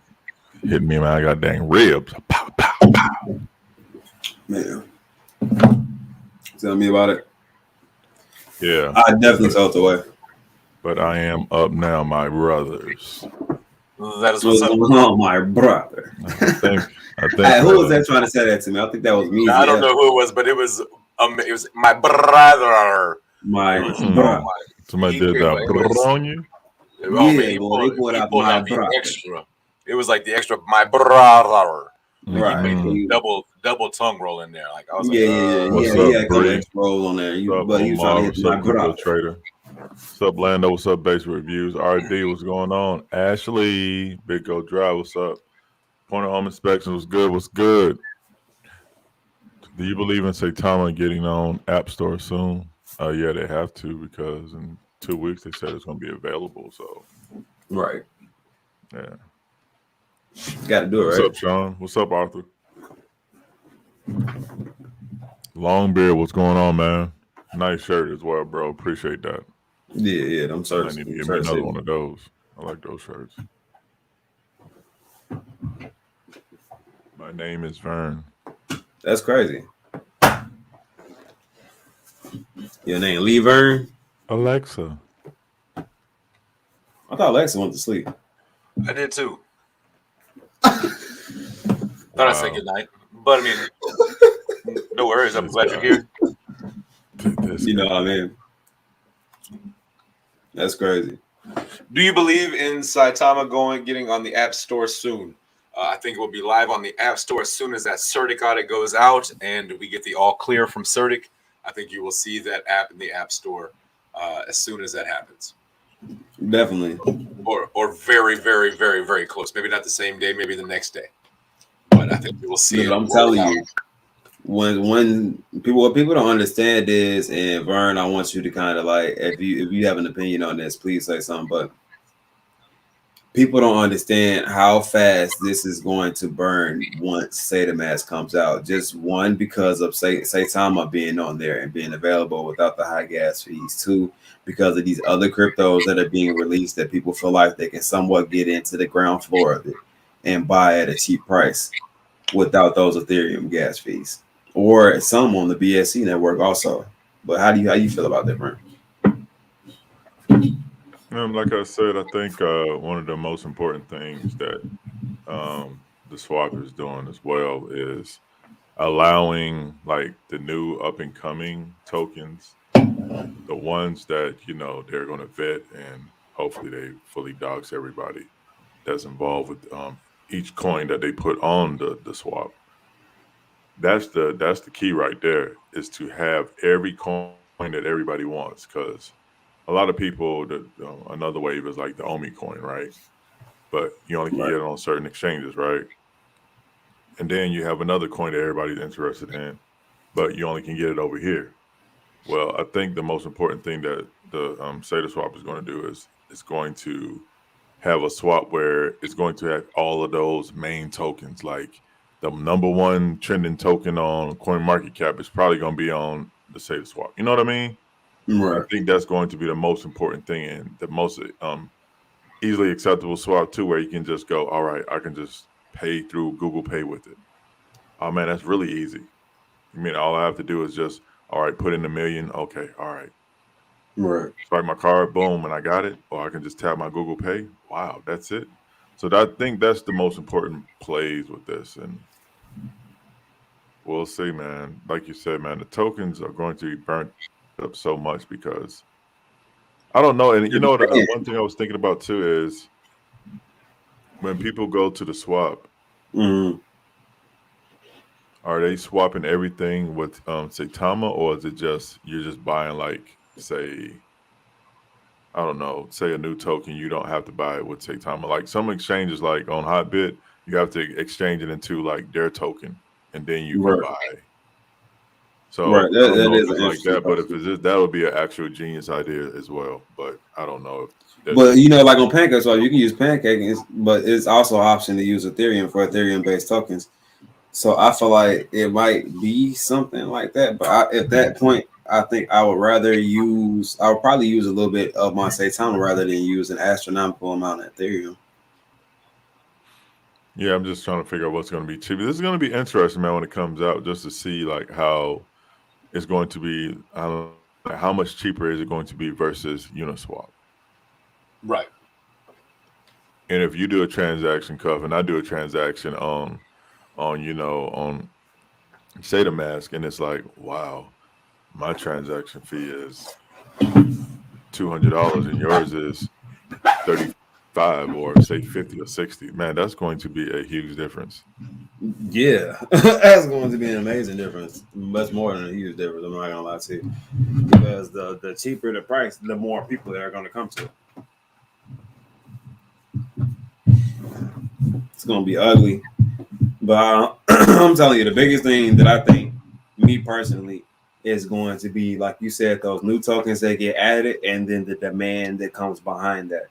hit me, man. I got dang ribs. Pow, pow, pow. Man. Tell me about it. Yeah. I definitely felt the way. But I am up now, my brothers. That is what's up. Oh, my brother. I think. Hey, who was that trying to say that to me? I think that was me. I don't know who it was, but it was my brother. My brother. Somebody did that on you? Yeah, they pulled out my brother. Extra. It was like the extra my brother. Like he Right. made the He- double tongue roll in there. Like I was yeah, like, yeah, yeah. What's He up, had a couple Bree? extra rolls on there. What's up, But he was trying to Omar? hit What's my up, Crypto brother. Trader? What's up, Lando? What's up, Base Reviews? RD, what's going on? Ashley, Big Go Drive, what's up? Point of Home Inspection, what's good? What's good? Do you believe in Saitama getting on App Store soon? Yeah, they have to because in 2 weeks they said it's going to be available. So, Right. yeah. Got to do it, What's right? up, Sean? What's up, Arthur? Longbeard, what's going on, man? Nice shirt as well, bro. Appreciate that. Yeah, yeah. Them I certs. need to Them give me certs another hit. one of those. I like those shirts. My name is Vern. That's crazy. Your name Lee Vern? Alexa. I thought Alexa went to sleep. I did too. Thought I'd say good night, but I mean, no worries. I'm This glad guy. you're here. This You know guy. what I mean? That's crazy. Do you believe in Saitama getting on the App Store soon? I think it will be live on the App Store as soon as that Certic audit goes out and we get the all clear from Certic. I think you will see that app in the App Store as soon as that happens. Definitely. Or very, very, very, very close. Maybe not the same day, maybe the next day. But I think we will see No, it. but I'm telling you, when people what people don't understand is, and Vern, I want you to kind of like, if you have an opinion on this, please say something. But people don't understand how fast this is going to burn once Saitama comes out. Just one, because of Saitama being on there and being available without the high gas fees. Two, because of these other cryptos that are being released that people feel like they can somewhat get into the ground floor of it and buy at a cheap price without those Ethereum gas fees, or some on the BSC network also. But how you feel about that, Vern? Like I said, I think one of the most important things that the swap is doing as well is allowing like the new up and coming tokens, the ones that they're going to vet and hopefully they fully dox everybody that's involved with each coin that they put on the swap. That's the key right there, is to have every coin that everybody wants, because a lot of people, another wave is like the Omi coin, right? But you only can Right. get it on certain exchanges, right? And then you have another coin that everybody's interested in, but you only can get it over here. Well, I think the most important thing that the SATA swap is going to do is it's going to have a swap where it's going to have all of those main tokens. Like the number one trending token on CoinMarketCap is probably going to be on the SATA swap. You know what I mean? I Right. think that's going to be the most important thing and the most easily acceptable swap too, where you can just go, all right, I can just pay through Google Pay with it. Oh man, that's really easy. I mean, all I have to do is just, all right, put in $1 million. Okay, all right. Right. Swipe my card, boom, and I got it. Or I can just tap my Google Pay. Wow, that's it. So I think that's the most important plays with this. And we'll see, man. Like you said, man, the tokens are going to be burnt up so much because I don't know. And the one thing I was thinking about too is when people go to the swap, Mm-hmm. are they swapping everything with Saitama, or is it just you're just buying like, say, I don't know, say a new token, you don't have to buy it with Saitama. Like some exchanges, like on Hotbit, you have to exchange it into like their token, and then you can Right. buy. So Right. I don't That know if is it's an like interesting that, but if question. it is, that would be an actual genius idea as well. But I don't know if that's But like on Pancake, so you can use Pancake, but it's also an option to use Ethereum for Ethereum-based tokens. So I feel like it might be something like that. But at that point, I think I would probably use a little bit of my Saitama rather than use an astronomical amount of Ethereum. Yeah, I'm just trying to figure out what's going to be cheap. This is going to be interesting, man, when it comes out, just to see like how it's going to be. I don't know, like, how much cheaper is it going to be versus Uniswap? Right. And if you do a transaction, Cuff, and I do a transaction on SaitaMask, and it's like, wow, my transaction fee is $200 and yours is $35. 55 or say 50 or 60, man, that's going to be a huge difference. Yeah, that's going to be an amazing difference. Much more than a huge difference. I'm not gonna lie to you, because the cheaper the price, the more people that are going to come to it. It's going to be ugly. But I'm telling you, the biggest thing that I think, me personally, is going to be, like you said, those new tokens that get added, and then the demand that comes behind that,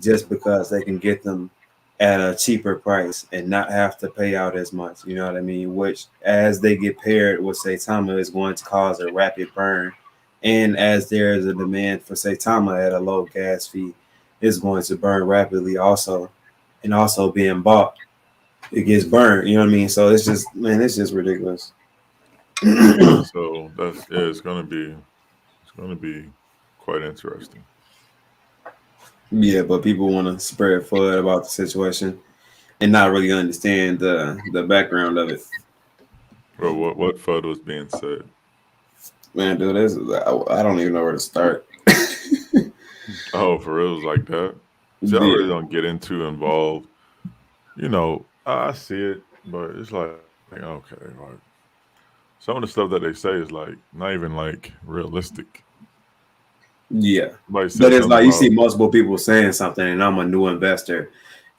just because they can get them at a cheaper price and not have to pay out as much. You know what I mean? Which, as they get paired with Saitama, is going to cause a rapid burn. And as there is a demand for Saitama at a low gas fee, it's going to burn rapidly also. And also being bought, it gets burned. You know what I mean? So it's just, man, it's just ridiculous. Yeah, so it's gonna be quite interesting. Yeah, but people want to spread FUD about the situation and not really understand the background of it. Well, what photos being said? Man, dude, I don't even know where to start. Oh, for reals like that? See, I really Yeah, don't get into involved. You know, I see it, but it's like okay, like some of the stuff that they say is like not even like realistic. yeah. Somebody But said it's something like you see about multiple people saying something, and I'm a new investor,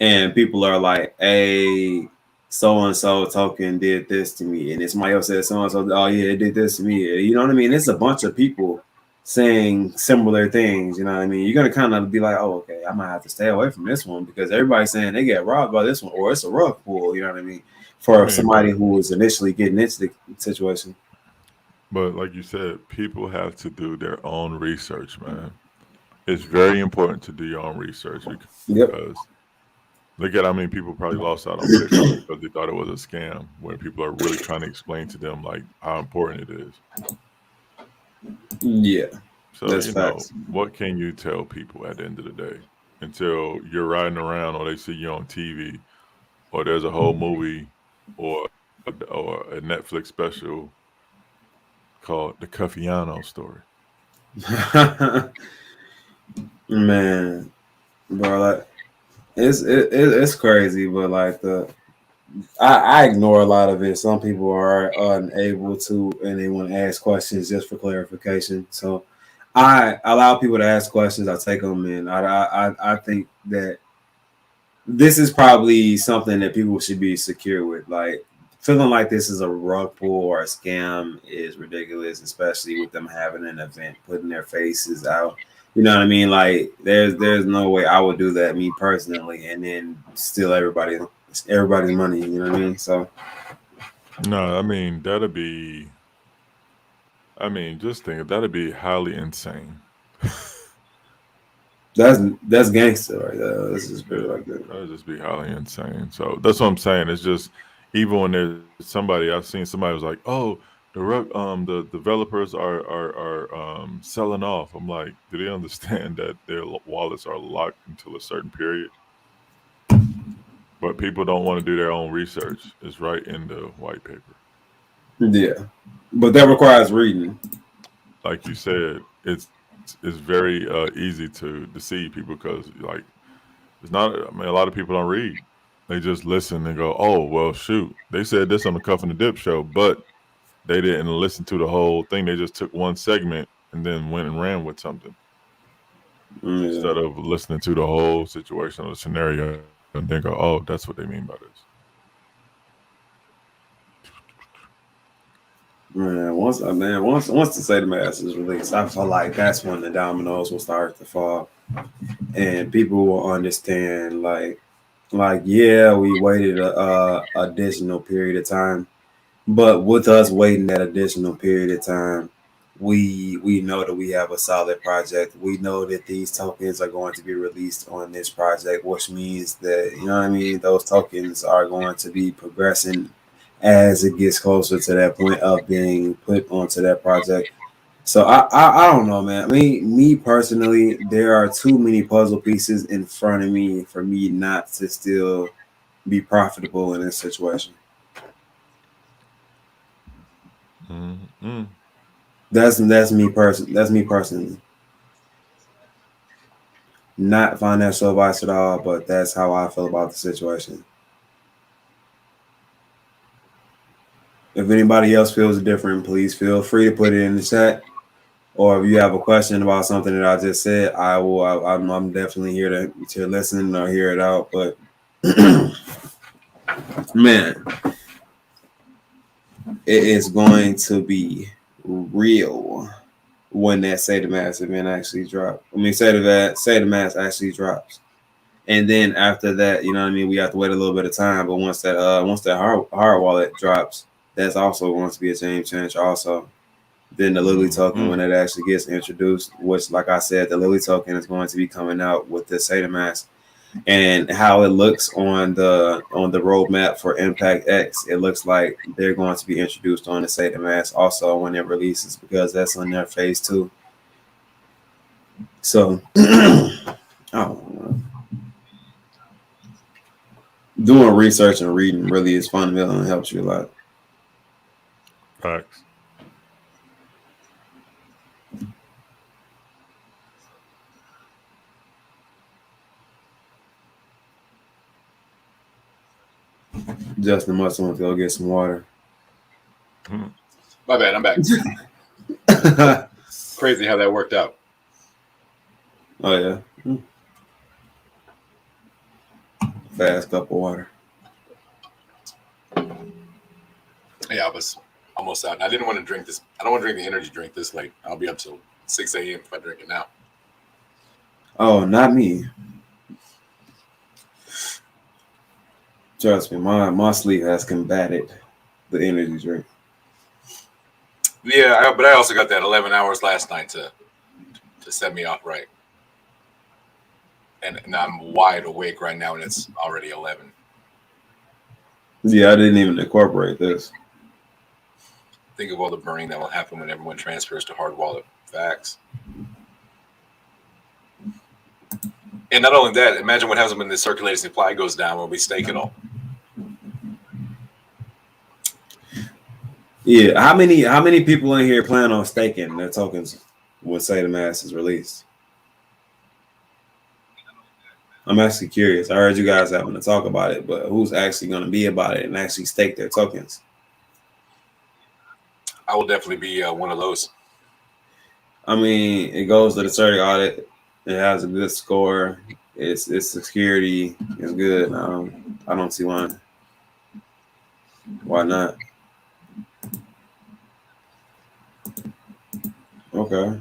and people are like, "Hey, so and so token did this to me," and it's somebody else said so and so, "Oh yeah, it did this to me." You know what I mean? It's a bunch of people saying similar things. You know what I mean? You're gonna kind of be like, "Oh, okay, I might have to stay away from this one because everybody's saying they get robbed by this one, or it's a rug pull." You know what I mean? I For mean, somebody who was initially getting into the situation. but like you said, people have to do their own research, man. It's very important to do your own research Yep. because look at how many people probably lost out on Bitcoin because they thought it was a scam when people are really trying to explain to them like how important it is. Yeah, So, that's facts. what can you tell people at the end of the day until you're riding around or they see you on TV or there's a whole movie or a Netflix special called The Cuffiano Story? Man, bro, like it's crazy, but like I ignore a lot of it. Some people are unable to, and they want to ask questions just for clarification. So I allow people to ask questions. I take them, and I think that this is probably something that people should be secure with. Like, feeling like this is a rug pull or a scam is ridiculous, especially with them having an event, putting their faces out. You know what I mean? Like, there's no way I would do that, me personally, and then steal everybody's money. You know what I mean? So No, I mean, just think that'd be highly insane. that's gangster right there. This is pretty Yeah, like that. that'd just be highly insane. So that's what I'm saying. It's just even when there's somebody I've seen somebody was like, "Oh, the developers are selling off." I'm like, do they understand that their wallets are locked until a certain period? But people don't want to do their own research. It's right in the white paper. Yeah, but that requires reading. Like you said, it's very easy to deceive people because like it's not. I mean, a lot of people don't read. They just listen and go, "Oh, well, shoot, they said this on the Cuff and the Dip show," but they didn't listen to the whole thing. They just took one segment and then went and ran with something Yeah. instead of listening to the whole situation or the scenario and then go, "Oh, that's what they mean by this." Once the Say the Mass is released, I feel like that's when the dominoes will start to fall, and people will understand. Like yeah, we waited a additional period of time, but with us waiting that additional period of time, we know that we have a solid project. We know that these tokens are going to be released on this project, which means that, you know what I mean, those tokens are going to be progressing as it gets closer to that point of being put onto that project. So I don't know, man. I mean, me personally, there are too many puzzle pieces in front of me for me not to still be profitable in this situation. Mm-hmm. That's me personally. Not financial advice at all, but that's how I feel about the situation. If anybody else feels different, please feel free to put it in the chat. Or if you have a question about something that I just said, I will. I'm definitely here to listen or hear it out. But man, it is going to be real when that Saitama event actually drops. I mean, Saitama actually drops, and then after that, you know what I mean. We have to wait a little bit of time, but once that hard wallet drops, that's also going to be a game changer. Also, then the Lily token when it actually gets introduced, which, like I said, the Lily token is going to be coming out with the Saitama. And how it looks on the roadmap for Impact X, it looks like they're going to be introduced on the Saitama also when it releases, because that's on their phase 2. So, doing research and reading really is fundamental and helps you a lot. Facts. Justin must want to go get some water. My bad, I'm back. Crazy how that worked out. Oh yeah. Fast cup of water. Yeah, I was almost out. I didn't want to drink this. I don't want to drink the energy drink this late. I'll be up till 6 a.m. if I drink it now. Oh, not me. Trust me, my sleep has combated the energy drink. Yeah, but I also got that 11 hours last night to set me off right. And I'm wide awake right now, and it's already 11. Yeah, I didn't even incorporate this. Think of all the burning that will happen when everyone transfers to hard wallet. Facts. And not only that, imagine what happens when the circulating supply goes down when we stake it all. Yeah, how many people in here plan on staking their tokens when Saitama is released? I'm actually curious. I heard you guys having to talk about it, but who's actually going to be about it and actually stake their tokens? I will definitely be one of those. I mean, it goes to the 30 audit. It has a good score. It's security. It's good. I don't see why not. Okay.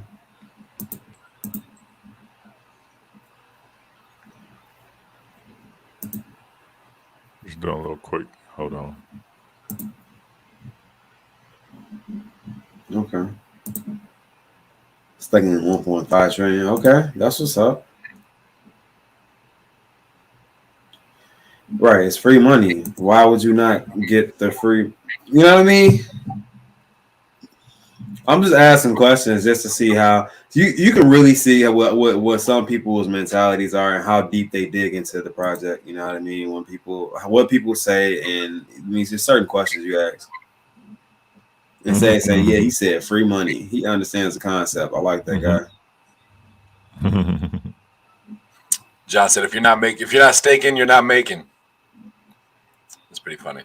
Just doing a little quick. Hold on. Okay. Staking in 1.5 trillion. Okay, that's what's up. Right, it's free money. Why would you not get the free? You know what I mean? I'm just asking questions just to see how you can really see what some people's mentalities are and how deep they dig into the project. You know what I mean? What people say, and it means there's certain questions you ask. And say, yeah, he said free money. He understands the concept. I like that guy. John said, if you're not staking, you're not making. That's pretty funny.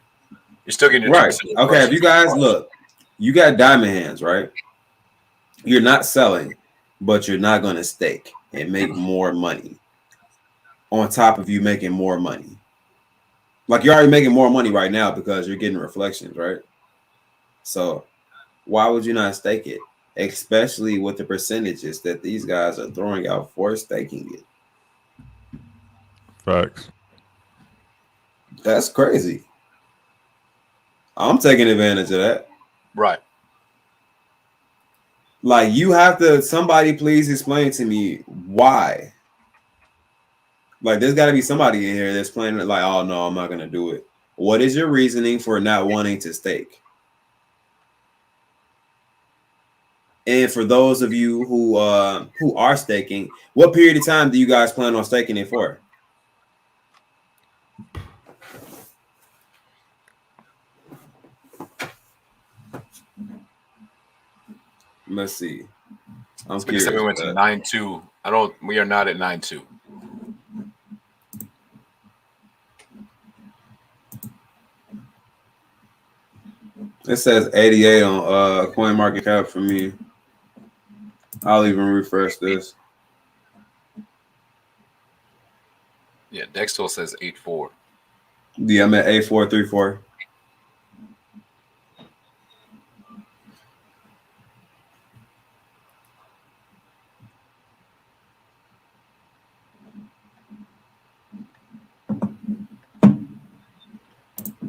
You're still getting your right. Okay, if you guys look, you got diamond hands, right? You're not selling, but you're not going to stake and make more money on top of you making more money. Like, you're already making more money right now because you're getting reflections, right? So why would you not stake it? Especially with the percentages that these guys are throwing out for staking it. Facts. That's crazy. I'm taking advantage of that. Right. Like, you have to, somebody please explain to me why. Like, there's got to be somebody in here that's playing it like, oh, no, I'm not going to do it. What is your reasoning for not wanting to stake? And for those of you who are staking, what period of time do you guys plan on staking it for? Let's see. I'm curious. We went to 9.2. We are not at 9.2. It says 88 on Coin Market Cap for me. I'll even refresh this. Yeah, Dextool says 8.4. Yeah, I'm at 8434.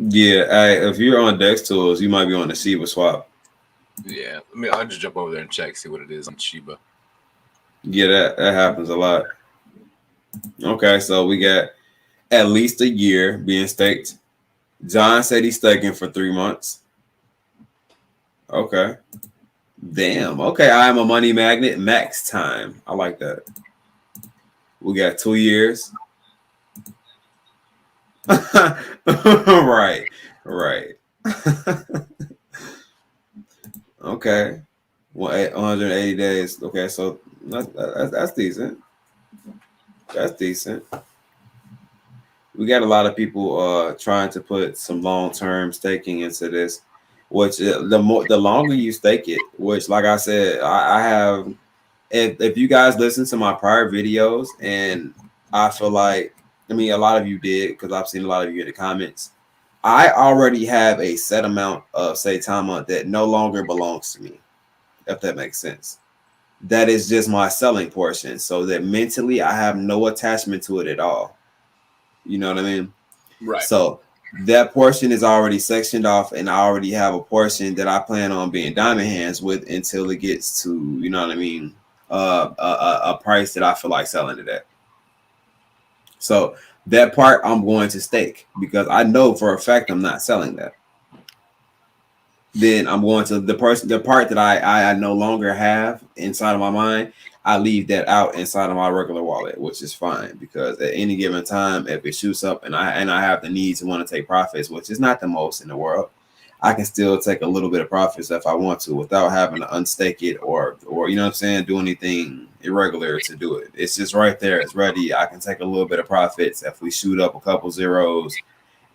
Yeah, hey, if you're on Dex Tools, you might be on the Shiba swap. Yeah, I mean, I'll just jump over there and check, see what it is on Shiba. Yeah, that happens a lot. Okay, so we got at least a year being staked. John said he's staking for 3 months. Okay. Damn. Okay, I am a money magnet. Max time. I like that. We got 2 years. Right. Okay. 180 days. Okay, so that's decent. That's decent. We got a lot of people trying to put some long-term staking into this, which the longer you stake it, which like I said, I have. If you guys listen to my prior videos, and I feel like, I mean, a lot of you did because I've seen a lot of you in the comments. I already have a set amount of Saitama that no longer belongs to me, if that makes sense. That is just my selling portion, so that mentally I have no attachment to it at all. You know what I mean? Right. So that portion is already sectioned off, and I already have a portion that I plan on being diamond hands with until it gets to, you know what I mean, a price that I feel like selling it at. So that part I'm going to stake because I know for a fact I'm not selling that. Then I'm going to the part that I no longer have inside of my mind. I leave that out inside of my regular wallet, which is fine because at any given time, if it shoots up and I have the need to want to take profits, which is not the most in the world, I can still take a little bit of profits if I want to without having to unstake it or you know what I'm saying, do anything irregular to do it. It's just right there. It's ready. I can take a little bit of profits if we shoot up a couple zeros,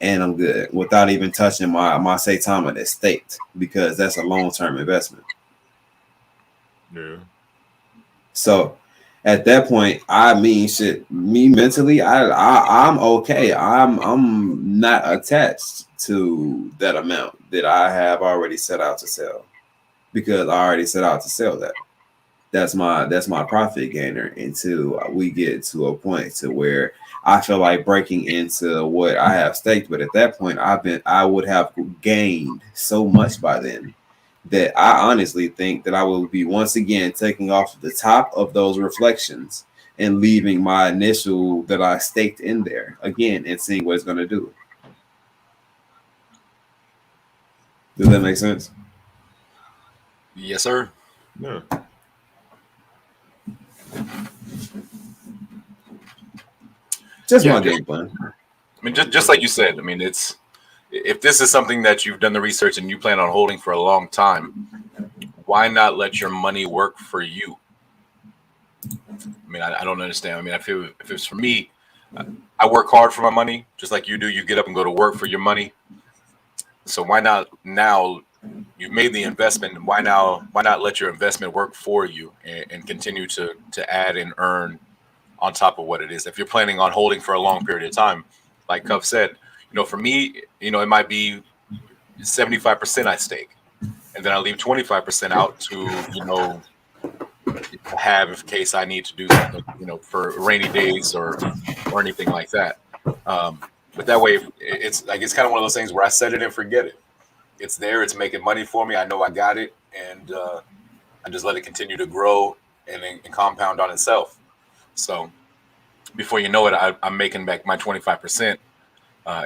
and I'm good without even touching my Saitama that's staked because that's a long-term investment. Yeah. So at that point, I mean, shit, me mentally, I'm okay. I'm not attached to that amount that I have already set out to sell because I already set out to sell that. That's my profit gainer until we get to a point to where I feel like breaking into what I have staked. But at that point, I would have gained so much by then that I honestly think that I will be once again taking off the top of those reflections and leaving my initial that I staked in there again and seeing what it's going to do. Does that make sense? Yes, sir. Yeah. Just Yeah, my game plan. I mean, just like you said, I mean, it's if this is something that you've done the research and you plan on holding for a long time, why not let your money work for you? I mean, I don't understand. I mean, I feel if it's for me, I work hard for my money, just like you do. You get up and go to work for your money. So why not now? You've made the investment. Why not let your investment work for you and continue to add and earn on top of what it is? If you're planning on holding for a long period of time, like Cuff said, for me, it might be 75% I stake, and then I leave 25% out to have in case I need to do something, for rainy days or anything like that. But that way, it's kind of one of those things where I set it and forget it. It's there. It's making money for me. I know I got it, and I just let it continue to grow and compound on itself. So before you know it, I'm making back my 25%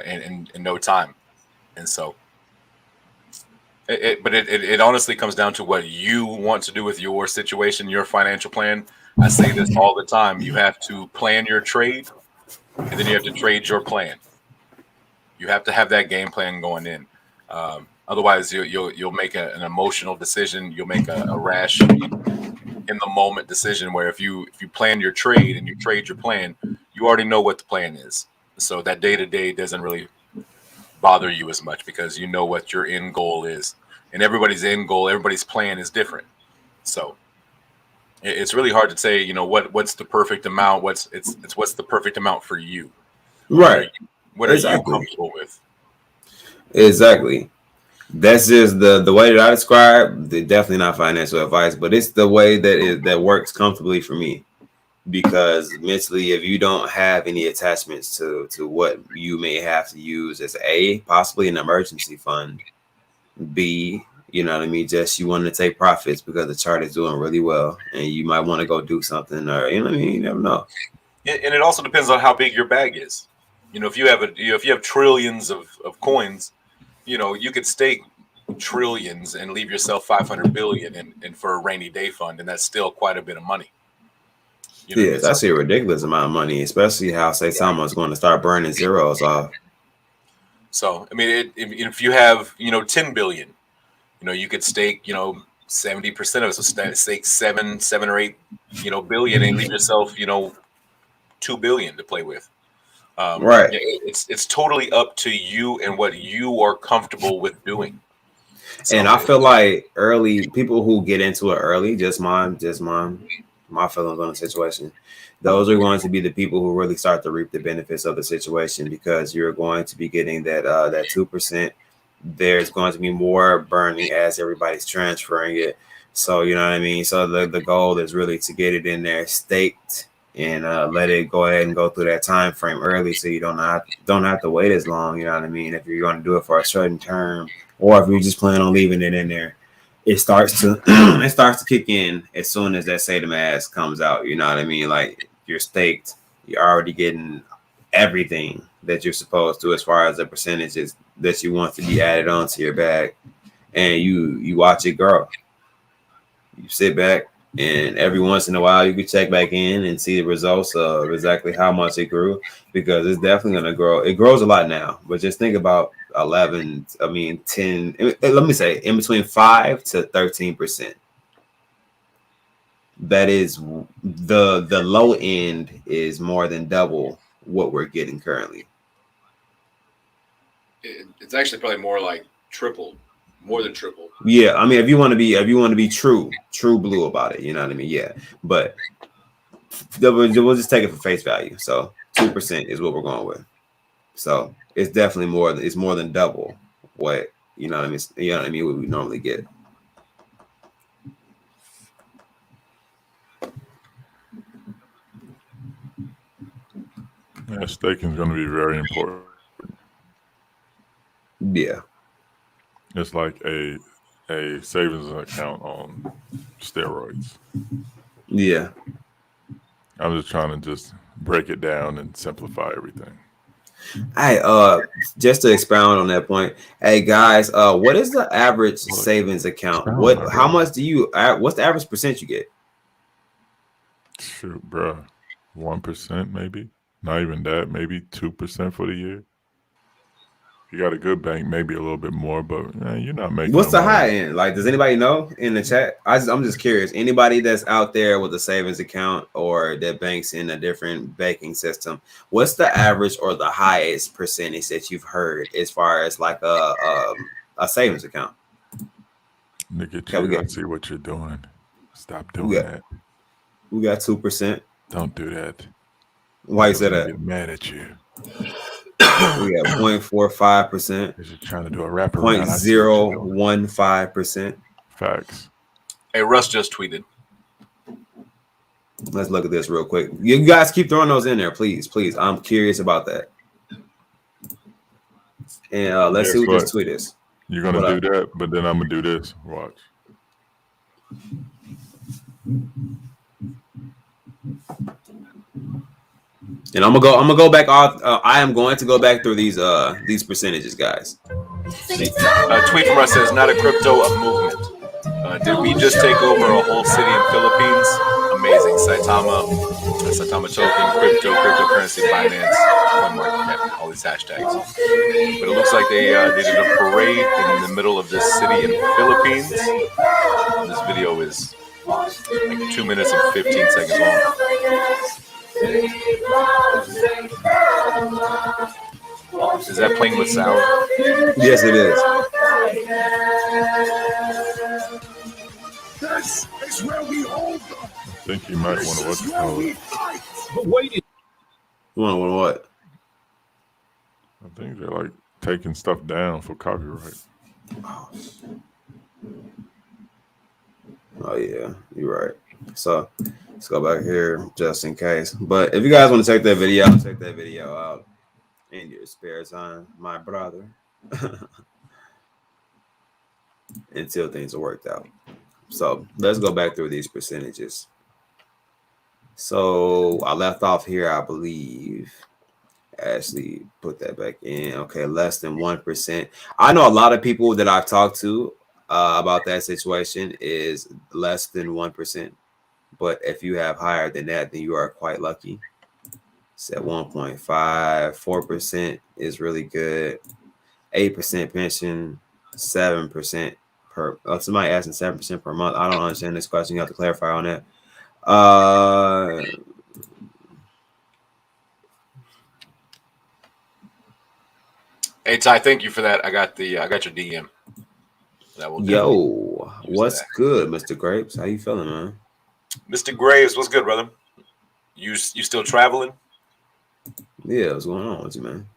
in no time. And so, it honestly comes down to what you want to do with your situation, your financial plan. I say this all the time. You have to plan your trade, and then you have to trade your plan. You have to have that game plan going in. Otherwise, you'll make an emotional decision. You'll make a rash in the moment decision where if you plan your trade and you trade your plan, you already know what the plan is. So that day to day doesn't really bother you as much because you know what your end goal is. and everybody's end goal, everybody's plan is different. So it's really hard to say, what's the perfect amount. What's the perfect amount for you? Right. What are you comfortable with? Exactly. That's just the way that I describe. Definitely not financial advice, but it's the way that works comfortably for me. Because mentally, if you don't have any attachments to what you may have to use as possibly an emergency fund, B, you know what I mean, just you want to take profits because the chart is doing really well and you might want to go do something, or you know what I mean, you never know. And it also depends on how big your bag is. If you have trillions of coins, you could stake trillions and leave yourself 500 billion and for a rainy day fund, and that's still quite a bit of money. Yes, I see a ridiculous amount of money, especially how Saitama is going to start burning zeros off. So, I mean, if you have, 10 billion, you could stake, 70% of it. So stake seven or 8, billion and leave yourself, 2 billion to play with. Right. It's totally up to you and what you are comfortable with doing. So, and I feel like people who get into it early, just my feelings on the situation, those are going to be the people who really start to reap the benefits of the situation, because you're going to be getting that 2%. There's going to be more burning as everybody's transferring it. So you know what I mean. So the goal is really to get it in there staked and let it go ahead and go through that time frame early, so you don't have to wait as long. You know what I mean. If you're going to do it for a certain term, or if you're just planning on leaving it in there, it starts to kick in as soon as that Saitama ass comes out. You know what I mean? Like, you're staked, you're already getting everything that you're supposed to as far as the percentages that you want to be added onto your bag, and you watch it grow. You sit back, and every once in a while you can check back in and see the results of exactly how much it grew, because it's definitely going to grow. It grows a lot now, but just think about 10, let me say in between 5 to 13%. That is the low end is more than double what we're getting currently. It's actually probably more like triple, more than triple. Yeah, I mean, if you want to be true blue about it, you know what I mean. Yeah, but we'll just take it for face value. So 2% is what we're going with. So it's definitely more. It's more than double what you know what I mean. You know what I mean. What we normally get. Yeah, staking is going to be very important. Yeah, it's like a savings account on steroids. Yeah, I'm just trying to break it down and simplify everything. Hey, just to expound on that point, hey guys, what is the average savings account? How much do you? What's the average percent you get? Shoot, bro, 1% maybe. Not even that. Maybe 2% for the year. If you got a good bank, maybe a little bit more, but you're not making. What's the high end? Like, does anybody know in the chat? I'm just curious. Anybody that's out there with a savings account or that banks in a different banking system, what's the average or the highest percentage that you've heard as far as like a savings account? Nigga, you gotta see what you're doing. Stop doing that. We got 2%. Don't do that. Why you say that? Get mad at you. We got 0.45%. You're trying to do a wraparound. 0.015%. Facts. Hey, Russ just tweeted. Let's look at this real quick. You guys keep throwing those in there, please. I'm curious about that. And let's see what this tweet is. You're gonna do that, but then I'm gonna do this. Watch. And I'm gonna go back off. I am going to go back through these percentages, guys. Tweet from us says, "Not a crypto, a movement." Did we just take over a whole city in Philippines? Amazing. Saitama token, cryptocurrency, Binance, CoinMarketCap, all these hashtags. But it looks like they did a parade in the middle of this city in the Philippines. This video is like 2 minutes and 15 seconds long. Is that playing with sound? Yes, it is. I think you might want to what you call it. But wait. You want what? I think they're like taking stuff down for copyright. Oh yeah, you're right. So let's go back here just in case. But if you guys want to check that video out in your spare time, my brother. Until things are worked out. So let's go back through these percentages. So I left off here, I believe. Actually, put that back in. Okay, less than 1%. I know a lot of people that I've talked to about that situation is less than 1%. But if you have higher than that, then you are quite lucky. It's at 1.5, 4% is really good. 8% pension, 7% per. Somebody asking 7% per month. I don't understand this question. You have to clarify on that. Hey Ty, thank you for that. I got your DM. Yo, what's good, Mr. Grapes? How you feeling, man? Mr. Graves, what's good, brother? You still traveling? Yeah, what's going on with you, man?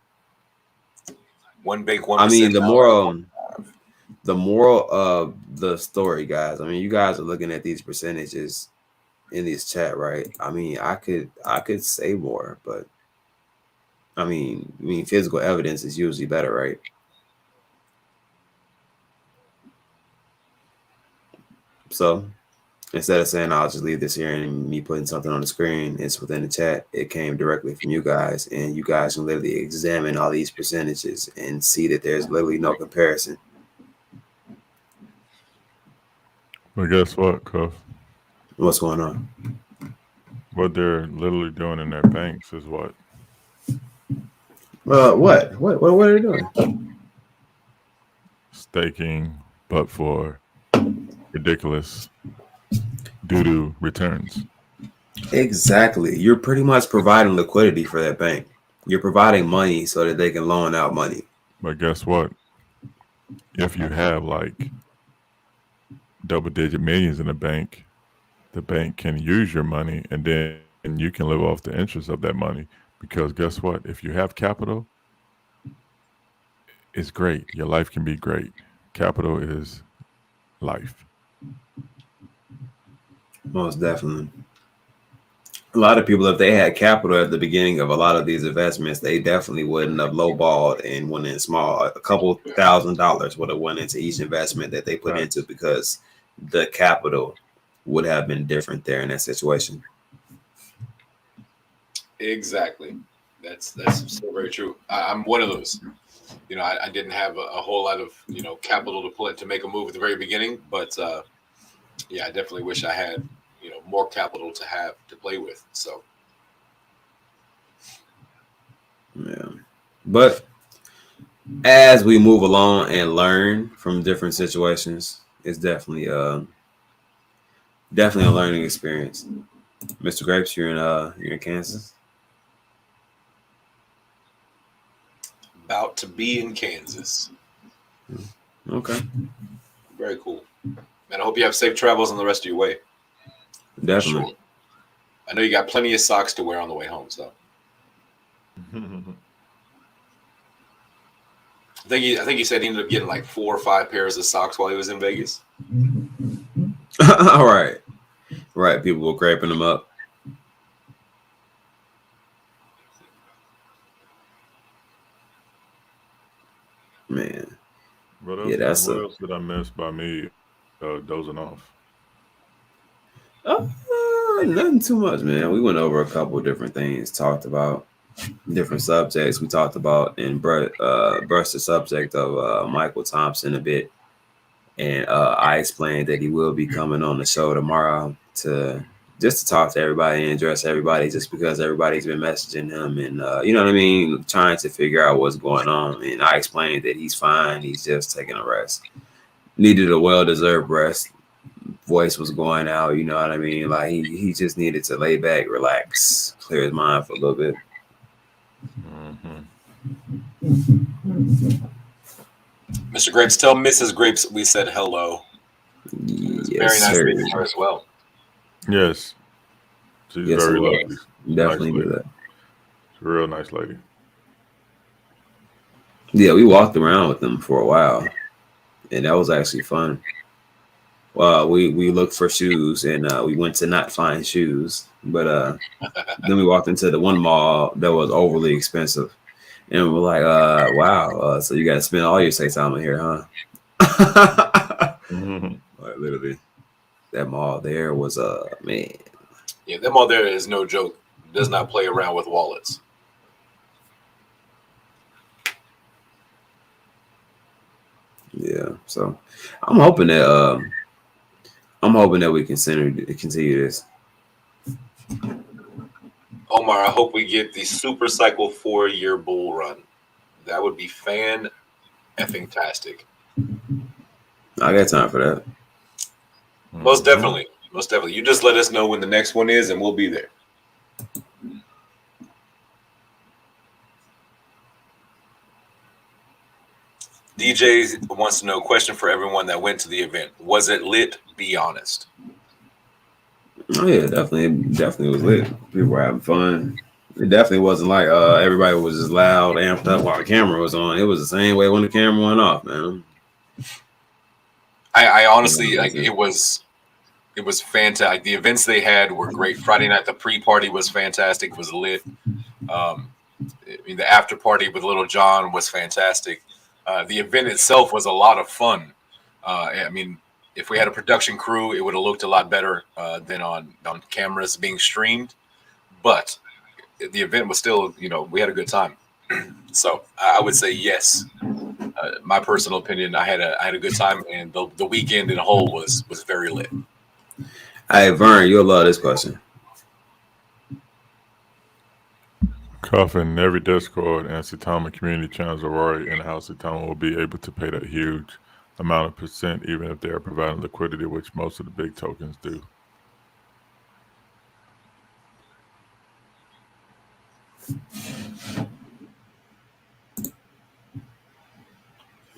One big 1%. I mean, the moral of the story, guys. I mean, you guys are looking at these percentages in this chat, right? I mean, I could say more, but I mean, physical evidence is usually better, right? So instead of saying I'll just leave this here and me putting something on the screen, it's within the chat. It came directly from you guys, and you guys can literally examine all these percentages and see that there's literally no comparison. But guess what, Cuff? What's going on? What they're literally doing in their banks is what? What are they doing? Staking, but for ridiculous doo-doo returns. Exactly. You're pretty much providing liquidity for that bank. You're providing money so that they can loan out money. But guess what? If you have like double-digit millions in the bank can use your money, and then you can live off the interest of that money. Because guess what? If you have capital, it's great. Your life can be great. Capital is life. Most definitely. A lot of people, if they had capital at the beginning of a lot of these investments, they definitely wouldn't have lowballed and went in small. A couple $1,000s would have went into each investment that they put into, because the capital would have been different there in that situation. Exactly. That's so very true. I'm one of those. You know, I didn't have a whole lot of, capital to make a move at the very beginning, but yeah, I definitely wish I had, more capital to have to play with. So yeah, but as we move along and learn from different situations, it's definitely a learning experience. Mr. Grapes, you're in Kansas. About to be in Kansas. Okay. Very cool. Man, I hope you have safe travels on the rest of your way. Definitely. Sure. I know you got plenty of socks to wear on the way home, so. I think he said he ended up getting like 4 or 5 pairs of socks while he was in Vegas. All right. Right. People were grabbing them up. Man. What else did I miss by me dozing off? Nothing too much, man. We went over a couple of different things, talked about different subjects. We talked about and brushed the subject of Michael Thompson a bit. And I explained that he will be coming on the show tomorrow to talk to everybody and address everybody, just because everybody's been messaging him and, you know what I mean, trying to figure out what's going on. And I explained that he's fine. He's just taking a rest. Needed a well-deserved rest. Voice was going out, you know what I mean? Like he just needed to lay back, relax, clear his mind for a little bit. Mr. Grapes, tell Mrs. Grapes we said hello. Yeah. Very nice sir. lady her as well. Yes, she's Yes, very it lovely. was. Definitely Nice do lady. that. She's a real nice lady. Yeah, we walked around with them for a while, and that was actually fun. We looked for shoes, and we went to not find shoes, but then we walked into the one mall that was overly expensive, and we're like, wow, so you got to spend all your Saitama here, huh? Mhm. Like, literally, that mall there was man. Yeah, them all there is no joke. Does not play around with wallets. Yeah, so I'm hoping that we can continue this. Omar, I hope we get the Super Cycle 4-year bull run. That would be fan-effing-tastic. I got time for that. Most definitely. Most definitely. You just let us know when the next one is, and we'll be there. DJ wants to know, question for everyone that went to the event. Was it lit? Be honest. Oh yeah, definitely was lit. People were having fun. It definitely wasn't like everybody was just loud, amped up while the camera was on. It was the same way when the camera went off, man. I honestly like it was fantastic. The events they had were great. Friday night, the pre-party was fantastic. Was lit. I mean, the after party with Little John was fantastic. The event itself was a lot of fun. I mean, if we had a production crew, it would have looked a lot better than on cameras being streamed. But the event was still, we had a good time. So I would say yes. My personal opinion, I had a good time, and the weekend in a whole was very lit. Hey Vern, you'll love this question. Coffin, every Discord and Saitama community channels are right, and how Saitama will be able to pay that huge amount of percent, even if they are providing liquidity, which most of the big tokens do.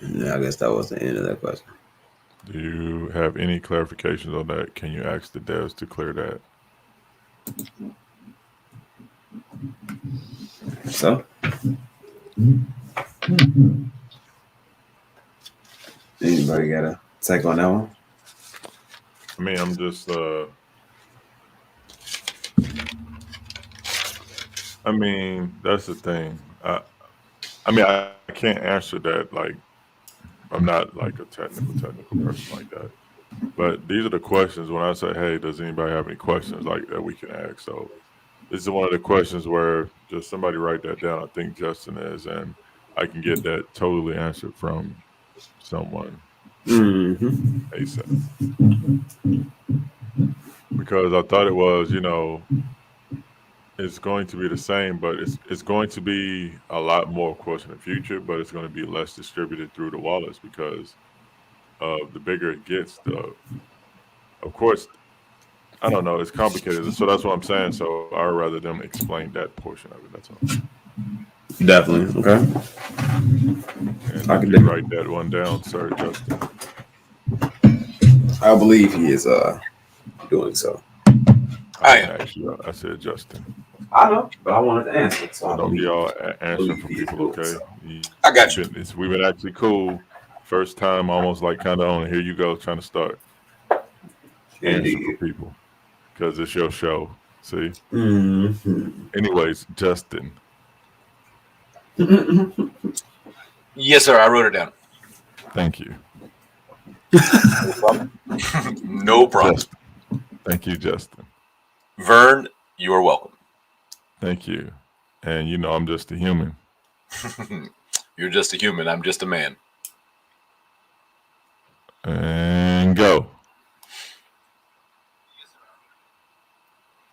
Yeah, I guess that was the end of that question. Do you have any clarifications on that? Can you ask the devs to clear that? So, anybody got a take on that one? I mean, I'm just, I mean, that's the thing. I mean, I can't answer that. Like, I'm not like a technical person like that. But these are the questions when I say, hey, does anybody have any questions like that we can ask? So this is one of the questions where just somebody write that down. I think Justin is, and I can get that totally answered from someone ASAP. Because I thought it was, it's going to be the same, but it's going to be a lot more, of course, in the future, but it's going to be less distributed through the wallets because the bigger it gets, of course, I don't know, it's complicated. So that's what I'm saying. So I'd rather them explain that portion of it. That's all. Definitely. Okay. And I can write that one down, sir, Justin. I believe he is doing so. I said Justin. I know, but I wanted to answer. So don't be all answering for people, okay? So. I got you. We've been actually cool. First time, almost like kind of on. Here you go, trying to start answering for people because it's your show. See. Anyways, Justin. Yes, sir. I wrote it down. Thank you. No problem. Justin. Thank you, Justin. Vern, you are welcome. Thank you. And I'm just a human. You're just a human. I'm just a man. And go.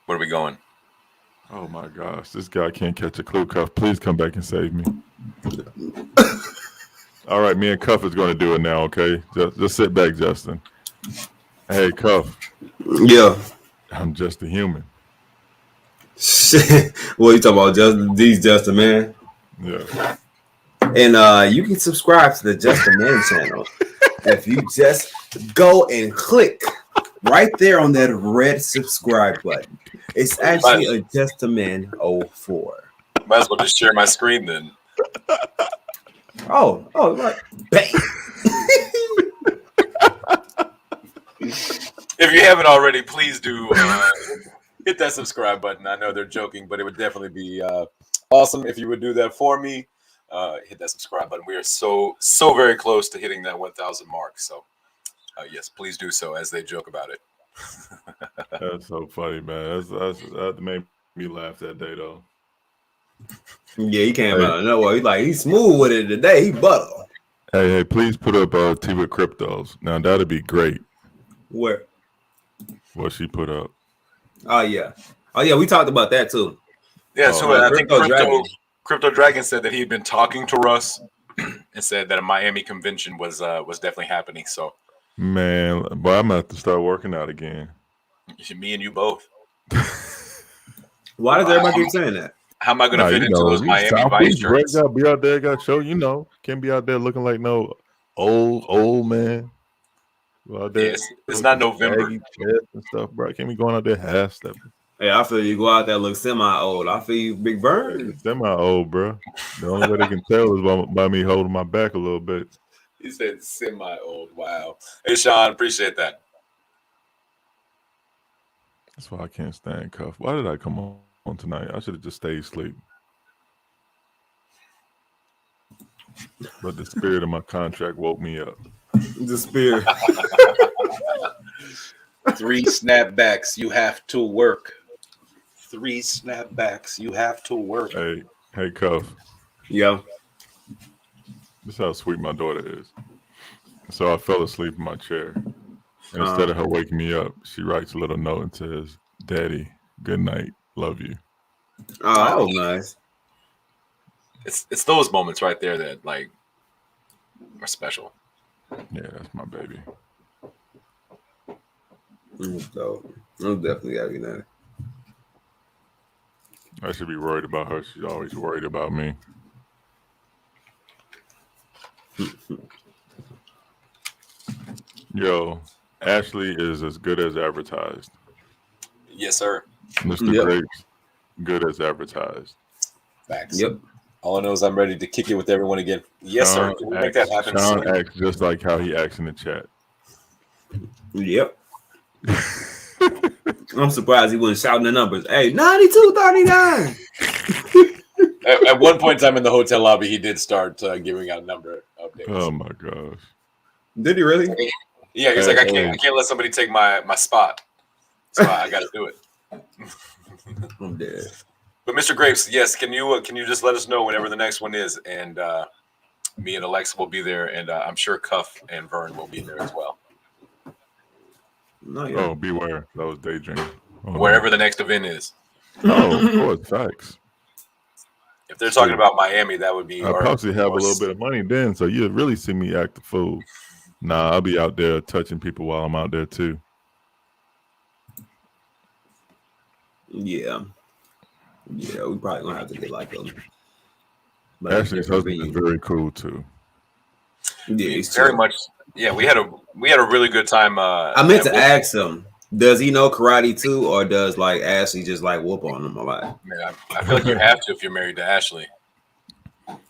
Where are we going? Oh my gosh, this guy can't catch a clue. Cuff, please come back and save me. All right, me and Cuff is going to do it now, okay? Just sit back, Justin. Hey, Cuff. Yeah. I'm just a human. Shit. What you talking about? Justin, man? Yeah. And you can subscribe to the Just a Man channel if you just go and click right there on that red subscribe button. It's actually a Just a Man 04. Might as well just share my screen then. Oh, right. Bam. If you haven't already, please do hit that subscribe button. I know they're joking, but it would definitely be awesome if you would do that for me. Hit that subscribe button. We are so very close to hitting that 1,000 mark. So yes, please do so as they joke about it. That's so funny, man. That made me laugh that day, though. Yeah, he came out of nowhere. He's smooth with it today. He butter. Hey, please put up Tea with Cryptos. Now, that'd be great. Where? What she put up. Oh, yeah. We talked about that, too. Yeah, so I think Dragon. Crypto Dragon said that he had been talking to Russ and said that a Miami convention was definitely happening. So, man, boy, I'm gonna have to start working out again. Me and you both. Why does everybody keep saying that? How am I going to fit into those Miami Vice shirts? Be out there, got show. Can't be out there looking like no old man. Out there, it's not November and stuff, bro. Can't be going out there half stepping. Hey, I feel you go out there look semi-old. I feel you, Big Bird. Semi-old, bro. The only way they can tell is by me holding my back a little bit. He said semi-old. Wow. Hey, Sean, appreciate that. That's why I can't stand Cuff. Why did I come on tonight? I should have just stayed asleep. But the spirit of my contract woke me up. The spirit. 3 snapbacks. You have to work. 3 snapbacks. You have to work. Hey, Cuff. Yo. This is how sweet my daughter is. So I fell asleep in my chair. And instead of her waking me up, she writes a little note and says, "Daddy, good night. Love you." Oh, that was nice. It's those moments right there that are special. Yeah, that's my baby. So I'm definitely gotta be nice. I should be worried about her. She's always worried about me. Yo, Ashley is as good as advertised. Yes, sir. Mr. Grapes, good as advertised. Facts. Yep. All I know is I'm ready to kick it with everyone again. Yes, sir. Can we make that happen? Sean acts just like how he acts in the chat. Yep. I'm surprised he wasn't shouting the numbers. Hey, 9239. At one point in time in the hotel lobby, he did start giving out number updates. Oh my gosh. Did he really? Yeah, he's like, I can't let somebody take my spot. So I got to do it. I'm dead. But Mr. Grapes, yes, can you just let us know whenever the next one is, and me and Alexa will be there, and I'm sure Cuff and Vern will be there as well. Oh, beware. That was daydreaming. Wherever the next event is. Oh, of course, facts. If they're talking about Miami, that would be. I possibly have a little bit of money then, so you'd really see me act a fool. Nah, I'll be out there touching people while I'm out there too. Yeah, we probably gonna have to get like them. Ashley's husband is very cool too. Yeah, he's very much. Yeah, we had a really good time. I meant to ask him, does he know karate too, or does Ashley just whoop on him a lot? Man, I feel like you have to if you're married to Ashley.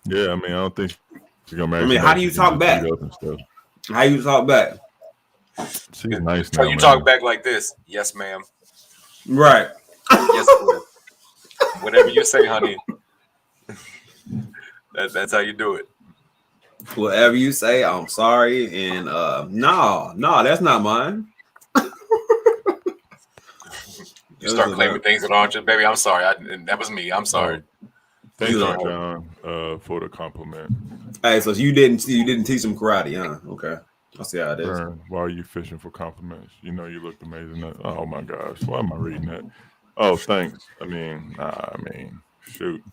Yeah, I mean, I don't think she's gonna marry. I mean, how do you talk back? How you talk back? She's nice now. So you talk back like this. Yes, ma'am. Right. Yes, ma'am. Whatever you say, honey. That's how you do it. Whatever you say, I'm sorry, and no, that's not mine. You start claiming things that aren't you, baby. I'm sorry. That was me. I'm sorry. Thank you, John, for the compliment. Hey, so you didn't teach him karate, huh? Okay, I see how it is. Why are you fishing for compliments? You know you looked amazing. Oh my gosh, why am I reading that? Oh, thanks. I mean, shoot.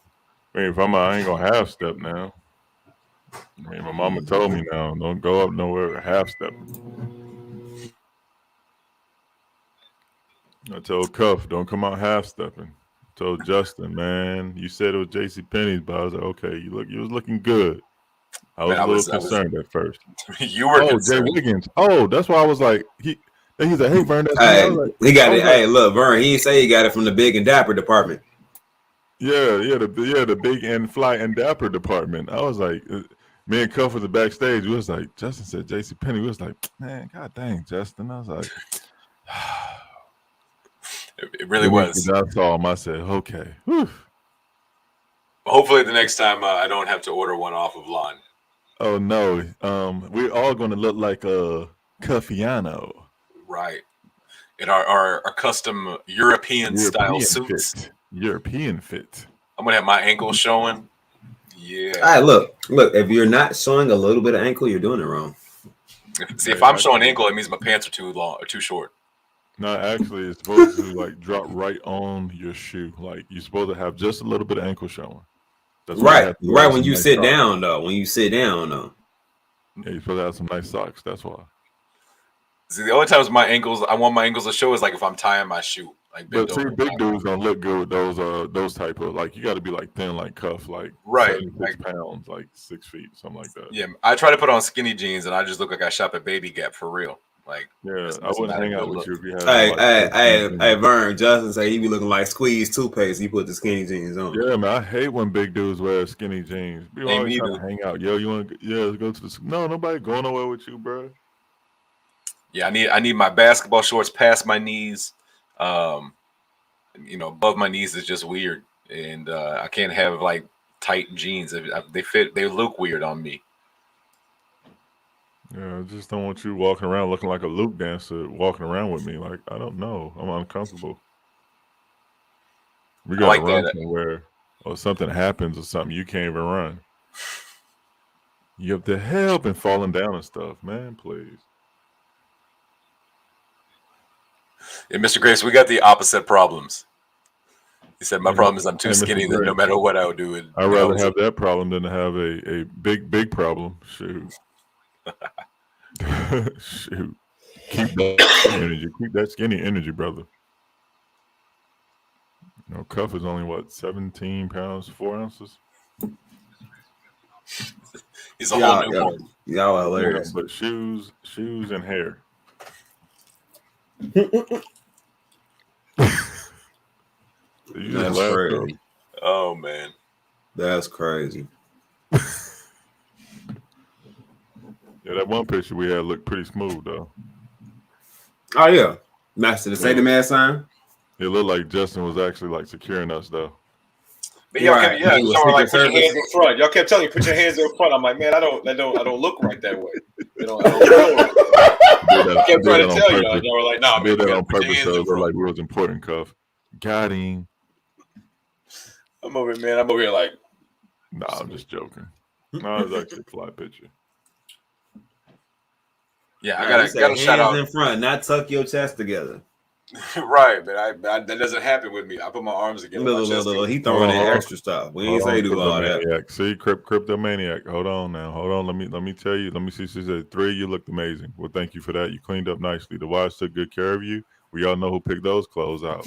I mean, I ain't gonna half step now. I mean, my mama told me now, don't go up nowhere half step. I told Cuff, don't come out half stepping. Told Justin, man, you said it was JCPenney's, but I was like, okay, you was looking good. I was a little concerned at first. You were concerned. Jay Wiggins. Oh, that's why I was like, And he's like, "Hey, Vern, that's me." I Hey, was like, he got I it. was like, Hey, look, Vern. He didn't say he got it from the Big and Dapper department. the big and fly and dapper department. I was like, me and Cuff was the backstage. We was like, Justin said JC Penney. We was like, man, god dang, Justin. I was like, It really was. I saw him. I said, okay. Whew. Hopefully, the next time I don't have to order one off of Lon. Oh no, we're all going to look like a Cuffiano. Right. In our custom European style suits. Fit. European fit. I'm gonna have my ankles showing. Yeah. All right, look. If you're not showing a little bit of ankle, you're doing it wrong. See, if I'm showing ankle, it means my pants are too long or too short. No, actually, it's supposed to like drop right on your shoe. Like you're supposed to have just a little bit of ankle showing. That's right. When you sit down, though. When you sit down, though. Yeah, you're supposed to have some nice socks. That's why. See, the only times I want my ankles to show is like if I'm tying my shoe. Like, but see, big dudes don't look good with those type of like you got to be like thin, like Cuff, like right, 76 pounds, like 6 feet, something like that. Yeah, I try to put on skinny jeans and I just look like I shop at Baby Gap for real. Like, yeah, I wouldn't hang out with you if you had. Hey, Vern. Justin say he be looking like squeezed toothpaste. He put the skinny jeans on. Yeah, man, I hate when big dudes wear skinny jeans. People always trying to hang out. Yo, you want to? Yeah, let's go to the. No, nobody going nowhere with you, bro. Yeah, I need my basketball shorts past my knees. Above my knees is just weird, and I can't have like tight jeans. They look weird on me. Yeah, I just don't want you walking around looking like a Luke dancer walking around with me. Like, I don't know. I'm uncomfortable. We got to run somewhere or something happens or something. You can't even run. You have to help and falling down and stuff. Man, please. Yeah, Mr. Grace, we got the opposite problems. He said, my problem is I'm too skinny that no matter what I would do. I'd rather have that problem than to have a big problem. Shoot. Shoot. Keep that energy. Keep that skinny energy, brother. Cuff is only, 17 pounds, 4 ounces? He's a whole newborn. Y'all are hilarious. But shoes and hair. That's crazy. Oh, man. That's crazy. Yeah, that one picture we had looked pretty smooth, though. Oh, yeah. Master the Say the Man sign. It looked like Justin was actually, like, securing us, though. But y'all kept, like, put your hands in front. Y'all kept telling me, put your hands in front. I'm like, man, I don't look right that way. I don't I kept trying to tell y'all. Y'all were like, nah, man, did that on purpose, so it like it was important, Cuff. Got him. I'm over here like. Nah, I'm just joking. No, it was actually a fly picture. Yeah, I gotta shout out in front, not tuck your chest together. Right, but that doesn't happen with me. I put my arms together. He throwing in extra stuff. We ain't say do all that. See, cryptomaniac. Hold on now. Hold on. Let me tell you. Let me see. She said 3. You looked amazing. Well, thank you for that. You cleaned up nicely. The wives took good care of you. We all know who picked those clothes out.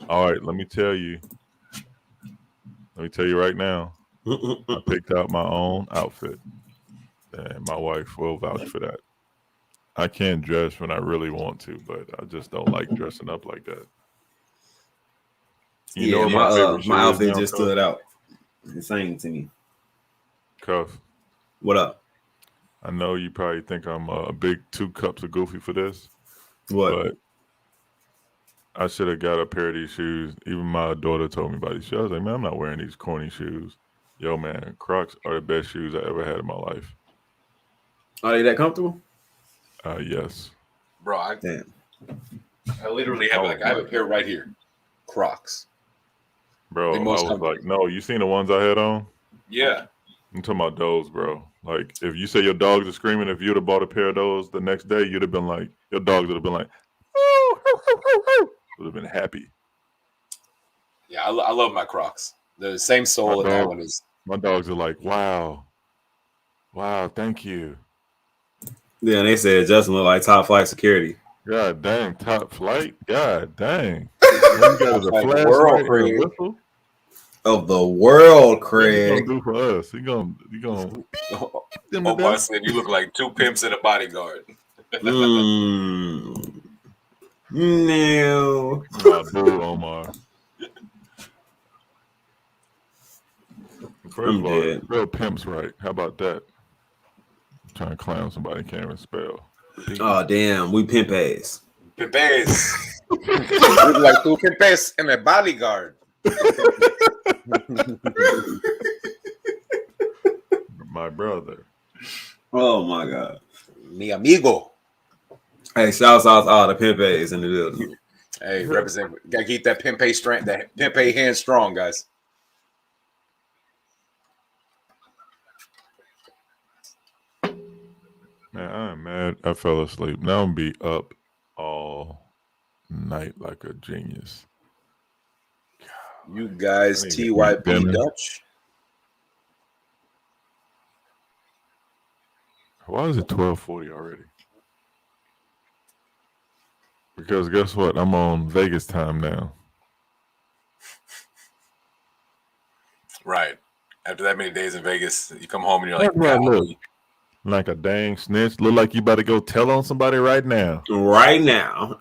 All right. Let me tell you. Right now. I picked out my own outfit, and my wife will vouch for that. I can't dress when I really want to, but I just don't like dressing up like that. My outfit just stood out. It's saying to me. Cuff. What up? I know you probably think I'm a big 2 cups of goofy for this. What? But I should have got a pair of these shoes. Even my daughter told me about these shoes. I was like, man, I'm not wearing these corny shoes. Yo, man, Crocs are the best shoes I ever had in my life. Are they that comfortable? Yes. Bro, I literally have I have a pair right here. Crocs. Bro, I was like, no, you seen the ones I had on? Yeah. I'm talking about those, bro. Like, if you say your dogs are screaming, if you'd have bought a pair of those the next day, you'd have been like, your dogs would have been like, would have been happy. Yeah, I love my Crocs. The same sole that one is. My dogs are like, wow, thank you. Yeah, they said Justin looked like top flight security. God dang, top flight. God dang. You got a flashlight and a whistle. Of the world, Craig. What you gonna do for us? You gonna I said you look like 2 pimps and a bodyguard. No. Oh, boo, Omar. First I'm of all, dead. spell pimps right. How about that? Trying to clown somebody can't even spell. Oh damn, we pimp ass. Pimpes. Look like two pimpes and a bodyguard. My brother. Oh my god. Mi amigo. Hey, shouts out to all the pimp ass in the building. Hey, represent. Gotta keep that pimpe strength, that pimpe hand strong, guys. Man, I'm mad. I fell asleep. Now I'm be up all night like a genius. You guys, I need to eat TYP dinner. Dutch. Why is it 12:40 already? Because guess what? I'm on Vegas time now. Right. After that many days in Vegas, you come home and you're like, That's right. Look, golly. like a dang snitch. Look like you about to go tell on somebody right now. Right now.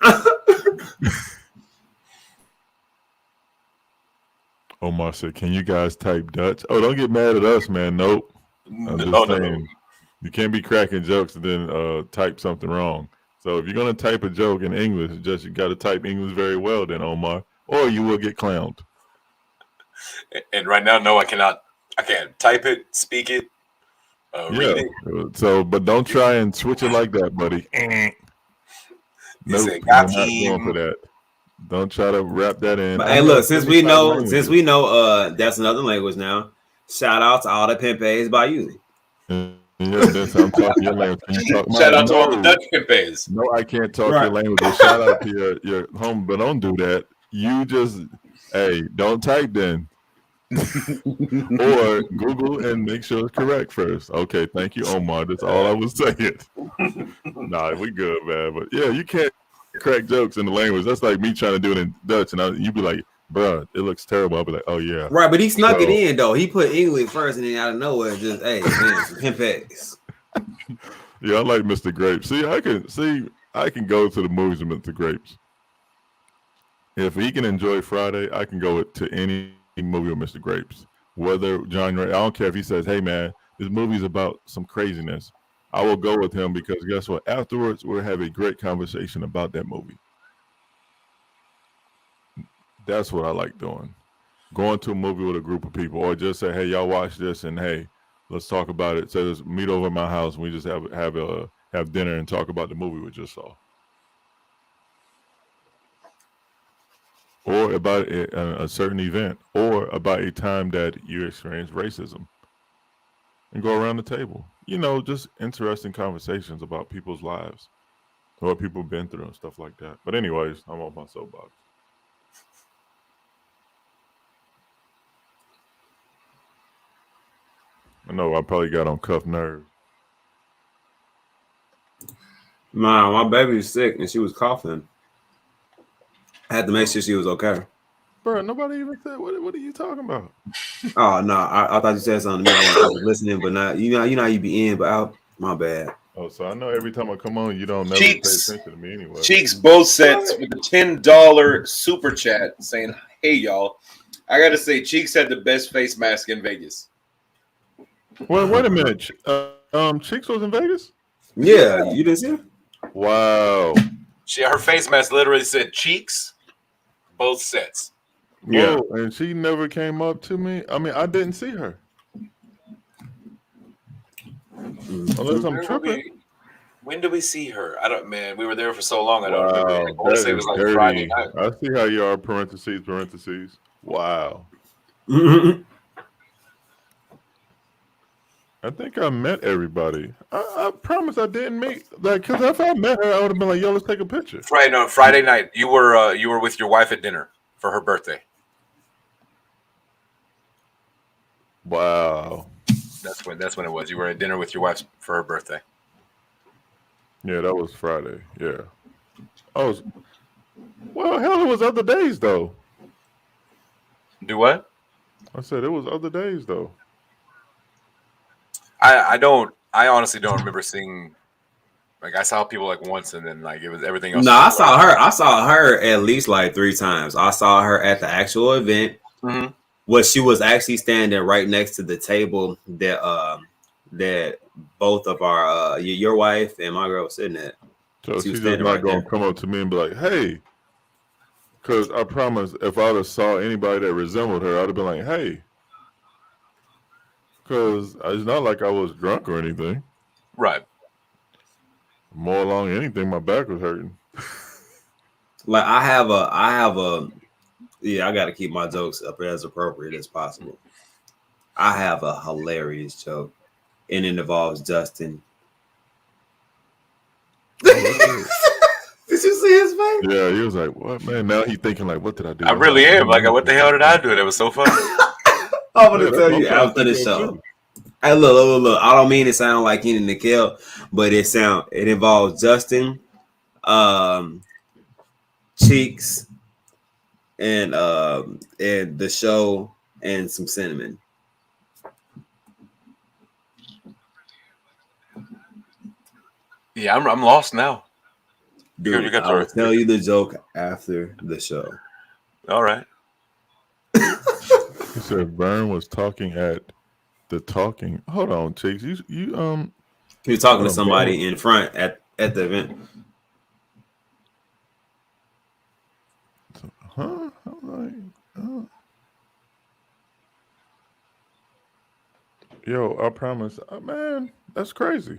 Omar said, "Can you guys type Dutch?" Oh, don't get mad at us, man. Nope. I'm just No. saying, you can't be cracking jokes and then type something wrong. So if you're gonna type a joke in English, you got to type English very well, then Omar, or you will get clowned. And right now, no, I cannot. I can't type it, speak it, read it. So, but don't try and switch it like that, buddy. Nope, said, we're "Got not going for him." that. Don't try to wrap that in. But I hey, know look, since we 75 know, languages. that's another language now. Shout out to all the pimp ass by you. Yeah, that's I'm talking your language. Can you talk Shout mine? out to all the Dutch pimpes. No, I can't talk Right. your language. But shout out to your home, but don't do that. You just don't type then. Or Google and make sure it's correct first. Okay, thank you, Omar. That's all I was saying. Nah, we good, man. But yeah, you can't crack jokes in the language. That's like me trying to do it in Dutch, and you be like, "Bruh, it looks terrible." I'll be like, "Oh yeah." Right, but he snuck it So- in though. He put English first, and then out of nowhere, just hey, man, some pimp ass. Yeah, I like Mr. Grapes. I can go to the movies with Mr. Grapes. If he can enjoy Friday, I can go to any movie with Mr. Grapes. Whether John Ray, I don't care if he says, "Hey man, this movie's about some craziness." I will go with him because guess what? Afterwards, we'll have a great conversation about that movie. That's what I like doing. Going to a movie with a group of people, or just say, "Hey, y'all watch this," and hey, let's talk about it. So let's meet over at my house and we just have dinner and talk about the movie we just saw. Or about a certain event, or about a time that you experienced racism, and go around the table. Just interesting conversations about people's lives, what people have been through, and stuff like that. But anyways, I'm off my soapbox. I know I probably got on cuff nerves. Man, my baby was sick and she was coughing. I had to make sure she was okay. Bro, nobody even said, what are you talking about? Oh no, I thought you said something to me. I was listening, but not you know how you be in, but out. My bad. Oh, so I know every time I come on, you don't never Cheeks. pay attention to me anyway. Cheeks both sets with a $10 super chat saying, "Hey y'all, I gotta say, Cheeks had the best face mask in Vegas." Well, wait a minute. Cheeks was in Vegas? Yeah, you didn't see her? Wow. Her face mask literally said cheeks, both sets. Yeah. Whoa, and she never came up to me. I mean, I didn't see her. Unless I'm tripping. When did we see her? I don't. Man, we were there for so long. I don't Wow, remember. I want to say it was like dirty. Friday night. I see how you are. Parentheses. Wow. I think I met everybody. I promise I didn't meet because if I met her, I would have been like, "Yo, let's take a picture." Friday night. You were with your wife at dinner for her birthday. Wow. That's when it was. You were at dinner with your wife for her birthday. Yeah, that was Friday. Yeah. Hell, it was other days though. Do what? I said it was other days though. I honestly don't remember seeing Like I saw people like once, and then like it was everything else. No, I saw her. I saw her at least like 3 times. I saw her at the actual event. Mhm. Where she was actually standing right next to the table that both of our your wife and my girl was sitting at. So She was she's just standing not right gonna there. come up to me and be like, "Hey," because I promise, if I'd have saw anybody that resembled her, I'd have been like, "Hey," because it's not like I was drunk or anything. Right. More along anything, my back was hurting. Like I have a yeah, I got to keep my jokes up as appropriate as possible. I have a hilarious joke, and it involves Justin. Did you see his face? Yeah, he was like, "What, man?" Now he thinking like, "What did I do?" I really am. Like, what the hell did I do? That was so fun. I'm gonna Yeah, tell that's you what I'm after the thinking show. too. Hey, look. I don't mean to sound like Keenan and Kel, but it involves Justin, Cheeks, and the show and some cinnamon. Yeah, I'm lost now. Dude, You got I will to. tell you the joke after the show. All right. He said Vern was talking at the talking. Hold on, Chicks. You He was talking hold to on, somebody Vern. in front at the event. Huh? I'm like, yo, I promise, man, that's crazy.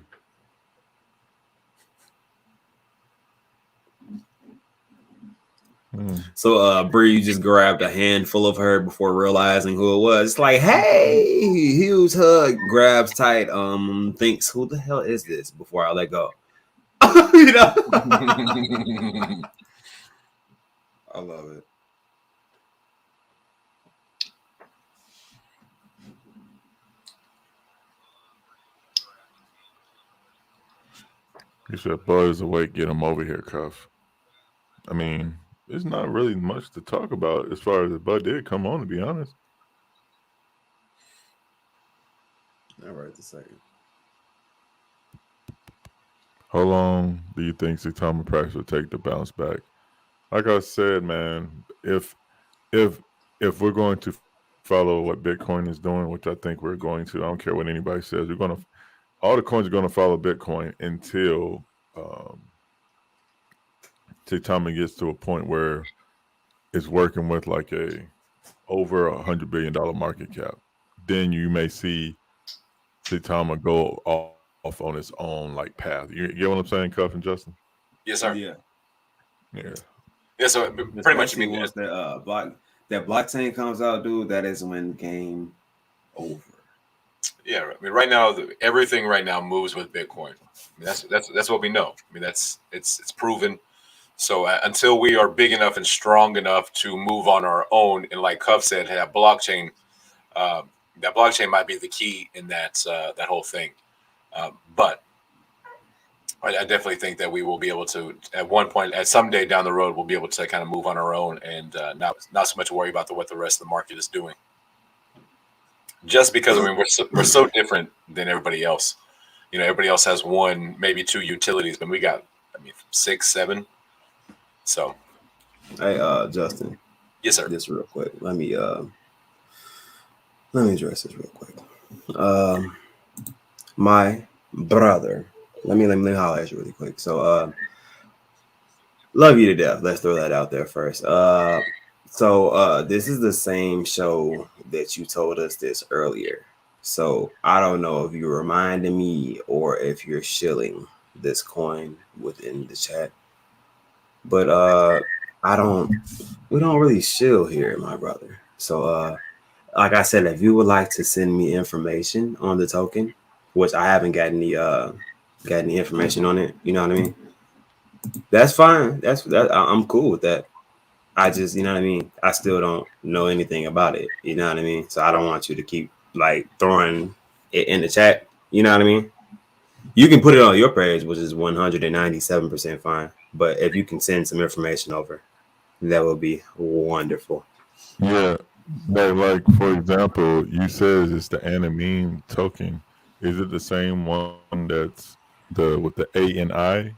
So Bree, you just grabbed a handful of her before realizing who it was. It's like, hey, huge hug, grabs tight, thinks, who the hell is this? Before I let go. You know? I love it. He said, "Buzz awake, get him over here, Cuff." I mean, there's not really much to talk about as far as if Bud did come on, to be honest. All right, a second. How long do you think Saitama price will take to bounce back? Like I said, man, if if we're going to follow what Bitcoin is doing, which I think we're going to, I don't care what anybody says, we're going to, all the coins are going to follow Bitcoin until Saitama gets to a point where it's working with like a over $100 billion market cap. Then you may see Saitama go off on its own like path. You get what I'm saying, Cuff and Justin? Yes, sir. Yeah. Yeah. Yeah, so pretty much, I Especially mean, once that blockchain comes out, dude, that is when game over. yeah. I mean, right now, everything right now moves with Bitcoin. I mean, that's what we know. I mean, it's proven. So until we are big enough and strong enough to move on our own, and like Cuff said, uh, that blockchain might be the key in that whole thing. But I definitely think that we will be able to, at one point, at some day down the road, we'll be able to kind of move on our own and not so much worry about what the rest of the market is doing. Just because I mean we're so different than everybody else. You know, everybody else has one, maybe two utilities, but we got 6, 7. So, Hey, Justin, yes, sir. this real quick. Let me address this real quick. My brother. Let me holler at you really quick. So love you to death. Let's throw that out there first. So this is the same show that you told us this earlier. So I don't know if you're reminding me or if you're shilling this coin within the chat. But we don't really shill here, my brother. So like I said, if you would like to send me information on the token, which I haven't got any information on it, you know what I mean? That's fine. I'm cool with that. I just, you know what I mean? I still don't know anything about it. You know what I mean? So I don't want you to keep like throwing it in the chat. You know what I mean? You can put it on your page, which is 197% fine. But if you can send some information over, that would be wonderful. Yeah. But like for example, you said it's the anonymine token. Is it the same one that's with the ANI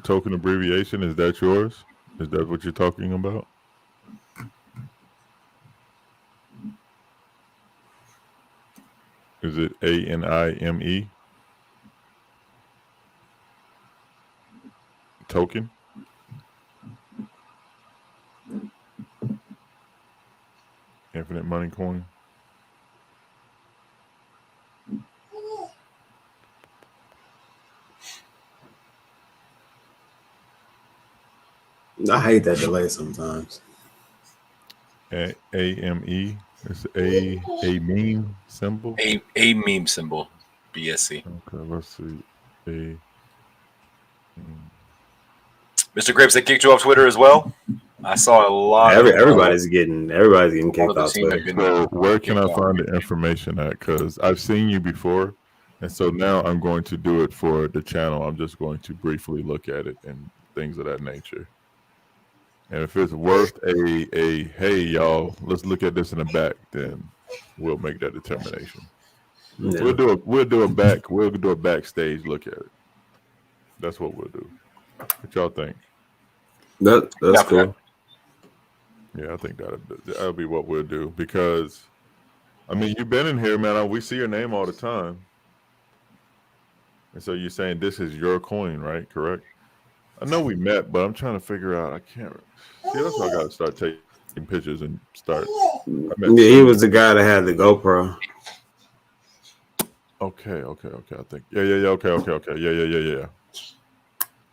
token abbreviation. Is that yours? Is that what you're talking about? Is it ANIME token? Infinite money coin. I hate that delay sometimes. AME. It's a meme symbol. A meme symbol. BSC. Okay, let's see. Mr. Grips, they kicked you off Twitter as well. I saw a lot. Everybody's getting kicked off Twitter. So where can I find the information at? Because I've seen you before, and so now I'm going to do it for the channel. I'm just going to briefly look at it and things of that nature. And if it's worth a hey y'all, let's look at this in the back, then we'll make that determination. Yeah. We'll do a backstage look at it. That's what we'll do. What y'all think? That's cool. Yeah, I think that'll be what we'll do, because I mean, you've been in here, man. We see your name all the time. And so you're saying this is your coin, right? Correct? I know we met, but I'm trying to figure out. I can't. See, that's why I got to start taking pictures and start. Yeah, he was the guy that had the GoPro. Okay. I think. Yeah. Okay. Yeah.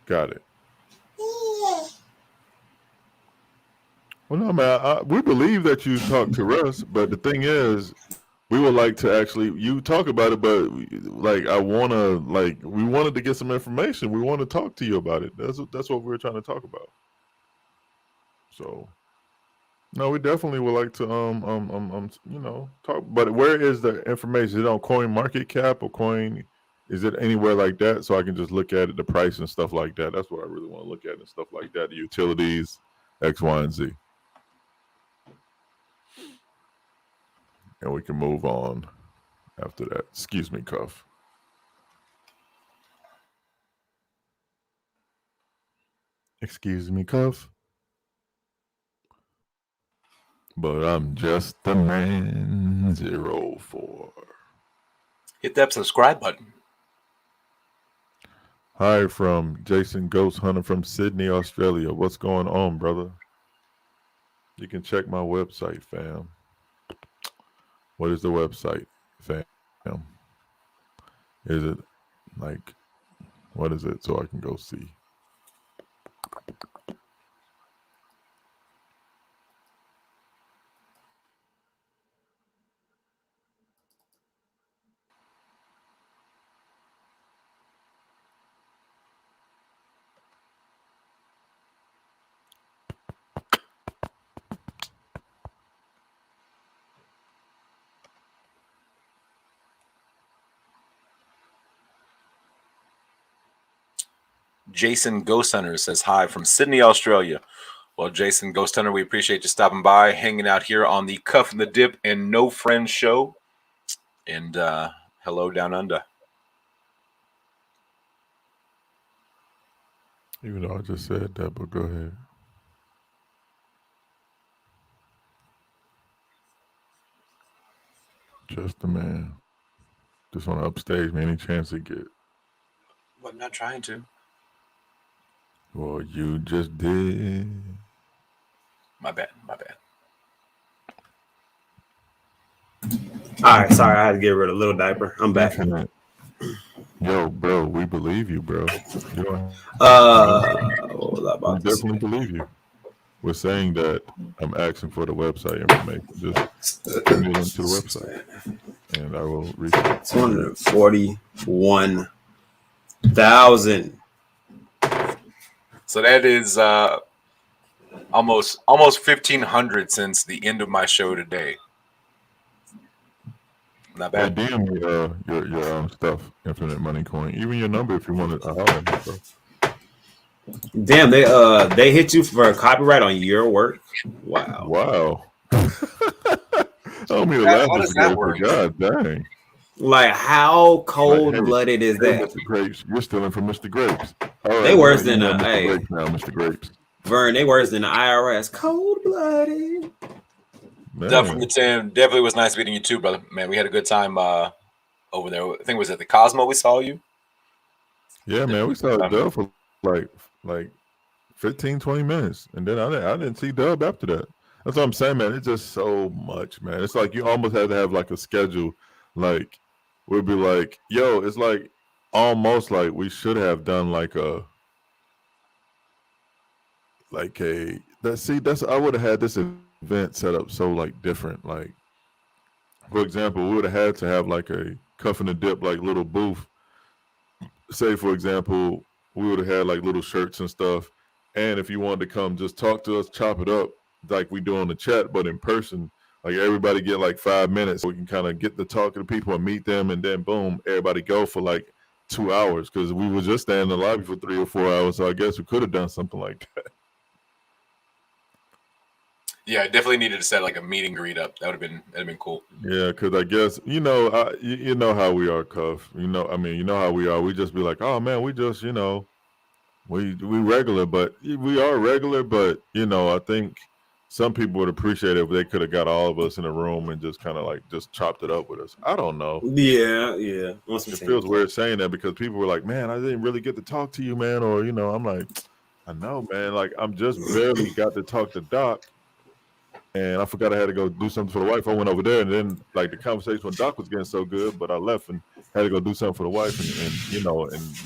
Got it. Well, no, man. We believe that you talked to us, but the thing is, we would like to actually you talk about it, but we wanted to get some information. We want to talk to you about it. That's what we were trying to talk about. So, no, we definitely would like to talk. But where is the information? Is it on Coin Market Cap or Coin? Is it anywhere like that? So I can just look at it, the price and stuff like that. That's what I really want to look at and stuff like that. The utilities, X, Y, and Z. And we can move on after that. Excuse me, Cuff. Excuse me, Cuff. But I'm just the man 04. Hit that subscribe button. Hi from Jason Ghost Hunter from Sydney, Australia. What's going on, brother? You can check my website, fam. What is the website, fam? Is it what is it, so I can go see? Jason Ghost Hunter says hi from Sydney, Australia. Well, Jason Ghost Hunter, we appreciate you stopping by, hanging out here on the Cuff and the Dip and No Friends show. And hello down under. Even though I just said that, but go ahead. Just the man. Just want to upstage me any chance to get. But I'm not trying to. Well, you just did. My bad. All right, sorry, I had to get rid of Little Diaper. I'm back. Yo, bro, we believe you, bro. What was I about We definitely believe you. We're saying that I'm asking for the website information. Just send me a link to the website, and I will reach it. 241,000. So that is almost 1,500 since the end of my show today. Not bad. Hey, DM me your stuff, Infinite Money Coin. Even your number if you want to holler at me, bro. Damn, they hit you for a copyright on your work. Wow. I don't mean to laugh How does that work? God dang. Like, how Like, cold blooded is hey, that? Mr. Grapes, you're stealing from Mr. Grapes. All right, They we're worse gonna than email the Mr. hey Grapes now, Mr. Grapes. Vern. They worse than the IRS. Cold blooded. Dub from the Man, Tim. Definitely was nice meeting you too, brother. Man, we had a good time over there. I think it was at the Cosmo we saw you. yeah, man, we saw Dub for like 15, 20 minutes, and then I didn't see Dub after that. That's what I'm saying, man. It's just so much, man. It's like you almost have to have like a schedule. Like we'll be like, yo, it's like almost like we should have done like a that's I would have had this event set up so like different. Like for example, we would have had to have like a cuff and a dip like little booth. Say for example, we would have had like little shirts and stuff. And if you wanted to come just talk to us, chop it up like we do on the chat, but in person, like everybody get like 5 minutes so we can kind of get to talk to the people and meet them, and then boom, everybody go for like 2 hours because we were just standing in the lobby for 3 or 4 hours. So I guess we could have done something like that. Yeah, I definitely needed to set like a meet and greet up. That'd have been cool. Yeah, because I guess you know how we are, Cuff. You know how we are. We just be like, oh man, we just we regular, but we are regular. But I think some people would appreciate it if they could have got all of us in a room and just kind of like just chopped it up with us. I don't know. Yeah. It feels weird saying that because people were like, man, I didn't really get to talk to you, man. Or I'm like, I know, man. Like I'm just barely got to talk to Doc. And I forgot I had to go do something for the wife. I went over there, and then like the conversation with Doc was getting so good, but I left and had to go do something for the wife, and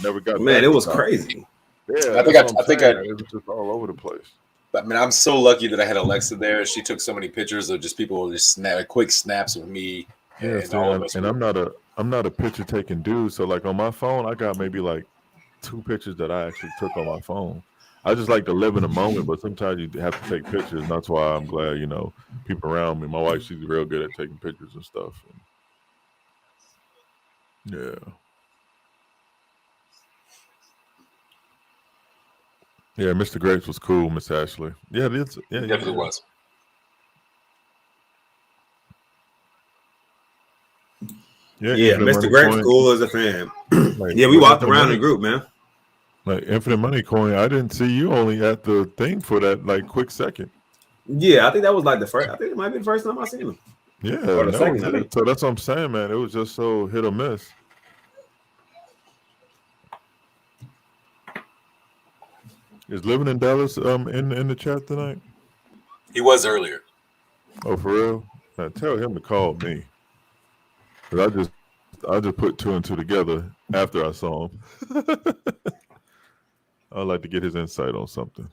never got. Man, back it was to Doc. crazy. Yeah, I think it was just all over the place. I mean, I'm so lucky that I had Alexa there. She took so many pictures of just people just quick snaps of me and all of us. And I'm not a picture taking dude. So like on my phone, I got maybe like 2 pictures that I actually took on my phone. I just like to live in the moment, but sometimes you have to take pictures. And that's why I'm glad, people around me. My wife, she's real good at taking pictures and stuff. And yeah. Yeah, Mr. Grapes was cool, Miss Ashley. Yeah, it is. Yeah, It definitely was. Yeah, Mr. Grapes cool as a fan. Like, yeah, we walked around in a group, man. Like Infinite Money Coin, I didn't see you only at the thing for that like quick second. Yeah, I think that was like the first. I think it might be the first time I seen him. Yeah, or the second. I think. So that's what I'm saying, man. It was just so hit or miss. Is Living in Dallas in the chat tonight? He was earlier. Oh, for real? Now, tell him to call me. Cause I just put 2 and 2 together after I saw him. I'd like to get his insight on something.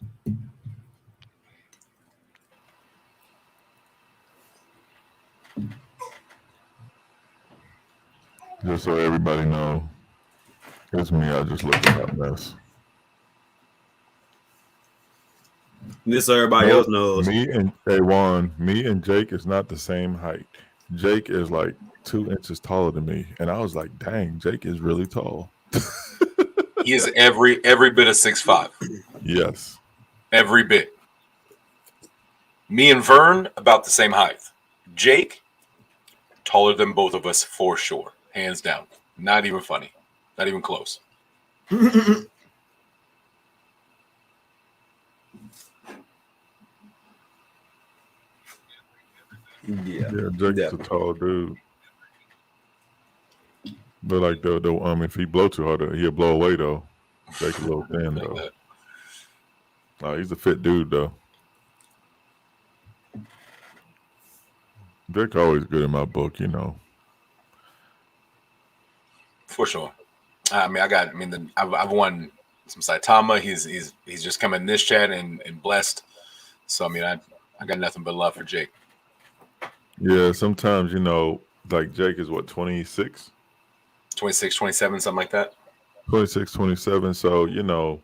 Just so everybody know, it's me. I just looked at that mess. Just so everybody else knows. Me and Jake is not the same height. Jake is like 2 inches taller than me, and I was like, "Dang, Jake is really tall." He is every bit of 6'5". Yes, every bit. Me and Vern about the same height. Jake taller than both of us for sure, hands down. Not even funny, not even close. Yeah, Jake's a tall dude. But like if he blow too hard, he'll blow away though. Jake's a little thin though. He's a fit dude though. Jake always good in my book, For sure. I've won some Saitama. He's just come in this chat and blessed. So I got nothing but love for Jake. Yeah, sometimes like Jake is what 26, 27, something like that. 26, 27. So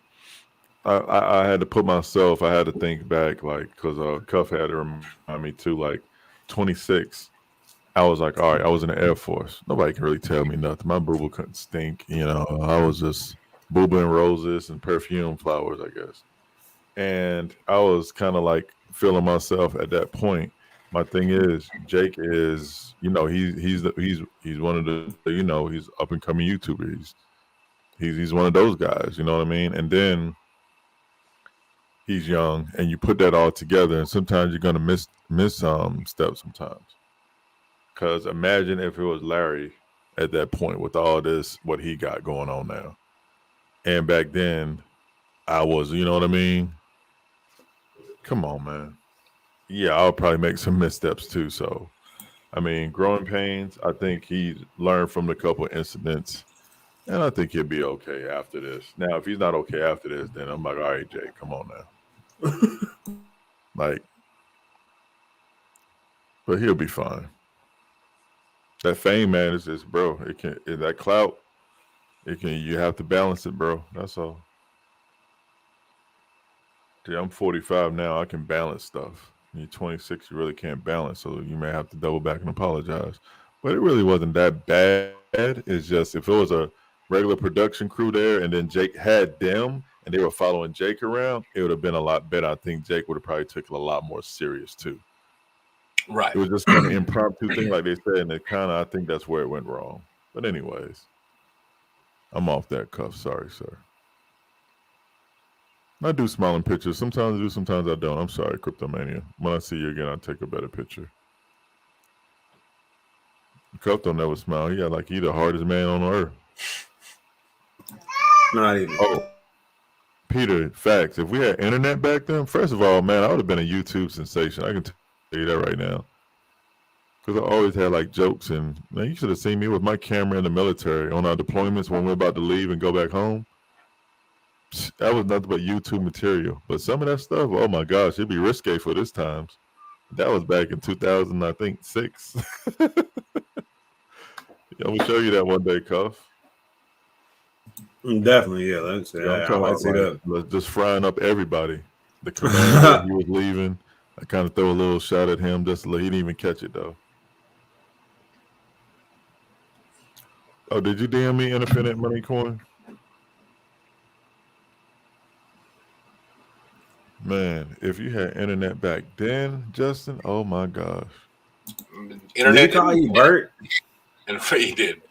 I had to put myself. I had to think back, like, because Cuff had to remind me too. Like 26, I was like, all right, I was in the Air Force. Nobody can really tell me nothing. My boo couldn't stink. I was just boobing roses and perfume flowers, I guess. And I was kind of like feeling myself at that point. My thing is, Jake is, he's one of the, he's up and coming YouTuber. He's one of those guys. You know what I mean? And then he's young, and you put that all together, and sometimes you're gonna miss steps sometimes. Because imagine if it was Larry at that point with all this, what he got going on now, and back then I was, you know what I mean? Come on, man. Yeah, I'll probably make some missteps too. So, I mean, growing pains. I think he learned from the couple incidents, and I think he'll be okay after this. Now, if he's not okay after this, then I'm like, all right, Jake, come on now. Like, but he'll be fine. That fame, man, is just, bro. That clout. You have to balance it, bro. That's all. Yeah, I'm 45 now. I can balance stuff. When you're 26, you really can't balance, so you may have to double back and apologize. But it really wasn't that bad. It's just if it was a regular production crew there and then Jake had them and they were following Jake around, it would have been a lot better. I think Jake would have probably took it a lot more serious too. Right. It was just kind of impromptu thing, like they said, and it kind of, I think that's where it went wrong. But anyways, I'm off that cuff. Sorry, sir. I do smiling pictures. Sometimes I do, sometimes I don't. I'm sorry, Cryptomania. When I see you again, I'll take a better picture. Cuff don't never smile. He like he the hardest man on earth. Not even. Oh, Peter, facts. If we had internet back then, first of all, man, I would have been a YouTube sensation. I can tell you that right now. Because I always had like jokes, and man, you should have seen me with my camera in the military on our deployments when we're about to leave and go back home. That was nothing but YouTube material. But some of that stuff, oh my gosh, it'd be risque for this times. That was back in 2000, I think, 6. I'm gonna show you that one day, Cuff. Definitely, yeah. Let's see. I'm I talking might about see that. like, just frying up everybody. The commander, he was leaving. I kind of throw a little shot at him. He didn't even catch it though. Oh, did you DM me Infinite Money Coin? Man, if you had internet back then, Justin, oh my gosh. Internet. Did he call you Bert? And he did.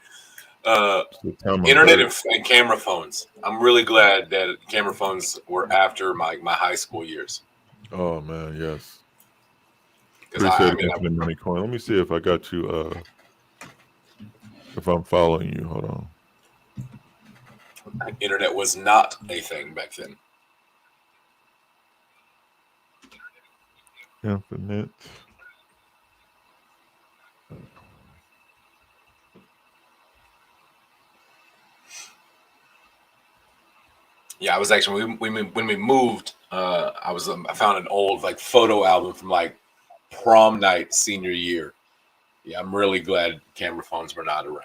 Internet and camera phones. I'm really glad that camera phones were after my high school years. Oh man, yes. Appreciate Infinite Money Coin. Let me see if I got you. If I'm following you, hold on. Internet was not a thing back then. Infinite. Yeah, I was actually when we moved. I found an old like photo album from like prom night senior year. Yeah, I'm really glad camera phones were not around.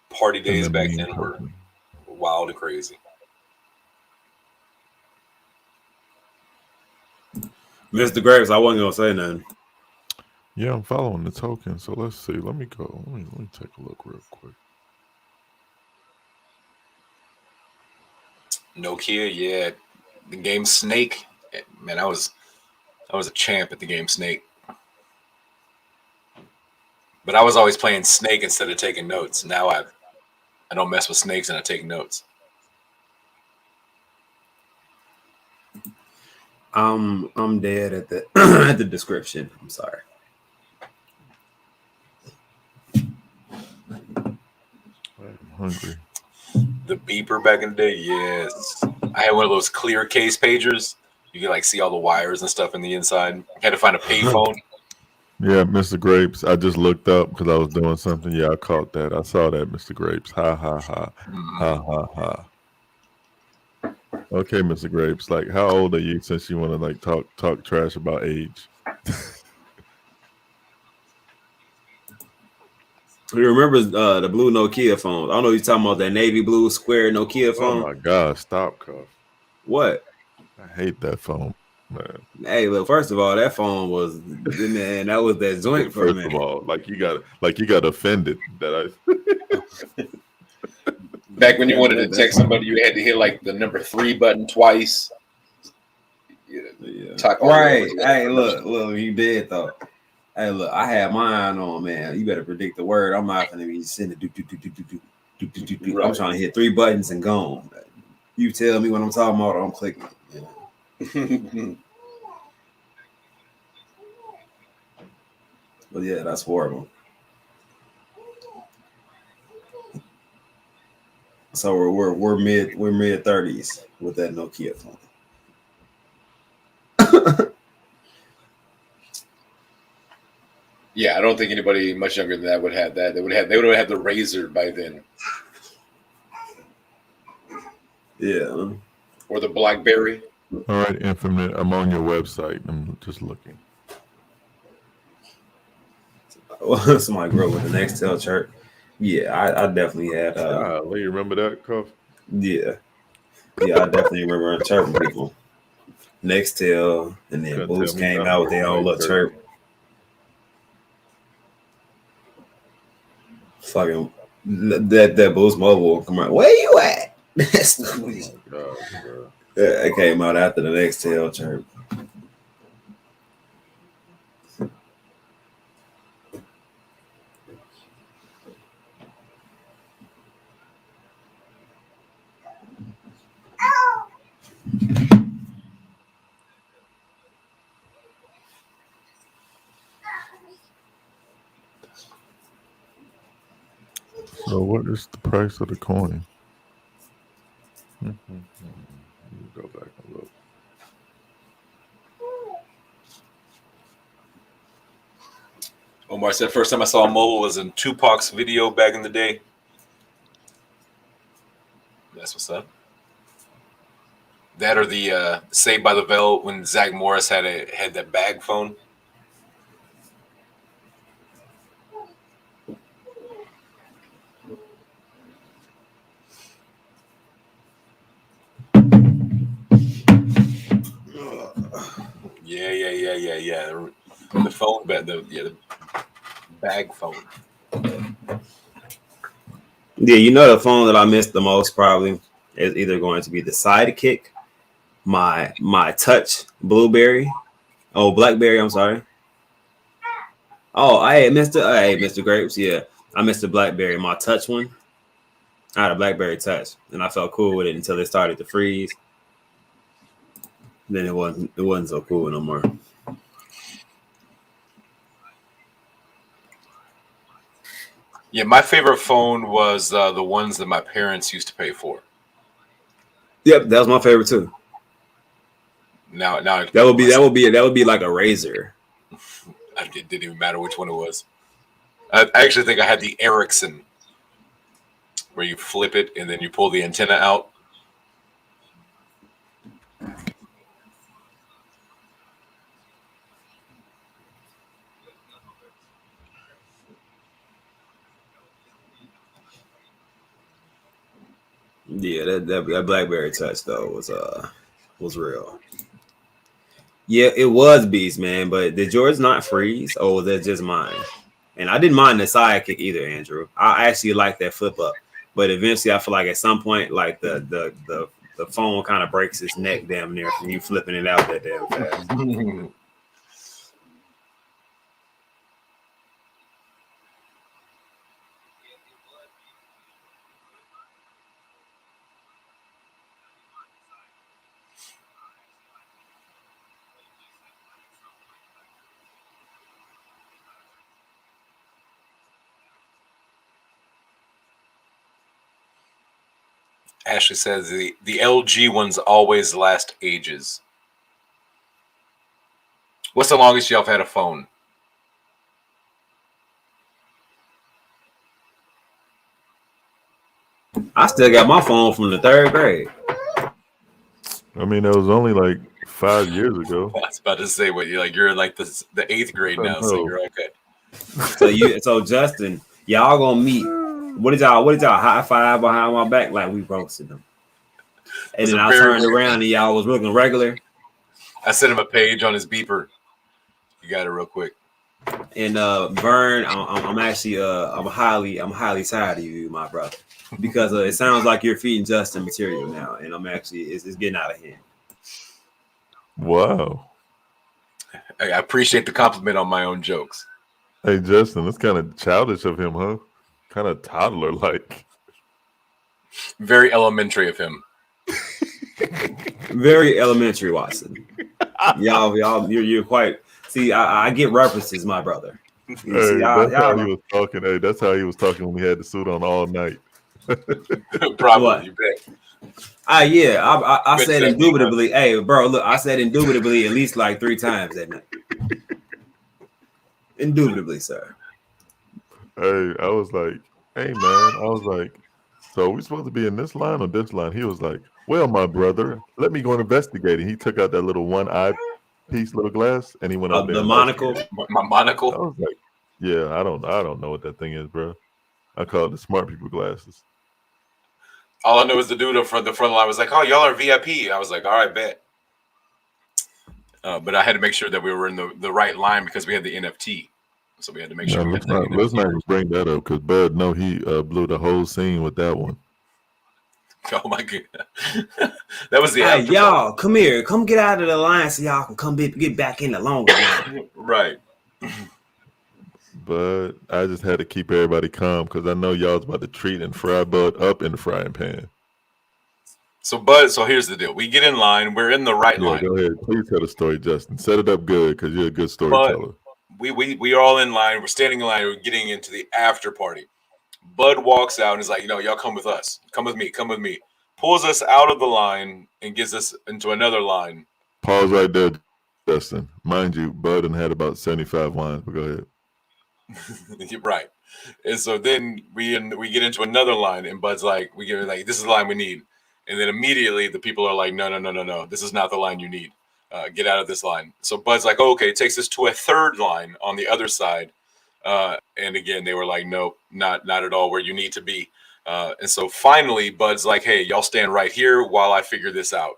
Party days back then were wild and crazy. Mr. Graves, I wasn't gonna say nothing. Yeah, I'm following the token. So let's see. Let me go. Let me take a look real quick. Nokia, yeah. The game Snake. Man, I was a champ at the game Snake. But I was always playing Snake instead of taking notes. Now I don't mess with snakes and I take notes. I'm dead at the at the description. I'm sorry. I'm hungry. The beeper back in the day, yes. I had one of those clear case pagers. You can like see all the wires and stuff in the inside. I had to find a payphone. Yeah, Mr. Grapes. I just looked up because I was doing something. Yeah, I caught that. I saw that, Mr. Grapes. Ha ha ha. Ha ha ha. Okay, Mr. Grapes. Like, how old are you since you want to like talk trash about age? You remember the blue Nokia phones? I don't know you're talking about that navy blue square Nokia phone. Oh my gosh, stop, Cuff. What? I hate that phone, man. Hey, look, first of all, that phone was, man, that was that joint for a minute. First of all, like you got offended that I Back when you wanted to text somebody, you had to hit like the number 3 button twice. Yeah. Taco Right. Bell. Hey, look, you did though. Hey, look, I had mine on, man. You better predict the word. I'm not gonna be sitting do. I'm Right. trying to hit 3 buttons and gone. You tell me what I'm talking about, or I'm clicking. Yeah. But yeah, that's horrible. So we're mid 30s with that Nokia phone. Yeah, I don't think anybody much younger than that would have that. They would have had the Razor by then, Yeah. or the BlackBerry. All right, Infinite. I'm on your website. I'm just looking. Somebody grew up with the Nextel chart. Yeah, I definitely had. Golly, you remember that, Cuff? Yeah, I definitely remember chirping people. Nextel, and then Couldn't tell Boost me came nothing. out with their own little chirp. Fucking that Boost Mobile come out. Where you at? That's Oh my God, bro. It came out after the Nextel chirp. So, what is the price of the coin? Go back and look. Omar said first time I saw mobile was in Tupac's video back in the day. That's what's up. That or the Saved by the Bell when Zach Morris had that bag phone. Yeah. The phone, the bag phone. Yeah, you know the phone that I missed the most probably is either going to be the Sidekick, my Touch Blueberry, BlackBerry. I'm sorry. Oh, Mr. Grapes. Yeah, I missed the BlackBerry, my Touch one. I had a BlackBerry Touch, and I felt cool with it until it started to freeze. Then it wasn't so cool no more. Yeah, my favorite phone was the ones that my parents used to pay for. Yep, that was my favorite too. Now that would be like a Razor. It didn't even matter which one it was. I actually think I had the Ericsson, where you flip it and then you pull the antenna out. Yeah, that BlackBerry Touch though was real. Yeah, it was beast, man. But did yours not freeze, or was that just mine? And I didn't mind the Sidekick either, Andrew. I actually like that flip up, but eventually, I feel like at some point, like the phone kind of breaks its neck damn near from you flipping it out that damn fast. Ashley says the LG ones always last ages. What's the longest y'all have had a phone? I still got my phone from the 3rd grade. I mean, that was only like 5 years ago. I was about to say you're in like the 8th grade now, so you're okay. So Justin, y'all gonna meet. What did y'all high five behind my back like we roasted them? And then I turned around and y'all was looking regular. I sent him a page on his beeper. You got it real quick. And Vern, I'm actually I'm highly tired of you, my brother, because it sounds like you're feeding Justin material now, and I'm actually it's getting out of hand. Wow. I appreciate the compliment on my own jokes. Hey, Justin, that's kind of childish of him, huh? Kind of toddler-like. Very elementary of him. Very elementary, Watson. Y'all, you're quite. See, I get references, my brother. You see, Hey, that's how he y'all. was talking. Hey, that's how he was talking when we had the suit on all night. Probably, What? you bet. Yeah, I Bet said that thing, huh? indubitably. Hey, bro, look, I said indubitably at least like 3 times that night. Indubitably, sir. Hey, I was like, hey, man. I was like, so are we supposed to be in this line or this line? He was like, well, my brother, let me go and investigate it. He took out that little one eye piece, little glass, and he went over there The and monocle. investigated. My I monocle. was like, yeah, I don't know what that thing is, bro. I call it the smart people glasses. All I know is the dude up front, the front line was like, "Oh, y'all are VIP." I was like, "All right, bet." But I had to make sure that we were in the right line because we had the NFT. So we had to make sure No, we let's got that not NFT. even bring that up because Bud know he blew the whole scene with that one. Oh my god, that was the Hey, after y'all, come here. Come get out of the line so y'all can get back in the longer line. party. Right. But I just had to keep everybody calm because I know y'all was about to treat and fry Bud up in the frying pan. So here's the deal. We get in line. We're in the right Yeah, line. go ahead. Please tell the story, Justin. Set it up good because you're a good But storyteller. we are all in line. We're standing in line. We're getting into the after party. Bud walks out and is like, y'all come with us. Come with me. Come with me. Pulls us out of the line and gets us into another line. Pause right there, Justin. Mind you, Bud and had about 75 lines, but go ahead. Right. And so then we get into another line, and Bud's like, this is the line we need. And then immediately the people are like, no, this is not the line you need. Get out of this line. So Bud's like, oh, okay, takes us to a third line on the other side. And again, they were like, nope, not at all where you need to be. And so finally, Bud's like, hey, y'all stand right here while I figure this out.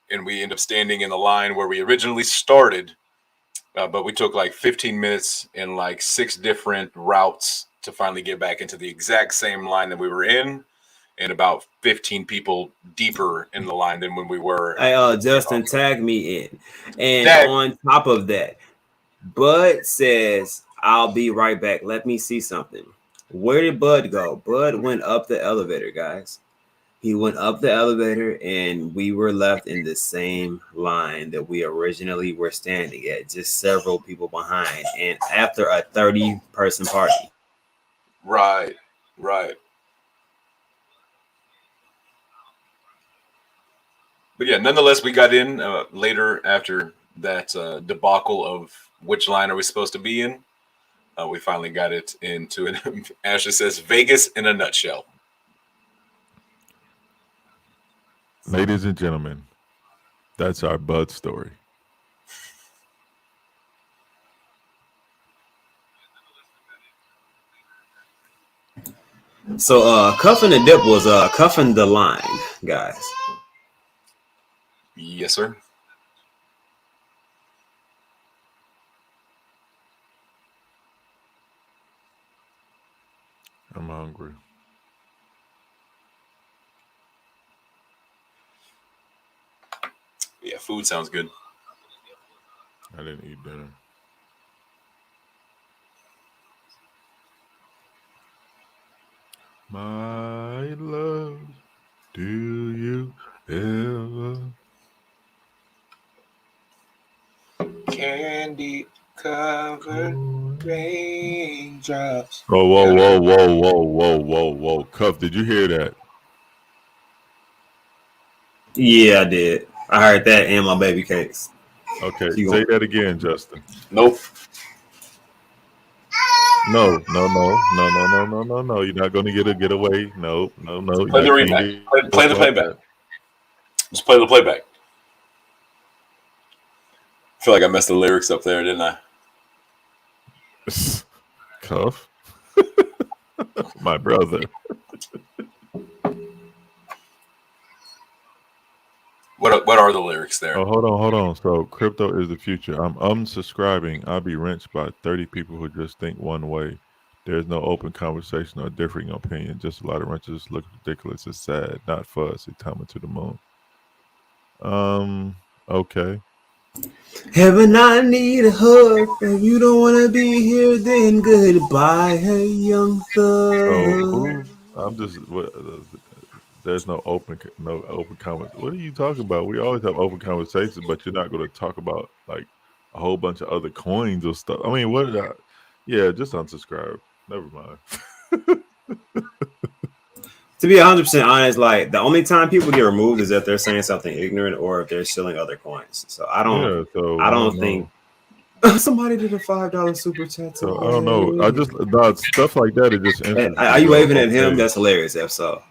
And we end up standing in the line where we originally started. But we took like 15 minutes and like 6 different routes to finally get back into the exact same line that we were in, and about 15 people deeper in the line than when we were. Hey, Justin, tag me in. And Tag. on top of that, Bud says, I'll be right back. Let me see something. Where did Bud go? Bud went up the elevator, guys. He went up the elevator, and we were left in the same line that we originally were standing at, just several people behind. And after a 30-person party. Right. But yeah, nonetheless, we got in later after that debacle of which line are we supposed to be in. We finally got it into it. Ashley says Vegas in a nutshell. Ladies and gentlemen, that's our Bud story. So cuffing the dip was cuffing the line, guys. Yes, sir. I'm hungry. Yeah, food sounds good. I didn't eat dinner. My love, do you ever? Candy covered raindrops. Oh, whoa. Cuff, did you hear that? Yeah, I did. I heard that and my baby cakes. Okay, You say gonna- that again, Justin. Nope. No. You're not going to get away. No. You're Play the not gonna replay. get Play the away like playback. Just play the playback. I feel like I messed the lyrics up there, didn't I? that. Cuff, my brother. What are the lyrics there? Oh, hold on. So crypto is the future. I'm unsubscribing. I'll be wrenched by 30 people who just think one way. There's no open conversation or differing opinion. Just a lot of wrenches look ridiculous. It's sad. Not for us. Saitama to the moon. Okay. Heaven, I need a hug. If you don't want to be here, then goodbye, hey young thug. I'm just. There's no open comments. What are you talking about? We always have open conversations, but you're not going to talk about like a whole bunch of other coins or stuff. I mean, what did I? Yeah, just unsubscribe. Never mind. To be 100% honest, like the only time people get removed is if they're saying something ignorant or if they're stealing other coins. So I don't think somebody did a $5 super chat. So I don't know. I just stuff like that. It just interesting. Are you waving at him? That's hilarious. If so,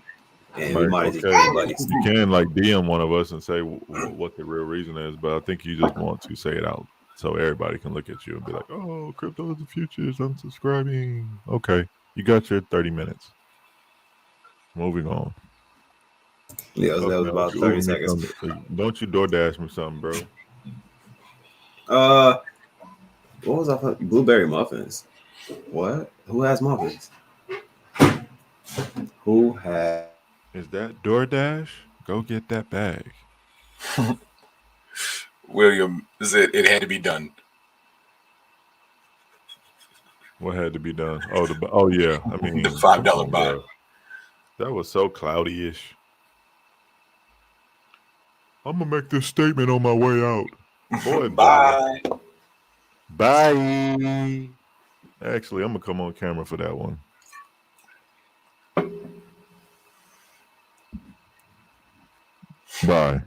and we might okay. just be buddies. You can like DM one of us and say what the real reason is, but I think you just want to say it out so everybody can look at you and be like, "Oh, crypto is the future. Is unsubscribing." Okay, you got your 30 minutes. Moving on. Yeah, that was about 30 seconds. Don't you DoorDash me something, bro? What was that? Blueberry muffins. What? Who has muffins? Who has? Is that DoorDash? Go get that bag. William, it had to be done. What had to be done? Oh yeah. I mean, the $5 buy. That was so cloudy-ish. I'm gonna make this statement on my way out. Boy, bye. Bye. Actually, I'm gonna come on camera for that one. Bye.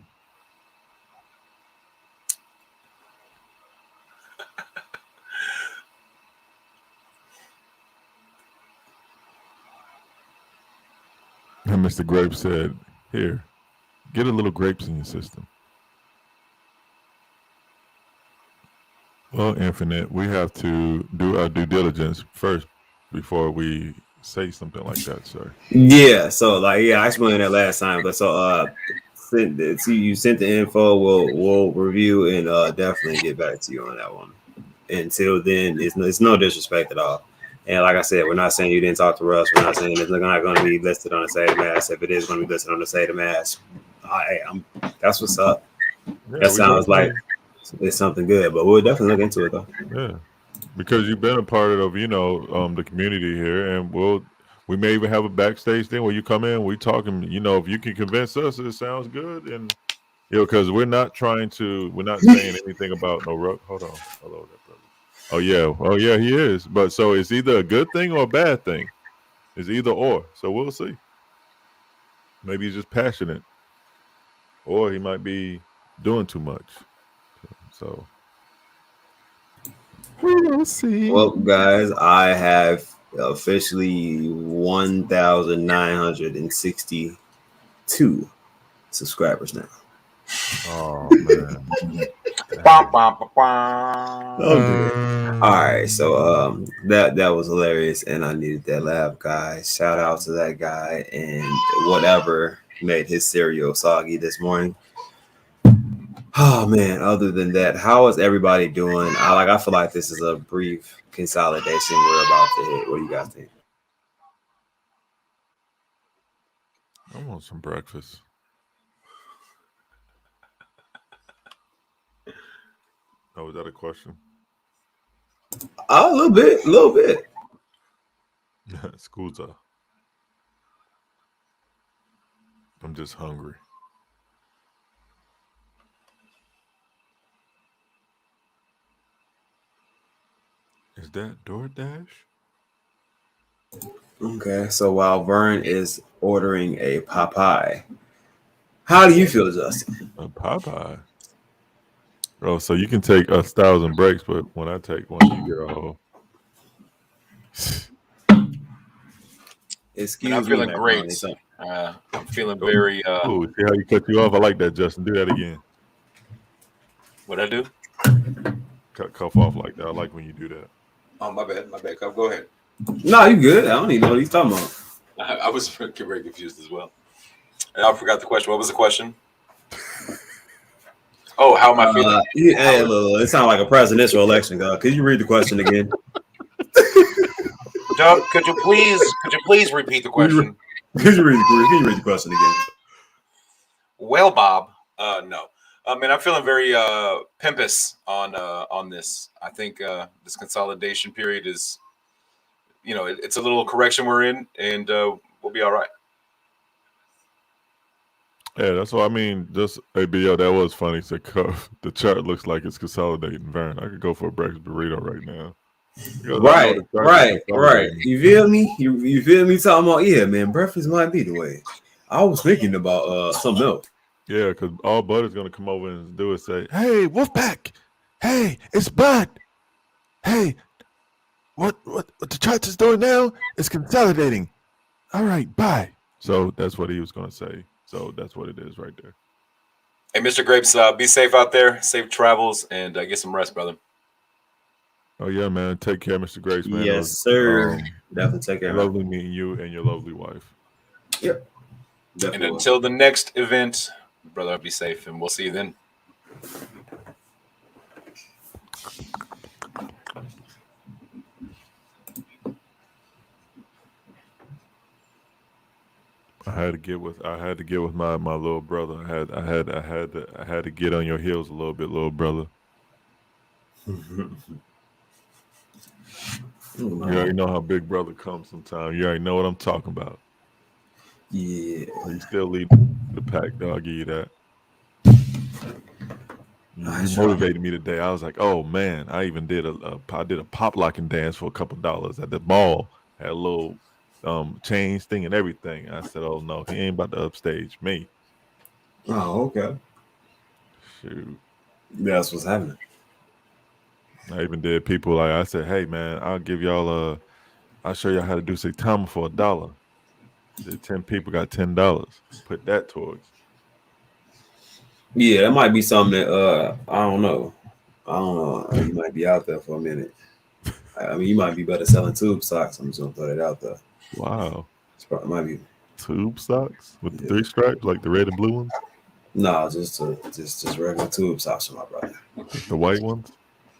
And Mr. Grapes said, "Here, get a little grapes in your system." Well, Infinite, we have to do our due diligence first before we say something like that, sir. Yeah, so I explained that last time, but you sent the info. We'll review and definitely get back to you on that one. Until then, it's no disrespect at all. And like I said, we're not saying you didn't talk to us. We're not saying it's not going to be listed on the Saitama. If it is going to be listed on the Saitama, that's what's up. Yeah, that sounds like it's something good, but we'll definitely look into it though. Yeah, because you've been a part of the community here, and we may even have a backstage thing where you come in, we talking. If you can convince us it sounds good, and because we're not saying anything about no rock. Hold on, hello there, brother. Oh yeah, he is. But so it's either a good thing or a bad thing. It's either or. So we'll see. Maybe he's just passionate, or he might be doing too much. So we'll see. Well, guys, I have officially 1,962 subscribers now. Oh man. All right, so that was hilarious, and I needed that laugh, guys. Shout out to that guy and whatever made his cereal soggy this morning. Oh man, other than that, how is everybody doing? I feel like this is a brief consolidation we're about to hit. What do you guys think? I want some breakfast. Oh, is that a question? A little bit. Scusa. I'm just hungry. Is that DoorDash? Okay, so while Vern is ordering a Popeye, how do you feel, Justin? A Popeye? Oh, so you can take 1,000 breaks, but when I take one, you get a whole. Excuse I'm feeling me, great. I'm feeling very. Ooh, see how you cut you off? I like that, Justin. Do that again. What'd I do? Cuff off like that. I like when you do that. Oh, my bad. Cuff. Go ahead. No, you good. I don't even know what he's talking about. I was very confused as well. And I forgot the question. What was the question? Oh, how am I feeling? It sounds like a presidential election, God. Could you read the question again? Doug, could you please repeat the question? Could you read the question again? Well, Bob, No. Man, I'm feeling very pimpus on this. I think this consolidation period is, it's a little correction we're in, and we'll be all right. Yeah, that's what I mean. Just ABO, that was funny. Said Cuff. The chart looks like it's consolidating. Vern, I could go for a breakfast burrito right now. Because I know the chart is Right. consolidating. You feel me? You feel me talking about? Yeah, man. Breakfast might be the way. I was thinking about something else. Yeah, because all Bud is gonna come over and do is say, "Hey, Wolfpack. Hey, it's Bud. Hey, what the chart is doing now is consolidating. All right, bye." So that's what he was gonna say. So that's what it is right there. Hey, Mr. Grapes, be safe out there, safe travels, and get some rest, brother. Oh yeah, man. Take care, Mr. Grace, man. Yes, sir. Definitely take care. Lovely meeting you and your lovely wife. Yep. And Definitely. until the next event, brother, be safe, and we'll see you then. I had to get with my little brother. I had to get on your heels a little bit, little brother. You already know how big brother comes sometimes. You already know what I'm talking about. Yeah. You still lead the pack, dog. I'll give you that. You motivated me today. I was like, oh man, I even did a pop locking dance for a couple dollars at the mall. Had a little change thing and everything. I said, oh no, he ain't about to upstage me. Oh, okay. Shoot. That's what's happening. I even did people like I said, hey man, I'll give y'all I'll show y'all how to do Saitama for $1. The 10 people got $10. Put that towards. Yeah, that might be something that I don't know. You might be out there for a minute. I mean, you might be better selling tube socks. I'm just gonna put it out there. Wow. It might be tube socks with the 3 stripes, like the red and blue ones. No, just regular tube socks for my brother. The white ones.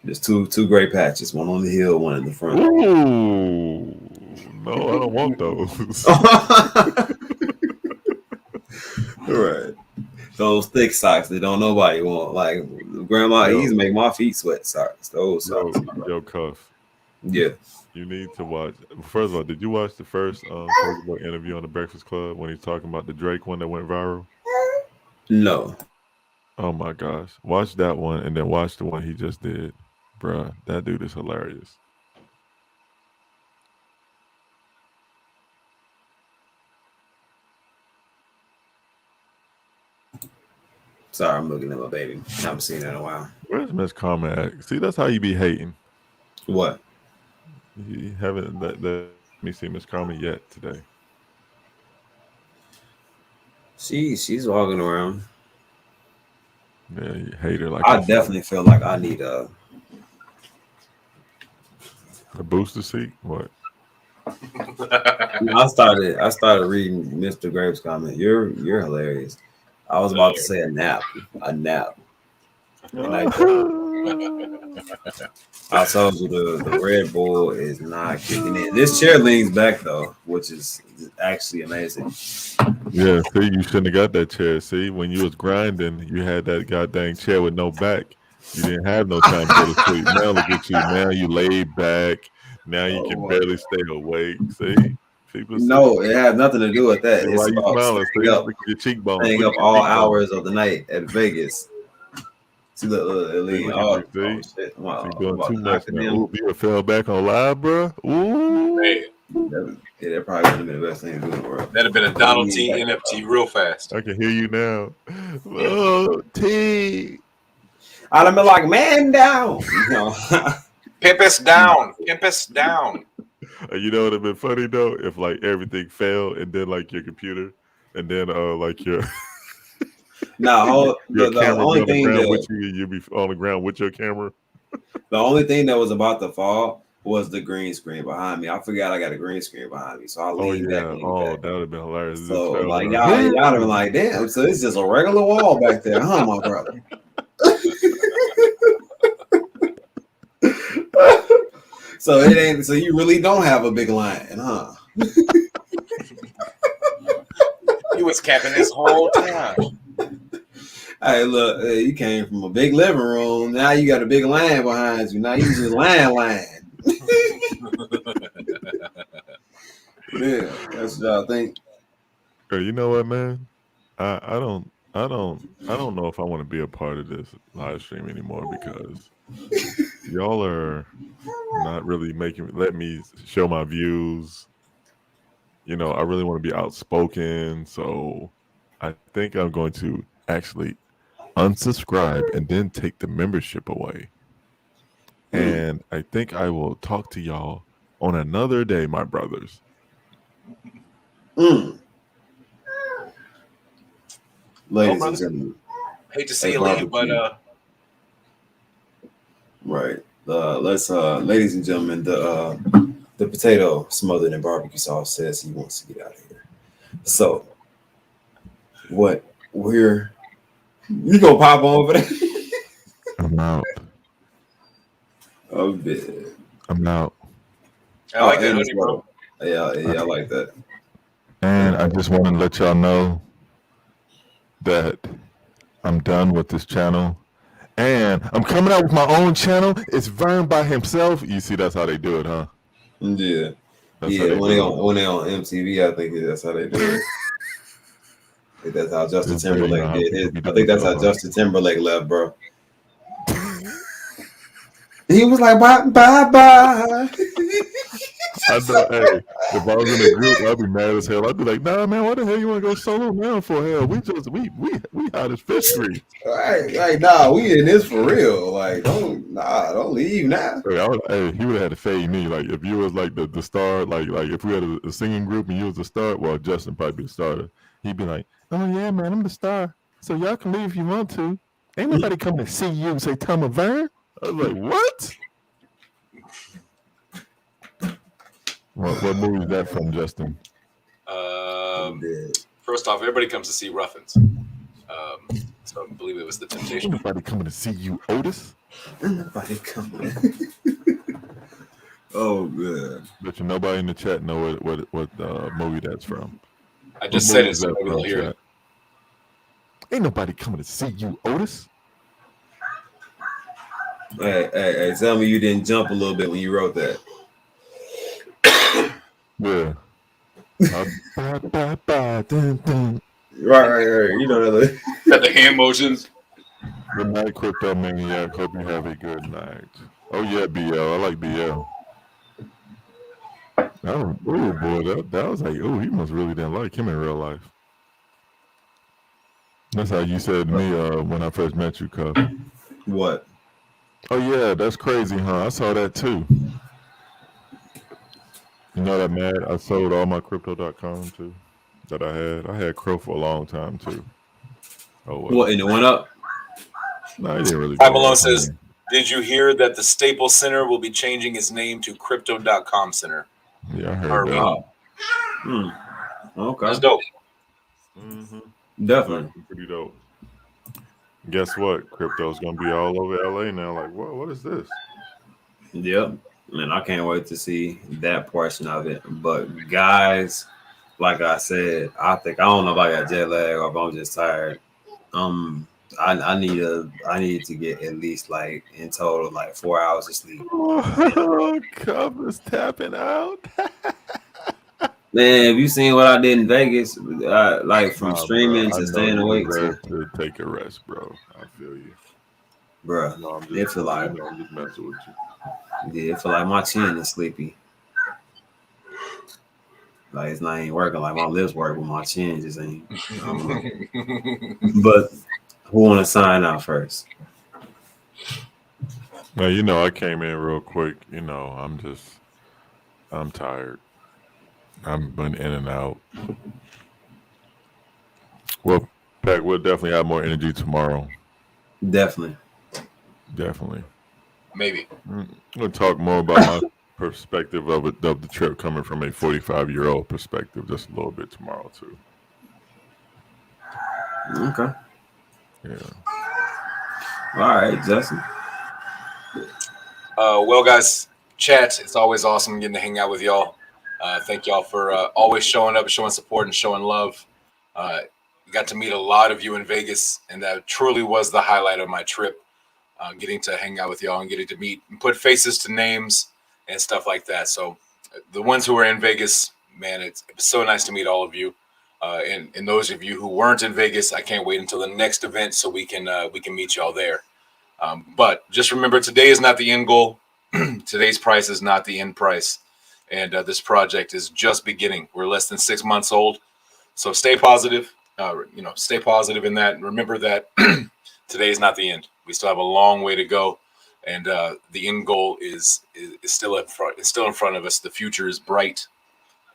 Just two gray patches, one on the heel, one in the front. Ooh, no, I don't want those. Right. Those thick socks that don't nobody want. Like grandma used to make my feet sweat socks. Those socks. Yo, Cuff. Yeah. You need to watch. First of all, did you watch the first Facebook interview on the Breakfast Club when he's talking about the Drake one that went viral? No. Oh my gosh. Watch that one and then watch the one he just did. Bruh, that dude is hilarious. Sorry, I'm looking at my baby. I haven't seen that in a while. Where's Miss Karma at? See, that's how you be hating. What? You haven't let me see Miss Karma yet today. She's walking around. Yeah, you hate her like I definitely feel like I need a booster seat. What? I started reading Mr. Graves' comment. You're hilarious. I was about to say a nap. And I told you the Red Bull is not kicking in. This chair leans back though, which is actually amazing. Yeah, see, you shouldn't have got that chair. See, when you was grinding, you had that goddamn chair with no back. You didn't have no time to go to sleep. Now look at you. Now you laid back. Now you can barely stay awake. See? People no, it has nothing to do with that. Why you smiling? Staying up, your cheekbones. staying up all hours of the night at Vegas. See the lean. Shit. Wow, you're doing too much now. Ooh, you fell back on live, bro. Ooh. Hey. That probably would have been the best thing to do in the world. That'd have been a Donald T NFT real fast. I can hear you now. Oh, T. I'd have been like, man down. Pimp us down. Pimp us down. You know what would have been funny though? If like everything fell and then like your computer and then like your no, your the camera only on the thing ground that, with you be on the ground with your camera. The only thing that was about to fall was the green screen behind me. I forgot I got a green screen behind me, so I leaned back. That would have been hilarious. So like y'all have been like, damn. So it's just a regular wall back there, huh, my brother? So it ain't. So you really don't have a big line, huh? You was capping this whole time. Hey, look, you came from a big living room. Now you got a big land behind you. Now you just land. Yeah, that's what I think. Hey, you know what, man? I don't know if I want to be a part of this live stream anymore because y'all are not really let me show my views. You know, I really want to be outspoken, so I think I'm going to actually unsubscribe and then take the membership away. And I think I will talk to y'all on another day, my brothers. Ladies and gentlemen. Hate to see you leave, but right. Let's ladies and gentlemen, the potato smothered in barbecue sauce says he wants to get out of here. So what you gonna pop over there? I'm out. Oh, bit. I'm out. I like that hoodie, bro. Yeah, I like that. And I just want to let y'all know that I'm done with this channel. And I'm coming out with my own channel. It's Vern by himself. You see, that's how they do it, huh? Yeah. That's When they on MTV, I think that's how they do it. I think that's how Justin Timberlake did his. I think that's how Justin Timberlake left, bro. He was like, bye. I know, hey, if I was in a group, I'd be mad as hell. I'd be like, nah, man, why the hell you want to go solo now for? Hell, we hot as fish grease. Right, nah, we in this for real. Like, don't leave now. Hey, he would have had to fade me. Like, if you was like the star, like if we had a singing group and you was the star, well, Justin probably be the starter. He'd be like, oh yeah, man, I'm the star. So y'all can leave if you want to. Ain't nobody coming to see you and say, Tom Vern. I was like, what? What movie is that from, Justin? First off, everybody comes to see Ruffins. So I believe it was The Temptation. Ain't nobody coming to see you, Otis. Nobody coming. Oh, good. Bet you nobody in the chat know what movie that's from. I just said it, so maybe they'll hear it. Ain't nobody coming to see you, Otis. Hey, tell me you didn't jump a little bit when you wrote that. Yeah. Right. You know that. Got the hand motions. Good night, Crypto Maniac. Hope you have a good night. Oh yeah, BL. I like BL. Oh boy, that was like, oh, he must really didn't like him in real life. That's how you said to me when I first met you, Cuff. What? Oh yeah, that's crazy, huh? I saw that too. You know that, mad? I sold all my crypto.com too that I had. I had Crow for a long time too. Oh well. What, and it went up? No, it didn't really. Ty Malone says, did you hear that the Staples Center will be changing its name to Crypto.com Center? Yeah, I heard that. Okay. That's dope. Mm-hmm. Definitely. Pretty dope. Guess what? Crypto's gonna be all over LA now. Like, what is this? Yep. Man, I can't wait to see that portion of it. But guys, like I said, I don't know if I got jet lag or if I'm just tired. I need to get at least like in total like 4 hours of sleep. Oh, Cup is tapping out. Man, have you seen what I did in Vegas? Like from streaming to staying awake to take a rest, bro. I feel you, bro. No, It feel like I'm just messing with you. Yeah, it feel like my chin is sleepy. Like it's not ain't working. Like my lips work, but my chin just ain't. I don't know. But who want to sign out first? Now, you know, I came in real quick. You know, I'm tired. I've been in and out. Well, Pac, we'll definitely have more energy tomorrow. Definitely. Maybe. We'll talk more about my perspective of the trip coming from a 45-year-old perspective just a little bit tomorrow, too. Okay. Yeah. All right, Justin. Well, guys, chat, it's always awesome getting to hang out with y'all. Thank y'all for always showing up, showing support, and showing love. got to meet a lot of you in Vegas, and that truly was the highlight of my trip. Getting to hang out with y'all and getting to meet and put faces to names and stuff like that. So the ones who were in Vegas, man, it's so nice to meet all of you. And those of you who weren't in Vegas, I can't wait until the next event so we can meet y'all there. But just remember, today is not the end goal. Today's price is not the end price. And this project is just beginning. We're less than 6 months old. So stay positive, stay positive in that. And remember that today is not the end. We still have a long way to go. And the end goal is still in front. It's still in front of us. The future is bright.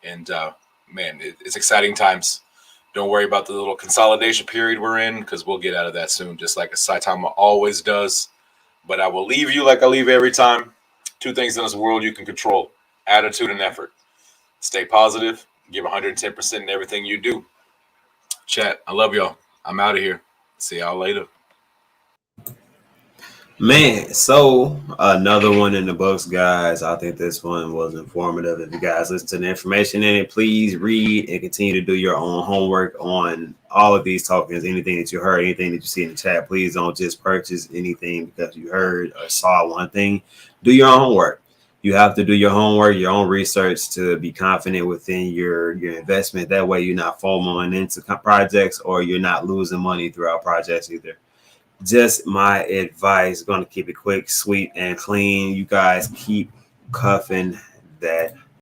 And man, it's exciting times. Don't worry about the little consolidation period we're in, because we'll get out of that soon, just like a Saitama always does. But I will leave you like I leave every time. 2 things in this world you can control: attitude and effort. Stay positive. Give 110% in everything you do. Chat, I love y'all. I'm out of here. See y'all later. Man, so another one in the books, guys. I think this one was informative. If you guys listen to the information in it, please read and continue to do your own homework on all of these tokens. Anything that you heard, anything that you see in the chat, please don't just purchase anything because you heard or saw one thing. Do your own homework. You have to do your homework, your own research to be confident within your investment. That way you're not FOMOing into projects, or you're not losing money throughout projects either. Just my advice, going to keep it quick, sweet, and clean. You guys keep cuffing that